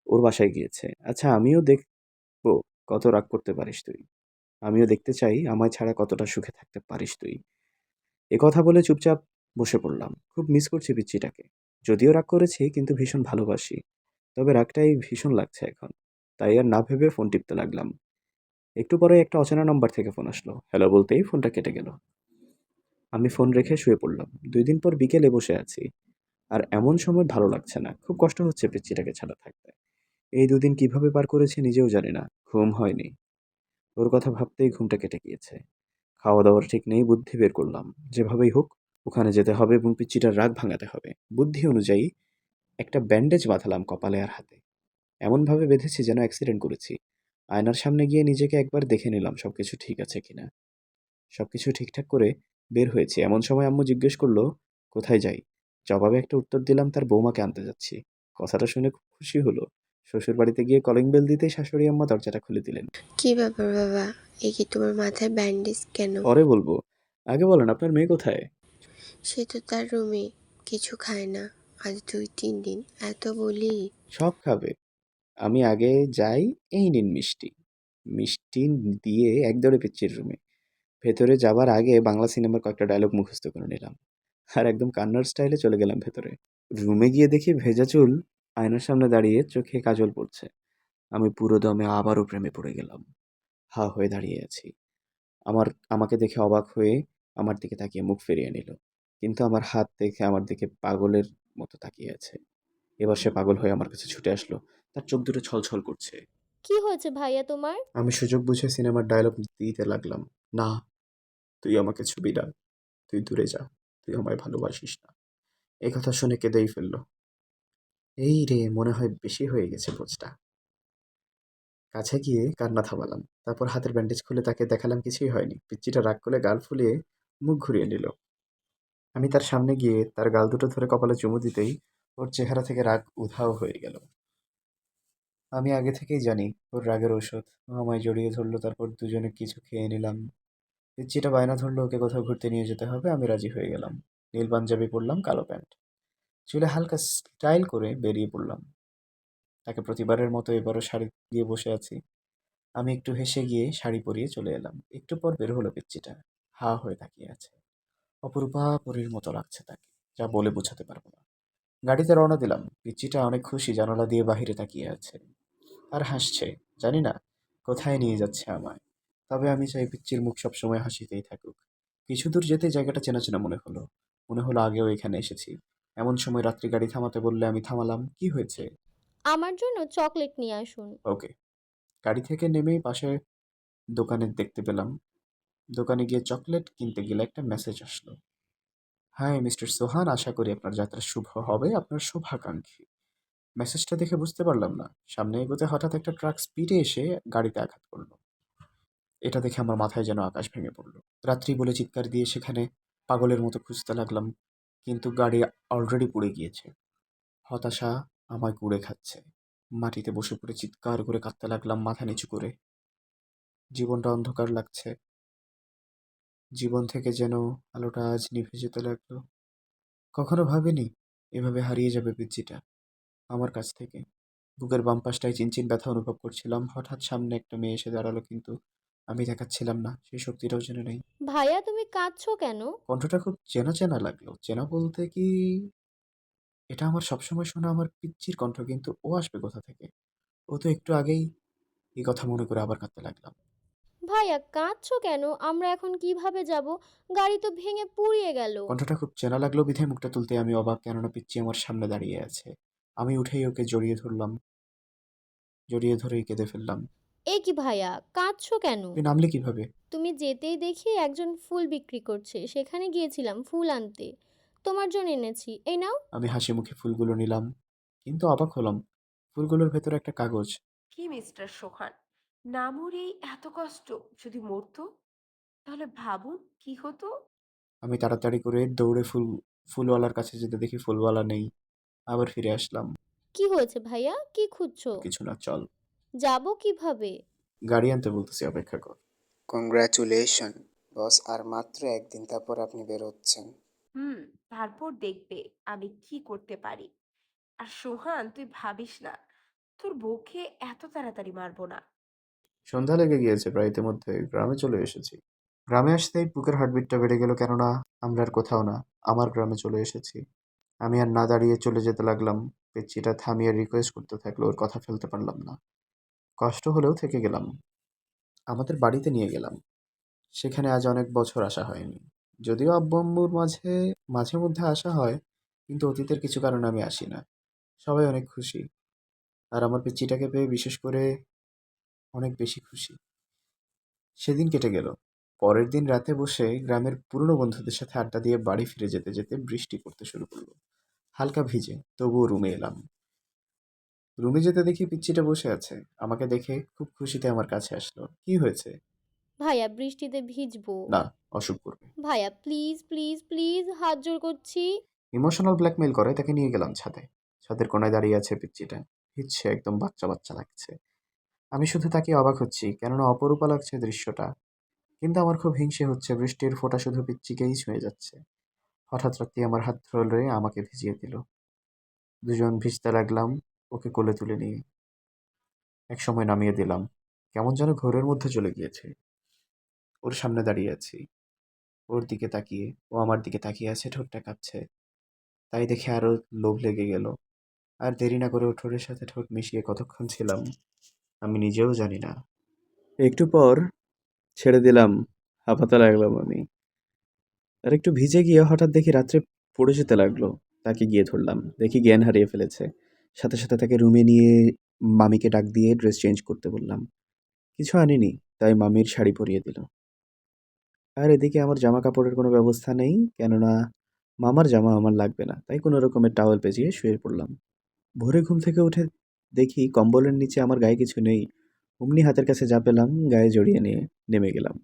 ওর বাসায় গিয়েছে। আচ্ছা, আমিও দেখবো কত রাগ করতে পারিস তুই। আমিও দেখতে চাই আমায় ছাড়া কতটা সুখে থাকতে পারিস তুই। এ কথা বলে চুপচাপ বসে পড়লাম। খুব মিস করছি পিচ্চিটাকে। যদিও রাগ করেছি কিন্তু ভীষণ ভালোবাসি। তবে রাগটাই ভীষণ লাগছে এখন। তাই আর না ভেবে ফোন টিপতে লাগলাম। একটু পরে একটা অচেনা নাম্বার থেকে ফোন আসলো। হ্যালো বলতেই ফোনটা কেটে গেল। আমি ফোন রেখে শুয়ে পড়লাম। ২ দিন পর বিকেলে বসে আছি। আর এমন সময় ভালো লাগছে না। খুব কষ্ট হচ্ছে পিচ্চিটাকে ছাড়া থাকতে। এই ২ দিন কিভাবে পার করেছি নিজেও জানি না। ঘুম হয়নি। ওর কথা ভাবতেই ঘুমটা কেটে গিয়েছে। খাওয়া-দাওয়ার ঠিক নেই, বুদ্ধি বের করলাম। যেভাবেই হোক ওখানে যেতে হবে এবং পিচ্চিটার রাগ ভাঙাতে হবে। বুদ্ধি অনুযায়ী একটা ব্যান্ডেজ বাঁধালাম কপালে আর হাতে। এমনভাবে বেঁধেছি যেন অ্যাক্সিডেন্ট করেছি। আয়নার সামনে গিয়ে নিজেকে একবার দেখে নিলাম সবকিছু ঠিক আছে কিনা। সবকিছু ঠিকঠাক করে বের হয়েছি। এমন সময় আম্মু জিজ্ঞেস করলো, কোথায় যাই? জবাবে একটা উত্তর দিলাম তার বৌমাকে আনতে যাচ্ছি। কথাটা শুনে খুব খুশি হলো। শ্বশুরবাড়িতে গিয়ে কলিং বেল দিতেই শাশুড়ি আম্মা দরজাটা খুলে দিলেন। কি ব্যাপার বাবা? এ কি তোমার মাথায় ব্যান্ডেজ কেন? পরে বলবো। আগে বলেন আপনার মেয়ে কোথায়? সে তো তার রুমে, কিছু খায় না আজ ২-৩ দিন। এত বলি। সব খাবে। আমি আগে যাই, এই নিন মিষ্টি। মিষ্টি দিয়ে একদৌড়ে পিচ্চির রুমে। ভেতরে যাবার আগে বাংলা সিনেমার কয়েকটা ডায়লগ মুখস্থ করে নিলাম। আর একদম কান্নার স্টাইলে চলে গেলাম ভেতরে। রুমে গিয়ে দেখি ভেজা চুল, আয়নার সামনে দাঁড়িয়ে চোখে কাজল পড়ছে। আমি পুরো দমে আবারও প্রেমে পড়ে গেলাম। হা হয়ে দাঁড়িয়ে আছি। আমাকে দেখে অবাক হয়ে আমার দিকে তাকিয়ে মুখ ফিরিয়ে নিল। কিন্তু আমার হাত দেখে আমার দিকে পাগলের মতো তাকিয়ে আছে। এবার সে পাগল হয়ে আমার কাছে ছুটে আসলো। তার চোখ দুটো ছলছল করছে। কি হয়েছে ভাইয়া তোমার? আমি সুযোগ বুঝে সিনেমার ডায়লগ দিতে লাগলাম। না, তুই আমাকে ছুবি না। তুই দূরে যা। তুই আমায় ভালোবাসিস না। এই কথা শুনে কেঁদেই ফেলল। এই রে, মনে হয় বেশি হয়ে গেছে বোঝটা। কাছে গিয়ে কান্না থামালাম। তারপর হাতের ব্যান্ডেজ খুলে তাকে দেখালাম কিছুই হয়নি। পিচ্চিটা রাগ করে গাল ফুলিয়ে মুখ ঘুরিয়ে নিল। আমি তার সামনে গিয়ে তার গাল দুটো ধরে কপালে চুমু দিতেই ওর চেহারা থেকে রাগ উধাও হয়ে গেল। আমি আগে থেকেই জানি ওর রাগের ঔষধ। ও আমায় জড়িয়ে ধরলো, তারপর দুজনে কিছু খেয়ে নিলাম। পিচ্চিটা বায়না ধরলো ওকে কোথাও ঘুরতে নিয়ে যেতে হবে। আমি রাজি হয়ে গেলাম। নীল পাঞ্জাবি পরলাম, কালো প্যান্ট। চুলে হালকা স্টাইল করে বেরিয়ে পড়লাম। তাকে প্রতিবারের মতো এবারও শাড়ি দিয়ে বসে আছি। আমি একটু হেসে গিয়ে শাড়ি পরিয়ে চলে এলাম। একটু পর বের হলো পিচ্চিটা। হা হয়ে তাকিয়ে আছে। অপরূপা পরীর মতো লাগছে তাকে, যা বলে বোঝাতে পারবো না। গাড়িতে রওনা দিলাম। পিচ্চিটা অনেক খুশি, জানালা দিয়ে বাহিরে তাকিয়ে আছে আর হাসছে। জানি না কোথায় নিয়ে যাচ্ছে আমায়। তবে আমি চাই পিচ্চির মুখ সবসময় হাসিতেই থাকুক। কিছু দূর যেতে জায়গাটা চেনা চেনা মনে হলো। মনে হলো আগেও এখানে এসেছি। এমন সময় রাত্রি গাড়ি থামাতে বললে আমি থামালাম। কি হয়েছে? আমার জন্য চকলেট নিয়ে আসুন। ওকে। গাড়ি থেকে নেমেই পাশে দোকানে দেখতে পেলাম। দোকানে গিয়ে চকলেট কিনতে গেলে একটা মেসেজ আসলো। হাই মিস্টার সোহান, আশা করি আপনার যাত্রা শুভ হবে। আপনার শুভাকাঙ্ক্ষী। মেসেজটা দেখে বুঝতে পারলাম না। সামনে এগোতে হঠাৎ একটা ট্রাক স্পিডে এসে গাড়িতে আঘাত করলো। এটা দেখে আমার মাথায় যেন আকাশ ভেঙে পড়ল। রাত্রি বলে চিৎকার দিয়ে সেখানে পাগলের মতো খুঁজতে লাগলাম, কিন্তু গাড়ি অলরেডি পুড়ে গিয়েছে। হতাশা আমায় কুড়ে খাচ্ছে। মাটিতে বসে পড়ে চিৎকার করে কাঁদতে লাগলাম মাথা নিচু করে। জীবনটা অন্ধকার লাগছে। জীবন থেকে যেন আলোটা আজ নিভে যেতে লাগলো। কখনো ভাবিনি এভাবে হারিয়ে যাবে পিচ্চিটা আমার কাছ থেকে। বুকের বাম পাশটায় চিনচিন ব্যথা অনুভব করছিলাম। হঠাৎ সামনে একটা মেয়ে এসে দাঁড়ালো, কিন্তু আমি দেখাচ্ছিলাম না, সেই শক্তিটাও যেন নেই। ভাইয়া তুমি কাঁদছো কেন? কণ্ঠটা খুব চেনা চেনা লাগলো। চেনা বলতে কি, এটা আমার সবসময় শোনা আমার পিচ্চির কণ্ঠ, কিন্তু ও আসবে কোথা থেকে? ও তো একটু আগেই এই কথা মনে করে আবার কাঁদতে লাগলাম। ভাইয়া কাঁদছো কেন? আমরা এখন কিভাবে যাব? গাড়ি তো ভেঙে পুড়িয়ে গেল। কণ্ঠটা খুব চেনা লাগলো বিধায় মুখটা তুলতে আমি অবাক, কেননা পিচ্চি আমার সামনে দাঁড়িয়ে আছে। আমি উঠেই ওকে জড়িয়ে ধরলাম, জড়িয়ে ধরেই কেঁদে ফেললাম। এ কি ভাইয়া, কাঁদছো কেন? তুই নামলি কিভাবে? তুমি যেতেই দেখি একজন ফুল বিক্রি করছে, সেখানে গিয়েছিলাম ফুল আনতে। তোমার জন্য এনেছি, এই নাও। আমি হাসি মুখে ফুলগুলো নিলাম, কিন্তু অবাক হলাম। ফুলগুলোর ভেতরে একটা কাগজ। কি মিস্টার সোহান, না মরেই এত কষ্ট? যদি মরতো তাহলে ভাবুন কি হতো। আমি তাড়াতাড়ি করে দৌড়ে ফুলওয়ালার কাছে যেতে দেখি ফুলওয়ালা নেই। আবার ফিরে আসলাম। কি হয়েছে ভাইয়া, কি খুঁজছো? কিছু না, চল। যাব কিভাবে? গাড়ি আনতে বলতেছি, অপেক্ষা কর। কংগ্রাচুলেশন বস, আর মাত্র একদিন, তারপর আপনি বেরোচ্ছেন। হুম, তারপর দেখবে আমি কি করতে পারি। আর সোহান, তুই ভাবিস না তোর বউকে এত তাড়াতাড়ি মারবো না। সন্ধ্যা লেগে গিয়েছে প্রায়, ইতিমধ্যে গ্রামে চলে এসেছি। গ্রামে আসতেই বুকের হার্টবিটটা বেড়ে গেল, কেননা আমরা আর কোথাও না, আমার গ্রামে চলে এসেছি। আমি আর না দাঁড়িয়ে চলে যেতে লাগলাম। পিচ্চিটা থামিয়ে রিকোয়েস্ট করতে থাকলো, ওর কথা ফেলতে পারলাম না। কষ্ট হলেও থেকে গেলাম। আমাদের বাড়িতে নিয়ে গেলাম। সেখানে আজ অনেক বছর আসা হয়নি। যদিও আব্বু আম্মুর মাঝে মাঝে মধ্যে আসা হয়, কিন্তু অতীতের কিছু কারণে আমি আসি না। সবাই অনেক খুশি, আর আমার পিচ্চিটাকে পেয়ে বিশেষ করে অনেক বেশি খুশি। সেদিন কেটে গেল। পরের দিন রাতে বসে গ্রামের পুরনো বন্ধুদের সাথে আড্ডা দিয়ে বাড়ি ফিরে যেতে যেতে বৃষ্টি পড়তে শুরু করলো। হালকা ভিজে, তবুও রুমে এলাম। রুমে যেতে দেখি পিচ্চিটা বসে আছে। আমাকে দেখে খুব খুশিতে আমার কাছে আসলো। কি হয়েছে? ভাইয়া বৃষ্টিতে ভিজবো। না, অসুখ করবে। ভাইয়া প্লিজ প্লিজ প্লিজ, হাত জোর করছি। ইমোশনাল ব্ল্যাকমেইল করে তাকে নিয়ে গেলাম ছাদে। ছাদের কোনায় দাঁড়িয়ে আছে পিচ্চিটা। ভিজছে, একদম বাচ্চা বাচ্চা লাগছে। আমি শুধু তাকিয়ে অবাক হচ্ছি, কেননা অপরূপা লাগছে দৃশ্যটা। কিন্তু আমার খুব হিংসে হচ্ছে, বৃষ্টির ফোঁটা শুধু পিচ্চিকেই ছুঁয়ে যাচ্ছে। হঠাৎ রাত্রি আমার হাত ধরে আমাকে ভিজিয়ে দিল। দুজন ভিজতে লাগলাম, ওকে কোলে তুলে নিয়ে। একসময় নামিয়ে দিলাম। কেমন যেন ঘোরের মধ্যে চলে গিয়েছে। ওর সামনে দাঁড়িয়ে আছি, ওর দিকে তাকিয়ে। ও আমার দিকে তাকিয়ে আছে, ঠোঁটটা কাঁপছে। তাই দেখে আরো লোভ লেগে গেল। আর দেরি না করে ওর ঠোঁটের সাথে ঠোঁট মিশিয়ে কতক্ষণ ছিলাম আমি নিজেও জানি না। একটু পর ছেড়ে দিলাম, হাঁপাতে লাগলাম আমি। আর একটু ভিজে গিয়ে হঠাৎ দেখি রাত্রে পড়ে যেতে লাগলো। তাকে গিয়ে ধরলাম, দেখি জ্ঞান হারিয়ে ফেলেছে। সাথে সাথে তাকে রুমে নিয়ে মামিকে ডাক দিয়ে ড্রেস চেঞ্জ করতে বললাম। কিছু আনিনি, তাই মামির শাড়ি পরিয়ে দিল। আর এদিকে আমার জামা কাপড়ের কোনো ব্যবস্থা নেই, কেননা মামার জামা আমার লাগবে না, তাই কোনো রকমের টাওয়েল পেঁচিয়ে শুয়ে পড়লাম। ভোরে ঘুম থেকে উঠে দেখি কম্বলের নিচে আমার গায়ে কিছু নেই। অমনি হাতের কাছে যা পেলাম গায়ে জড়িয়ে নিয়ে নেমে গেলাম।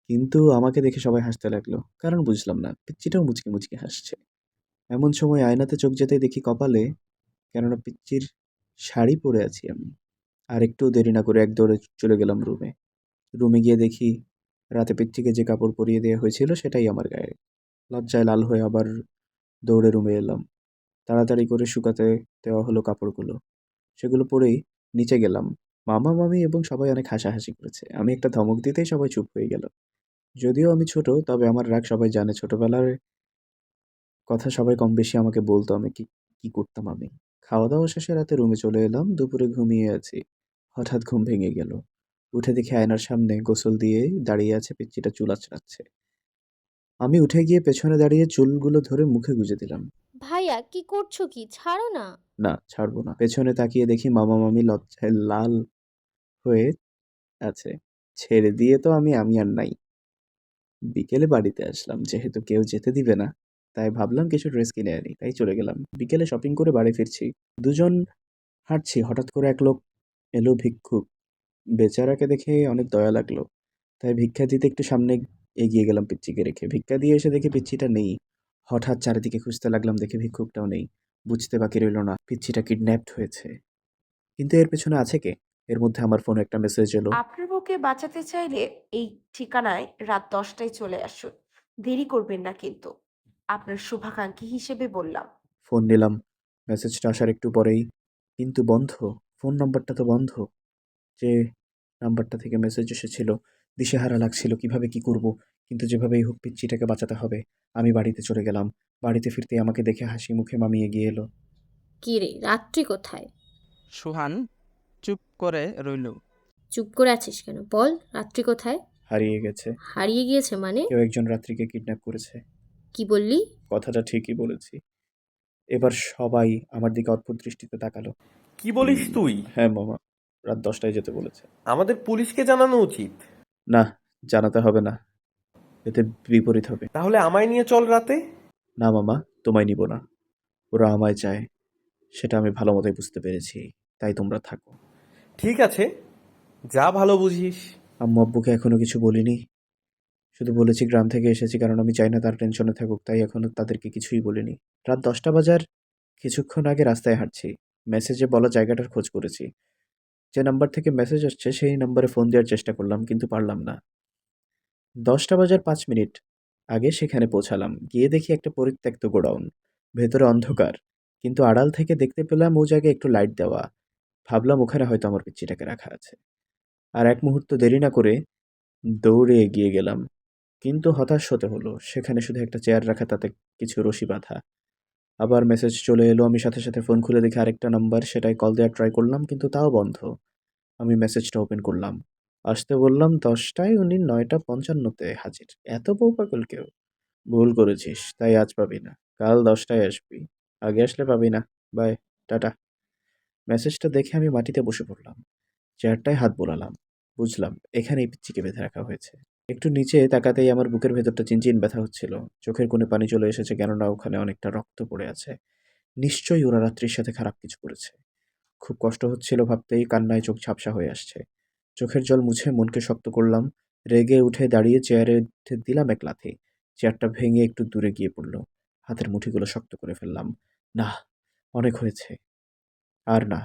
কিন্তু আমাকে দেখে সবাই হাসতে লাগলো, কারণ বুঝলাম না, পিচ্চিটাও মুচকি মুচকি হাসছে। এমন সময় আয়নাতে চোখ যেতেই দেখি কপালে, কেননা পিচ্চির শাড়ি পরে আছি আমি। আর একটু দেরি না করে এক দৌড়ে চলে গেলাম রুমে। রুমে গিয়ে দেখি রাতে পিচ্চিকে যে কাপড় পরিয়ে দেওয়া হয়েছিল সেটাই আমার গায়ে। লজ্জায় লাল হয়ে আবার দৌড়ে রুমে এলাম। তাড়াতাড়ি করে শুকাতে দেওয়া হলো কাপড়গুলো। সেগুলো পরেই নিচে গেলাম। মামা মামি এবং সবাই অনেক হাসাহাসি করেছে। আমি একটা ধমক দিতেই সবাই চুপ হয়ে গেল। যদিও আমি ছোট, তবে আমার রাগ সবাই জানে। ছোটবেলার কথা সবাই কম বেশি আমাকে বলতো আমি কি কি করতাম আমি। খাওয়া দাওয়া শেষে রাতে রুমে চলে এলাম। দুপুরে ঘুমিয়ে আছি। হঠাৎ ঘুম ভেঙে গেল। উঠে দেখি আয়নার সামনে গোসল দিয়ে দাঁড়িয়ে আছে পিচ্চিটা, চুল আঁচড়াচ্ছে। আমি উঠে গিয়ে পেছনে দাঁড়িয়ে চুলগুলো ধরে মুখে গুজে দিলাম। ভাইয়া কি করছো, কি ছাড়ো না। না, ছাড়বো না। পেছনে তাকিয়ে দেখি মামা মামি লজ্জায় লাল হয়ে আছে। ছেড়ে দিয়ে তো আমি আর নাই। বিকেলে বাড়িতে আসলাম, যেহেতু কেউ যেতে দিবে না, তাই ভাবলাম কিছু ড্রেস কিনে আনি, তাই চলে গেলাম। বিকেলে শপিং করে বাড়ি ফিরছি। দুজন হাঁটছি, হঠাৎ করে এক লোক এলো, ভিক্ষুক। বেচারাকে দেখে অনেক দয়া লাগলো, তাই ভিক্ষা দিতে একটু সামনে এগিয়ে গেলাম পিচ্চিকে রেখে। ভিক্ষা দিয়ে এসে দেখি পিচ্চিটা নেই। হঠাৎ চারিদিকে খুঁজতে লাগলাম, দেখি ভিক্ষুকটাও নেই। বুঝতে বাকি রইল না পিচ্চিটা কিডন্যাপড হয়েছে। কিন্তু এর পেছনে আছে কে? এর মধ্যে আমার ফোনে একটা মেসেজ এলো। আপনার বউকে বাঁচাতে চাইলে এই ঠিকানায় রাত 10টায় চলে আসুন। দেরি করবেন না কিন্তু। আপনার শুভাকাঙ্ক্ষী হিসেবে বললাম। ফোন নিলাম। মেসেজটা আসার একটু পরেই কিন্তু বন্ধ। ফোন নাম্বারটা তো বন্ধ। যে নাম্বারটা থেকে মেসেজ এসেছিল, দিশেহারা লাগছিল কিভাবে কি করব। কিন্তু যেভাবেই হোক পিচ্চিটাকে বাঁচাতে হবে। আমি বাড়িতে চলে গেলাম। বাড়িতে ফিরতেই আমাকে দেখে হাসি মুখে মামি এগিয়ে এলো। কি রে, রাত্রি কোথায়? সুহান চুপ করে রইল। চুপ করে আছিস কেন, বল, রাত্রি কোথায়? হারিয়ে গেছে। হারিয়ে গিয়েছে মানে? কেউ একজন রাত্রিকে কিডন্যাপ করেছে। কি বললি? কথাটা ঠিকই বলেছি। এবার সবাই আমার দিকে অদ্ভুত দৃষ্টিতে তাকালো। কি বলিস তুই? হ্যাঁ মামা, রাত 10টায় যেতে বলেছে। আমাদের পুলিশকে জানানো উচিত। না, জানাতে হবে না, এতে বিপরীত হবে। তাহলে আমায় নিয়ে চল রাতে। না মামা, তোমায় নিব না। ওরা আমায় চায়, সেটা আমি ভালো মতোই বুঝতে পেরেছি। তাই তোমরা থাকো। ঠিক আছে, যা ভালো বুঝিস। আম্মু আব্বুকে এখনো কিছু বলিনি। শুধু বলেছি গ্রাম থেকে এসেছি, কারণ আমি চাই না তার টেনশনে থাকুক, তাই এখনো তাদেরকে কিছুই বলিনি। রাত 10টা বাজার কিছুক্ষণ আগে রাস্তায় হাঁটছি। মেসেজে বলা জায়গাটার খোঁজ করেছি। যে নাম্বার থেকে মেসেজ আসছে সেই নাম্বারে ফোন দেওয়ার চেষ্টা করলাম, কিন্তু পারলাম না। 10টা বাজার 5 মিনিট আগে সেখানে পৌঁছালাম। গিয়ে দেখি একটা পরিত্যক্ত গোডাউন। ভেতরে অন্ধকার, কিন্তু আড়াল থেকে দেখতে পেলাম ও জায়গায় একটু লাইট দেওয়া। ভাবলাম ওখানে হয়তো আমার পিচ্চিটাকে রাখা আছে। আর এক মুহূর্ত দেরি না করে দৌড়ে এগিয়ে গেলাম। কিন্তু হতাশ হতে হলো, সেখানে শুধু একটা চেয়ার রাখা, তাতে কিছু রশি বাঁধা। আবার মেসেজ চলে এলো। আমি সাথে সাথে ফোন খুলে দেখি আরেকটা নাম্বার, সেটাই কল দেওয়ার ট্রাই করলাম, কিন্তু তাও বন্ধ। আমি মেসেজটা ওপেন করলাম। আসতে বললাম 10টায়, উনি 9টা 55-তে হাজির। এত বউ পাগল কেউ? ভুল করেছিস, তাই আজ পাবি না, কাল 10টায় আসবি। আগে আসলে পাবি না। বাই, টাটা। মেসেজটা দেখে আমি মাটিতে বসে পড়লাম। চেয়ারটায় হাত বোলালাম। বুঝলাম এখানেই পিচ্চিকে বেঁধে রাখা হয়েছে। একটু নিচে তাকাতেই আমার বুকের ভেতরটা চিনচিন ব্যথা হচ্ছিল। চোখের কোণে পানি চলে এসেছে, কেননা ওখানে অনেকটা রক্ত পড়ে আছে। নিশ্চয়ই ওরা রাত্রির সাথে খারাপ কিছু করেছে। খুব কষ্ট হচ্ছিল ভাবতেই, কান্নায় চোখ ঝাপসা হয়ে আসছে। চোখের জল মুছে মনকে শক্ত করলাম। রেগে উঠে দাঁড়িয়ে চেয়ারে উঠে দিলাম এক লাথি। চেয়ারটা ভেঙে একটু দূরে গিয়ে পড়ল। হাতের মুঠিগুলো শক্ত করে ফেললাম। না, অনেক হয়েছে, আর না।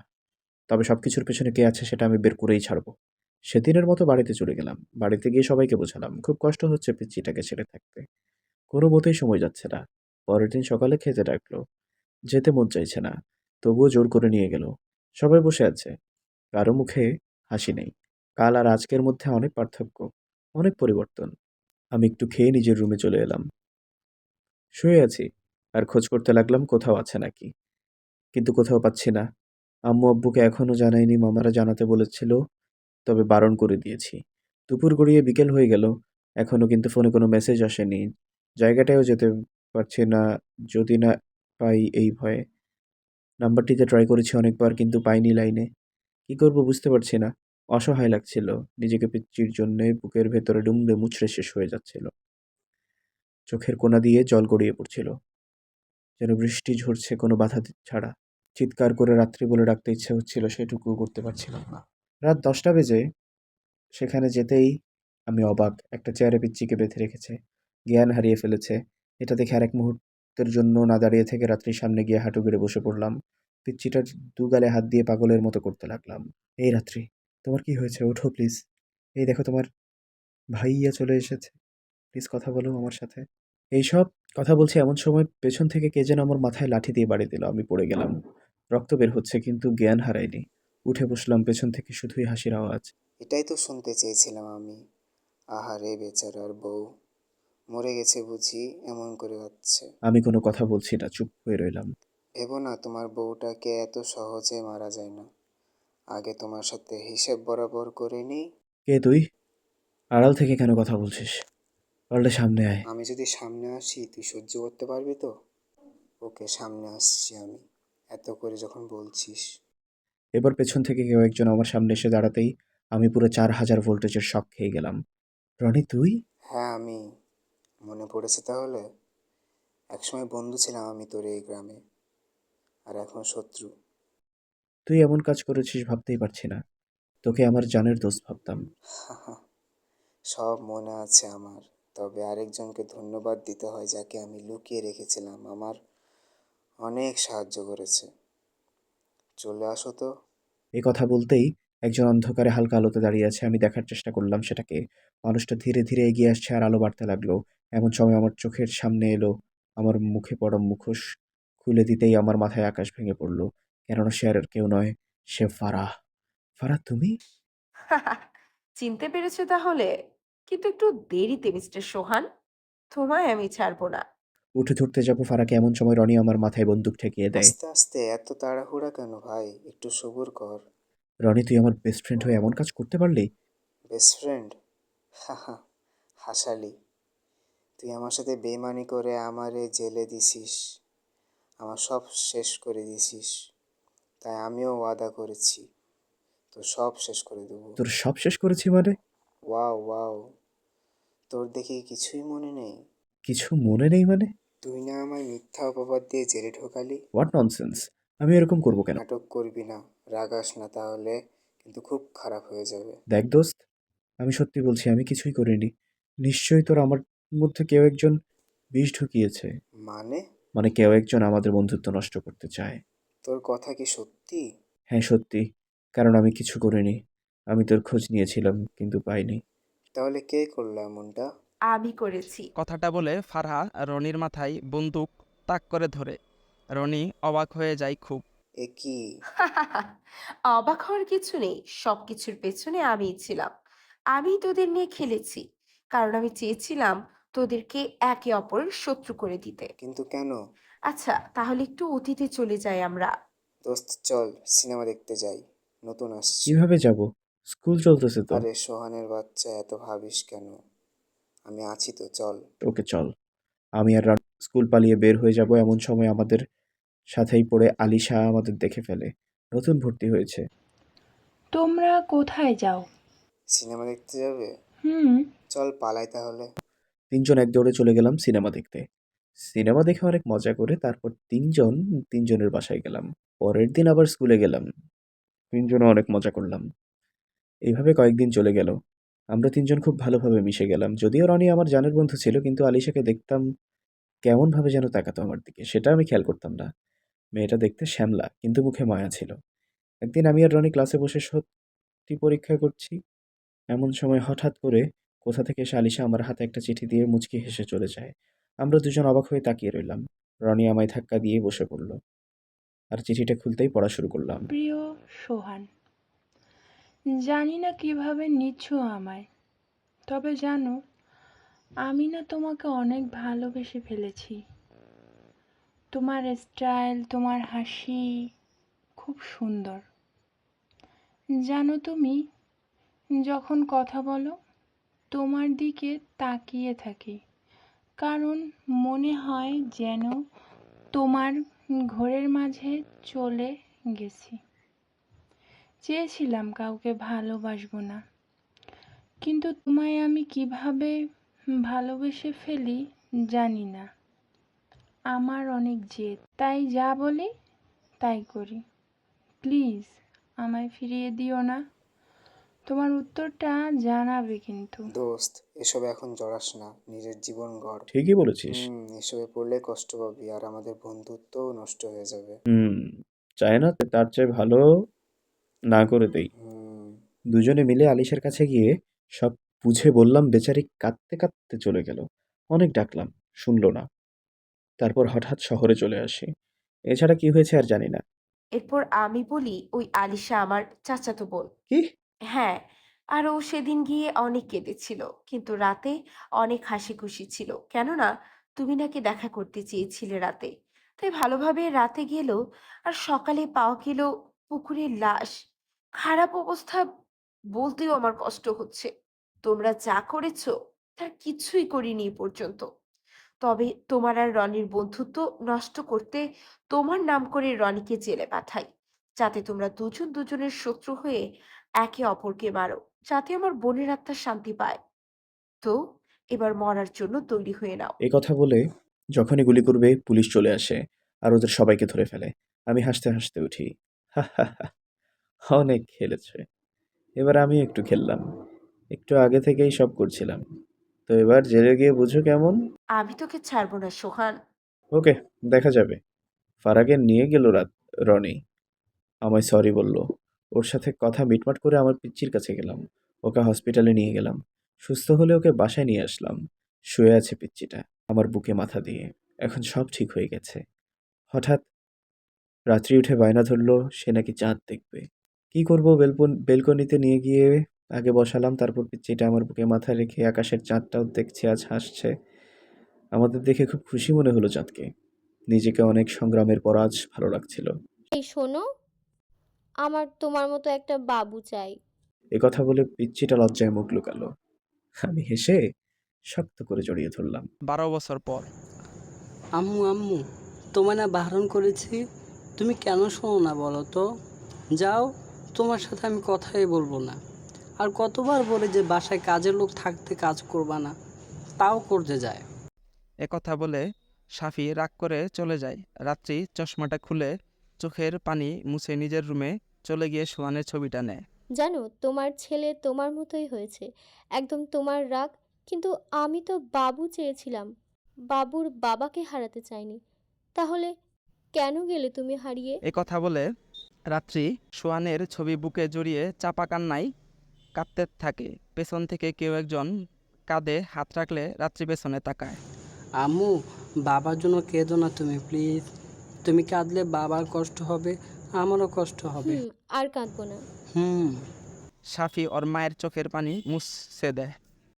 তবে সবকিছুর পেছনে কে আছে সেটা আমি বের করেই ছাড়বো। সেদিনের মতো বাড়িতে চলে গেলাম। বাড়িতে গিয়ে সবাইকে বোঝালাম খুব কষ্ট হচ্ছে পিচ্চিটাকে ছেড়ে থাকতে। কোনো মতেই সময় যাচ্ছে না। পরের দিন সকালে খেতে ডাকলো। যেতে মন চাইছে না, তবুও জোর করে নিয়ে গেল। সবাই বসে আছে, কারো মুখে হাসি নেই। কাল আর আজকের মধ্যে অনেক পার্থক্য, অনেক পরিবর্তন। আমি একটু খেয়ে নিজের রুমে চলে এলাম। শুয়ে আছি আর খোঁজ করতে লাগলাম কোথাও আছে নাকি, কিন্তু কোথাও পাচ্ছি না। আম্মু আব্বুকে এখনো জানাইনি, মামারা জানাতে বলেছিল, তবে বারণ করে দিয়েছি। দুপুর গড়িয়ে বিকেল হয়ে গেল, এখনো কিন্তু ফোনে কোনো মেসেজ আসেনি। জায়গাটায়ও যেতে পারছি না, যদি না পাই এই ভয়ে। নাম্বারটিতে ট্রাই করেছি অনেকবার, কিন্তু পাইনি লাইনে। কি করব বুঝতে পারছি না। অসহায় লাগছিল। নিজেকে পিচ্চির জন্যে বুকের ভেতরে ডুমড়ে মুচড়ে শেষ হয়ে যাচ্ছিল। চোখের কোণা দিয়ে জল গড়িয়ে পড়ছিল, যেন বৃষ্টি ঝরছে কোনো বাধা ছাড়া। চিৎকার করে রাত্রি বলে ডাকতে ইচ্ছে হচ্ছিল, সেটুকুও করতে পারছিলাম না। রাত 10টা বেজে সেখানে যেতেই আমি অবাক। একটা চেয়ারে পিচ্চিকে বেঁধে রেখেছে, জ্ঞান হারিয়ে ফেলেছে। এটা দেখে আরেক মুহূর্তের জন্য না দাঁড়িয়ে থেকে রাত্রির সামনে গিয়ে হাঁটু গেড়ে বসে পড়লাম। পিচ্চিটার দুগালে হাত দিয়ে পাগলের মতো করতে লাগলাম। এই রাত্রি, তোমার কি হয়েছে? ওঠো প্লিজ। এই দেখো তোমার ভাইয়া চলে এসেছে, প্লিজ কথা বলো আমার সাথে। এইসব কথা বলছি এমন সময় পেছন থেকে কে যেন আমার মাথায় লাঠি দিয়ে বাড়ি দিল। আমি পড়ে গেলাম। রক্ত বের হচ্ছে, কিন্তু জ্ঞান হারাইনি। উঠে বসলাম, পেছন থেকে শুধুই হাসির আওয়াজ। এটাই তো শুনতে চেয়েছিলাম আমি। আহারে বেচারার বউ, মরে গেছে বুঝি, এমন করে যাচ্ছে। আমি কোনো কথা বলছি না, চুপ হয়ে রইলাম। ভেবো না তোমার বউটাকে এত সহজে মারা যায় না। আগে তোমার সাথে হিসেব বরাবর করে নিই। কে তুই? আড়াল থেকে কেন কথা বলছিস? পারলে সামনে আয়। আমি যদি সামনে আসি তুই সহ্য করতে পারবি তো? ওকে, সামনে আসছি আমি, এত করে যখন বলছিস। এবার পেছন থেকে কেউ একজন আমার সামনে এসে দাঁড়াতেই আমি পুরো 4000 ভোল্টেজের শক খেয়ে গেলাম। রনি তুই? হ্যাঁ আমি। মনে পড়েছে তাহলে? একসময় বন্ধু ছিলাম আমি তোর এই গ্রামে, আর এখন শত্রু। তুই এমন কাজ করেছিস ভাবতেই পারছি না। তোকে আমার জানের দোস্ত ভাবতাম। সব মনে আছে আমার। তবে আরেকজনকে ধন্যবাদ দিতে হয়, যাকে আমি লুকিয়ে রেখেছিলাম। আমার অনেক সাহায্য করেছে। চলে আসো তো। এই কথা বলতেই একজন অন্ধকারে হালকা আলোতে দাঁড়িয়ে আছে। আমি দেখার চেষ্টা করলাম সেটাকে। মানুষটা ধীরে ধীরে এগিয়ে আসছে আর আলো বাড়তে লাগলো। এমন সময় আমার চোখের সামনে এলো আমার মুখে পড়া মুখোশ খুলে দিতেই আমার মাথায় আকাশ ভেঙে পড়লো। কেননা সে আর কেউ নয়, সে ফারাহ। ফারাহ, তুমি? চিনতে পেরেছো তাহলে? কিন্তু একটু দেরিতে মিস্টার সোহান। তোমায় আমি ছাড়বো না। উঠে ধরতে যাবো ফারাহকে, এমন সময় রনি আমার মাথায় বন্দুক ঠেকিয়ে দেয়। আস্তে আস্তে, এত তাড়াহুড়া কেন ভাই? একটু সবুর কর। রনি, তুই আমার বেস্ট ফ্রেন্ড হয়ে এমন কাজ করতে পারলি? Best friend? হাহা, হাসালি। তুই আমার সাথে বেইমানি করে আমারে জেলে দিছিস, আমার সব শেষ করে দিছিস। তাই আমিও ওয়াদা করেছি, তো সব শেষ করে দেবো। তোর সব শেষ করেছি মানে? ওয়াও ওয়াও, তোর দেখি কিছুই মনে নেই? কিছু মনে নেই মানে? তুই না আমায় মিথ্যা অপবাদ দিয়ে জেলে ঢোকালি? What nonsense! আমি এরকম করবো কেন? নাটক করবি না, রাগাস না, তাহলে কিন্তু খুব খারাপ হয়ে যাবে। দেখ দোস্ত, আমি সত্যি বলছি, আমি কিছুই করিনি। নিশ্চয়ই তোর আমার মধ্যে কেউ একজন বিষ ঢুকিয়েছে। মানে? মানে কেউ একজন আমাদের বন্ধুত্ব নষ্ট করতে চায়। তোর কথা কি সত্যি? হ্যাঁ, সত্যি। কারণ আমি কিছু করিনি। আমি তোর খোঁজ নিয়েছিলাম কিন্তু পাইনি। তাহলে কে করলো এমনটা? আমি করেছি। কথাটা বলে ফারহা রনির মাথায় বন্দুক তাক করে ধরে। রনি অবাক হয়ে যায় খুব। এ কি? অবাক হওয়ার কিছু নেই, সবকিছুর পেছনে আমিই ছিলাম। আমি তোদের নিয়ে খেলেছি, কারণ আমি চেয়েছিলাম তোদেরকে একে অপরের শত্রু করে দিতে। কিন্তু কেন? আচ্ছা, তাহলে একটু অতীতে চলে যাই আমরা। দোস্ত চল সিনেমা দেখতে যাই, নতুন আসছে। কিভাবে যাব? স্কুল চলতেছে তো। আরে সোহানের বাচ্চা, এত ভাবিস কেন? আমি আছি তো, চল। ওকে চল। আমি আর রান স্কুল পালিয়ে বের হয়ে যাব। এমন সময় আমাদের সাথেই পড়ে আলিশা আমাদের দেখে ফেলে। নতুন ভর্তি হয়েছে। তোমরা কোথায় যাও? সিনেমা দেখতে যাবে? হুম। চল পালাই তাহলে। তিনজন এক দৌড়ে চলে গেলাম সিনেমা দেখতে। সিনেমা দেখে অনেক মজা করে তারপর তিনজনের বাসায় গেলাম। পরের দিন আবার স্কুলে গেলাম। তিনজনে অনেক মজা করলাম। এইভাবে কয়েকদিন চলে গেল। আমরা তিনজন খুব ভালোভাবে মিশে গেলাম। যদিও রনি আমার জানের বন্ধু ছিল, কিন্তু আলিশাকে দেখতাম কেমনভাবে যেন তাকাতো আমার দিকে, সেটা আমি খেয়াল করতাম না। মেয়েটা দেখতে শ্যামলা, কিন্তু মুখে মায়া ছিল। একদিন আমি আর রনি ক্লাসে বসে সত্যি পরীক্ষা করছি। এমন সময় হঠাৎ করে কোথা থেকে এসে আলিশা আমার হাতে একটা চিঠি দিয়ে মুচকি হেসে চলে যায়। আমরা দুজন অবাক হয়ে তাকিয়ে রইলাম। রনি আমায় ধাক্কা দিয়ে বসে পড়ল আর চিঠিটা খুলতেই পড়া শুরু করলাম। প্রিয় সোহান, জানি না কিভাবে নিচ্ছ আমায়, তবে জানো আমি না তোমাকে অনেক ভালোবেসে ফেলেছি। তোমার স্টাইল, তোমার হাসি খুব সুন্দর। জানো তুমি যখন কথা বলো তোমার দিকে তাকিয়ে থাকি, কারণ মনে হয় যেন তোমার ঘোরের মাঝে চলে গেছি। চেয়েছিলাম কাউকে ভালোবাসবো না, কিন্তু তোমায় আমি কিভাবে ভালোবেসে ফেলি জানি না। আমার অনেক জেদ, তাই যা বলি তাই করি। প্লিজ আমায় ফিরিয়ে দিও না। তোমার উত্তরটা জানাবে কিন্তু। দোস্ত, এসব এখন জড়াস না, নিজের জীবন গড়। ঠিকই বলেছিস। এসবে পড়লে কষ্ট পাবি আর আমাদের বন্ধুত্বও নষ্ট হয়ে যাবে। হুম, চায় না তার চেয়ে ভালো না করে দেই। হুম। দুজনে মিলে আলিশার কাছে গিয়ে সব বুঝে বললাম। বেচারি কাঁদতে কাঁদতে চলে গেল। অনেক ডাকলাম, শুনল না। তারপর হঠাৎ শহরে চলে আসি। এছাড়া কি হয়েছে আর জানি না। এরপর আমি বলি, ওই আলিশা আমার চাচাতো বোন। কি? হ্যাঁ, আর ও সেদিন গিয়ে অনেক কেঁদেছিল, কিন্তু রাতে অনেক হাসি খুশি ছিল, কেননা তুমি নাকি দেখা করতে চেয়েছিলে রাতে। তাই ভালোভাবে রাতে গেল, আর সকালে পাওয়া গেল পুকুরের লাশ। খারাপ অবস্থা বলতেও আমার কষ্ট হচ্ছে। তোমরা যা করেছো তার কিছুই করিনি এ পর্যন্ত। তবে তোমার আর রনির বন্ধুত্ব নষ্ট করতে তোমার নাম করে রনিকে জেলে পাঠাই, যাতে তোমরা দুজন দুজনের শত্রু হয়ে একে অপরকে মারো, যাতে আমার বোনের আত্মা শান্তি পায়। তো এবার মরার জন্য তৈরি হয়ে নাও। এই কথা বলে যখনই গুলি করবে পুলিশ চলে আসে আর ওদের সবাইকে ধরে ফেলে। আমি হাসতে হাসতে উঠি। হা হা হা, অনেক খেলেছে, এবার আমি একটু খেললাম। একটু আগে থেকেই সব করছিলাম, তো এবার জেলে গিয়ে বুঝো কেমন। আমি তোকে ছাড়বো না সোহান। ওকে, দেখা যাবে। ফারাকে নিয়ে গেল রনি, আমায় সরি বলল। ওর সাথে কথা মিটমাট করে আমার পিচ্চির কাছে গেলাম। ওকে হসপিটালে নিয়ে গেলাম। সুস্থ হলে ওকে বাসায় নিয়ে আসলাম। শুয়ে আছে পিচ্চিটা আমার বুকে মাথা দিয়ে। এখন সব ঠিক হয়ে গেছে। হঠাৎ রাত্রি উঠে বায়না ধরলো সে নাকি চাঁদ দেখবে। কি করব, বেলকনিতে নিয়ে গিয়ে আগে বসালাম, তারপর পিচ্চিটা আমার বুকে মাথা রেখে আকাশের চাঁদটাও দেখছে, আজ হাসছে। আমাদের দেখে খুব খুশি মনে হলো চাঁদকে। নিজেকে অনেক সংগ্রামের পর আজ ভালো লাগছিল। এই শোনো, আমার তোমার মতো একটা বাবু চাই। এ কথা বলে পিচ্চিটা লজ্জায় মুখ লুকালো। আমি হেসে শক্ত করে জড়িয়ে ধরলাম। 12 বছর পর। আম্মু আম্মু, তোমায় না বারণ করেছি, তুমি কেন শোনো না বলো তো? যাও, তোমার সাথে আমি কথাই বলবো না। আর কতবার বলে যে বাসায় কাজের লোক থাকতে কাজ করবা না, তাও করতে যায়। একথা বলে সাফি রাগ করে চলে যায়। রাত্রি চশমাটা খুলে চোখের পানি মুছে নিজের রুমে চলে গিয়ে সোহানের ছবিটা নেয়। জানো, তোমার ছেলে তোমার মতোই হয়েছে, একদম তোমার রাগ। কিন্তু আমি তো বাবু চেয়েছিলাম, বাবুর বাবাকে হারাতে চাইনি। তাহলে কেন গেলে তুমি হারিয়ে? কথা বলে রাত্রি সোহানের ছবি বুকে জড়িয়ে চাপা কান্নায় কাঁদতে থাকে। পেছন থেকে কেউ একজন কাঁধে হাত রাখলে রাত্রি পেছনে তাকায়। আম্মু, বাবার জন্য কেঁদো না তুমি প্লিজ। তুমি কাঁদলে বাবার কষ্ট হবে, আমারও কষ্ট হবে। আর কাঁদবো না। হুম। সাফি ওর মায়ের চোখের পানি মুছে দেয়।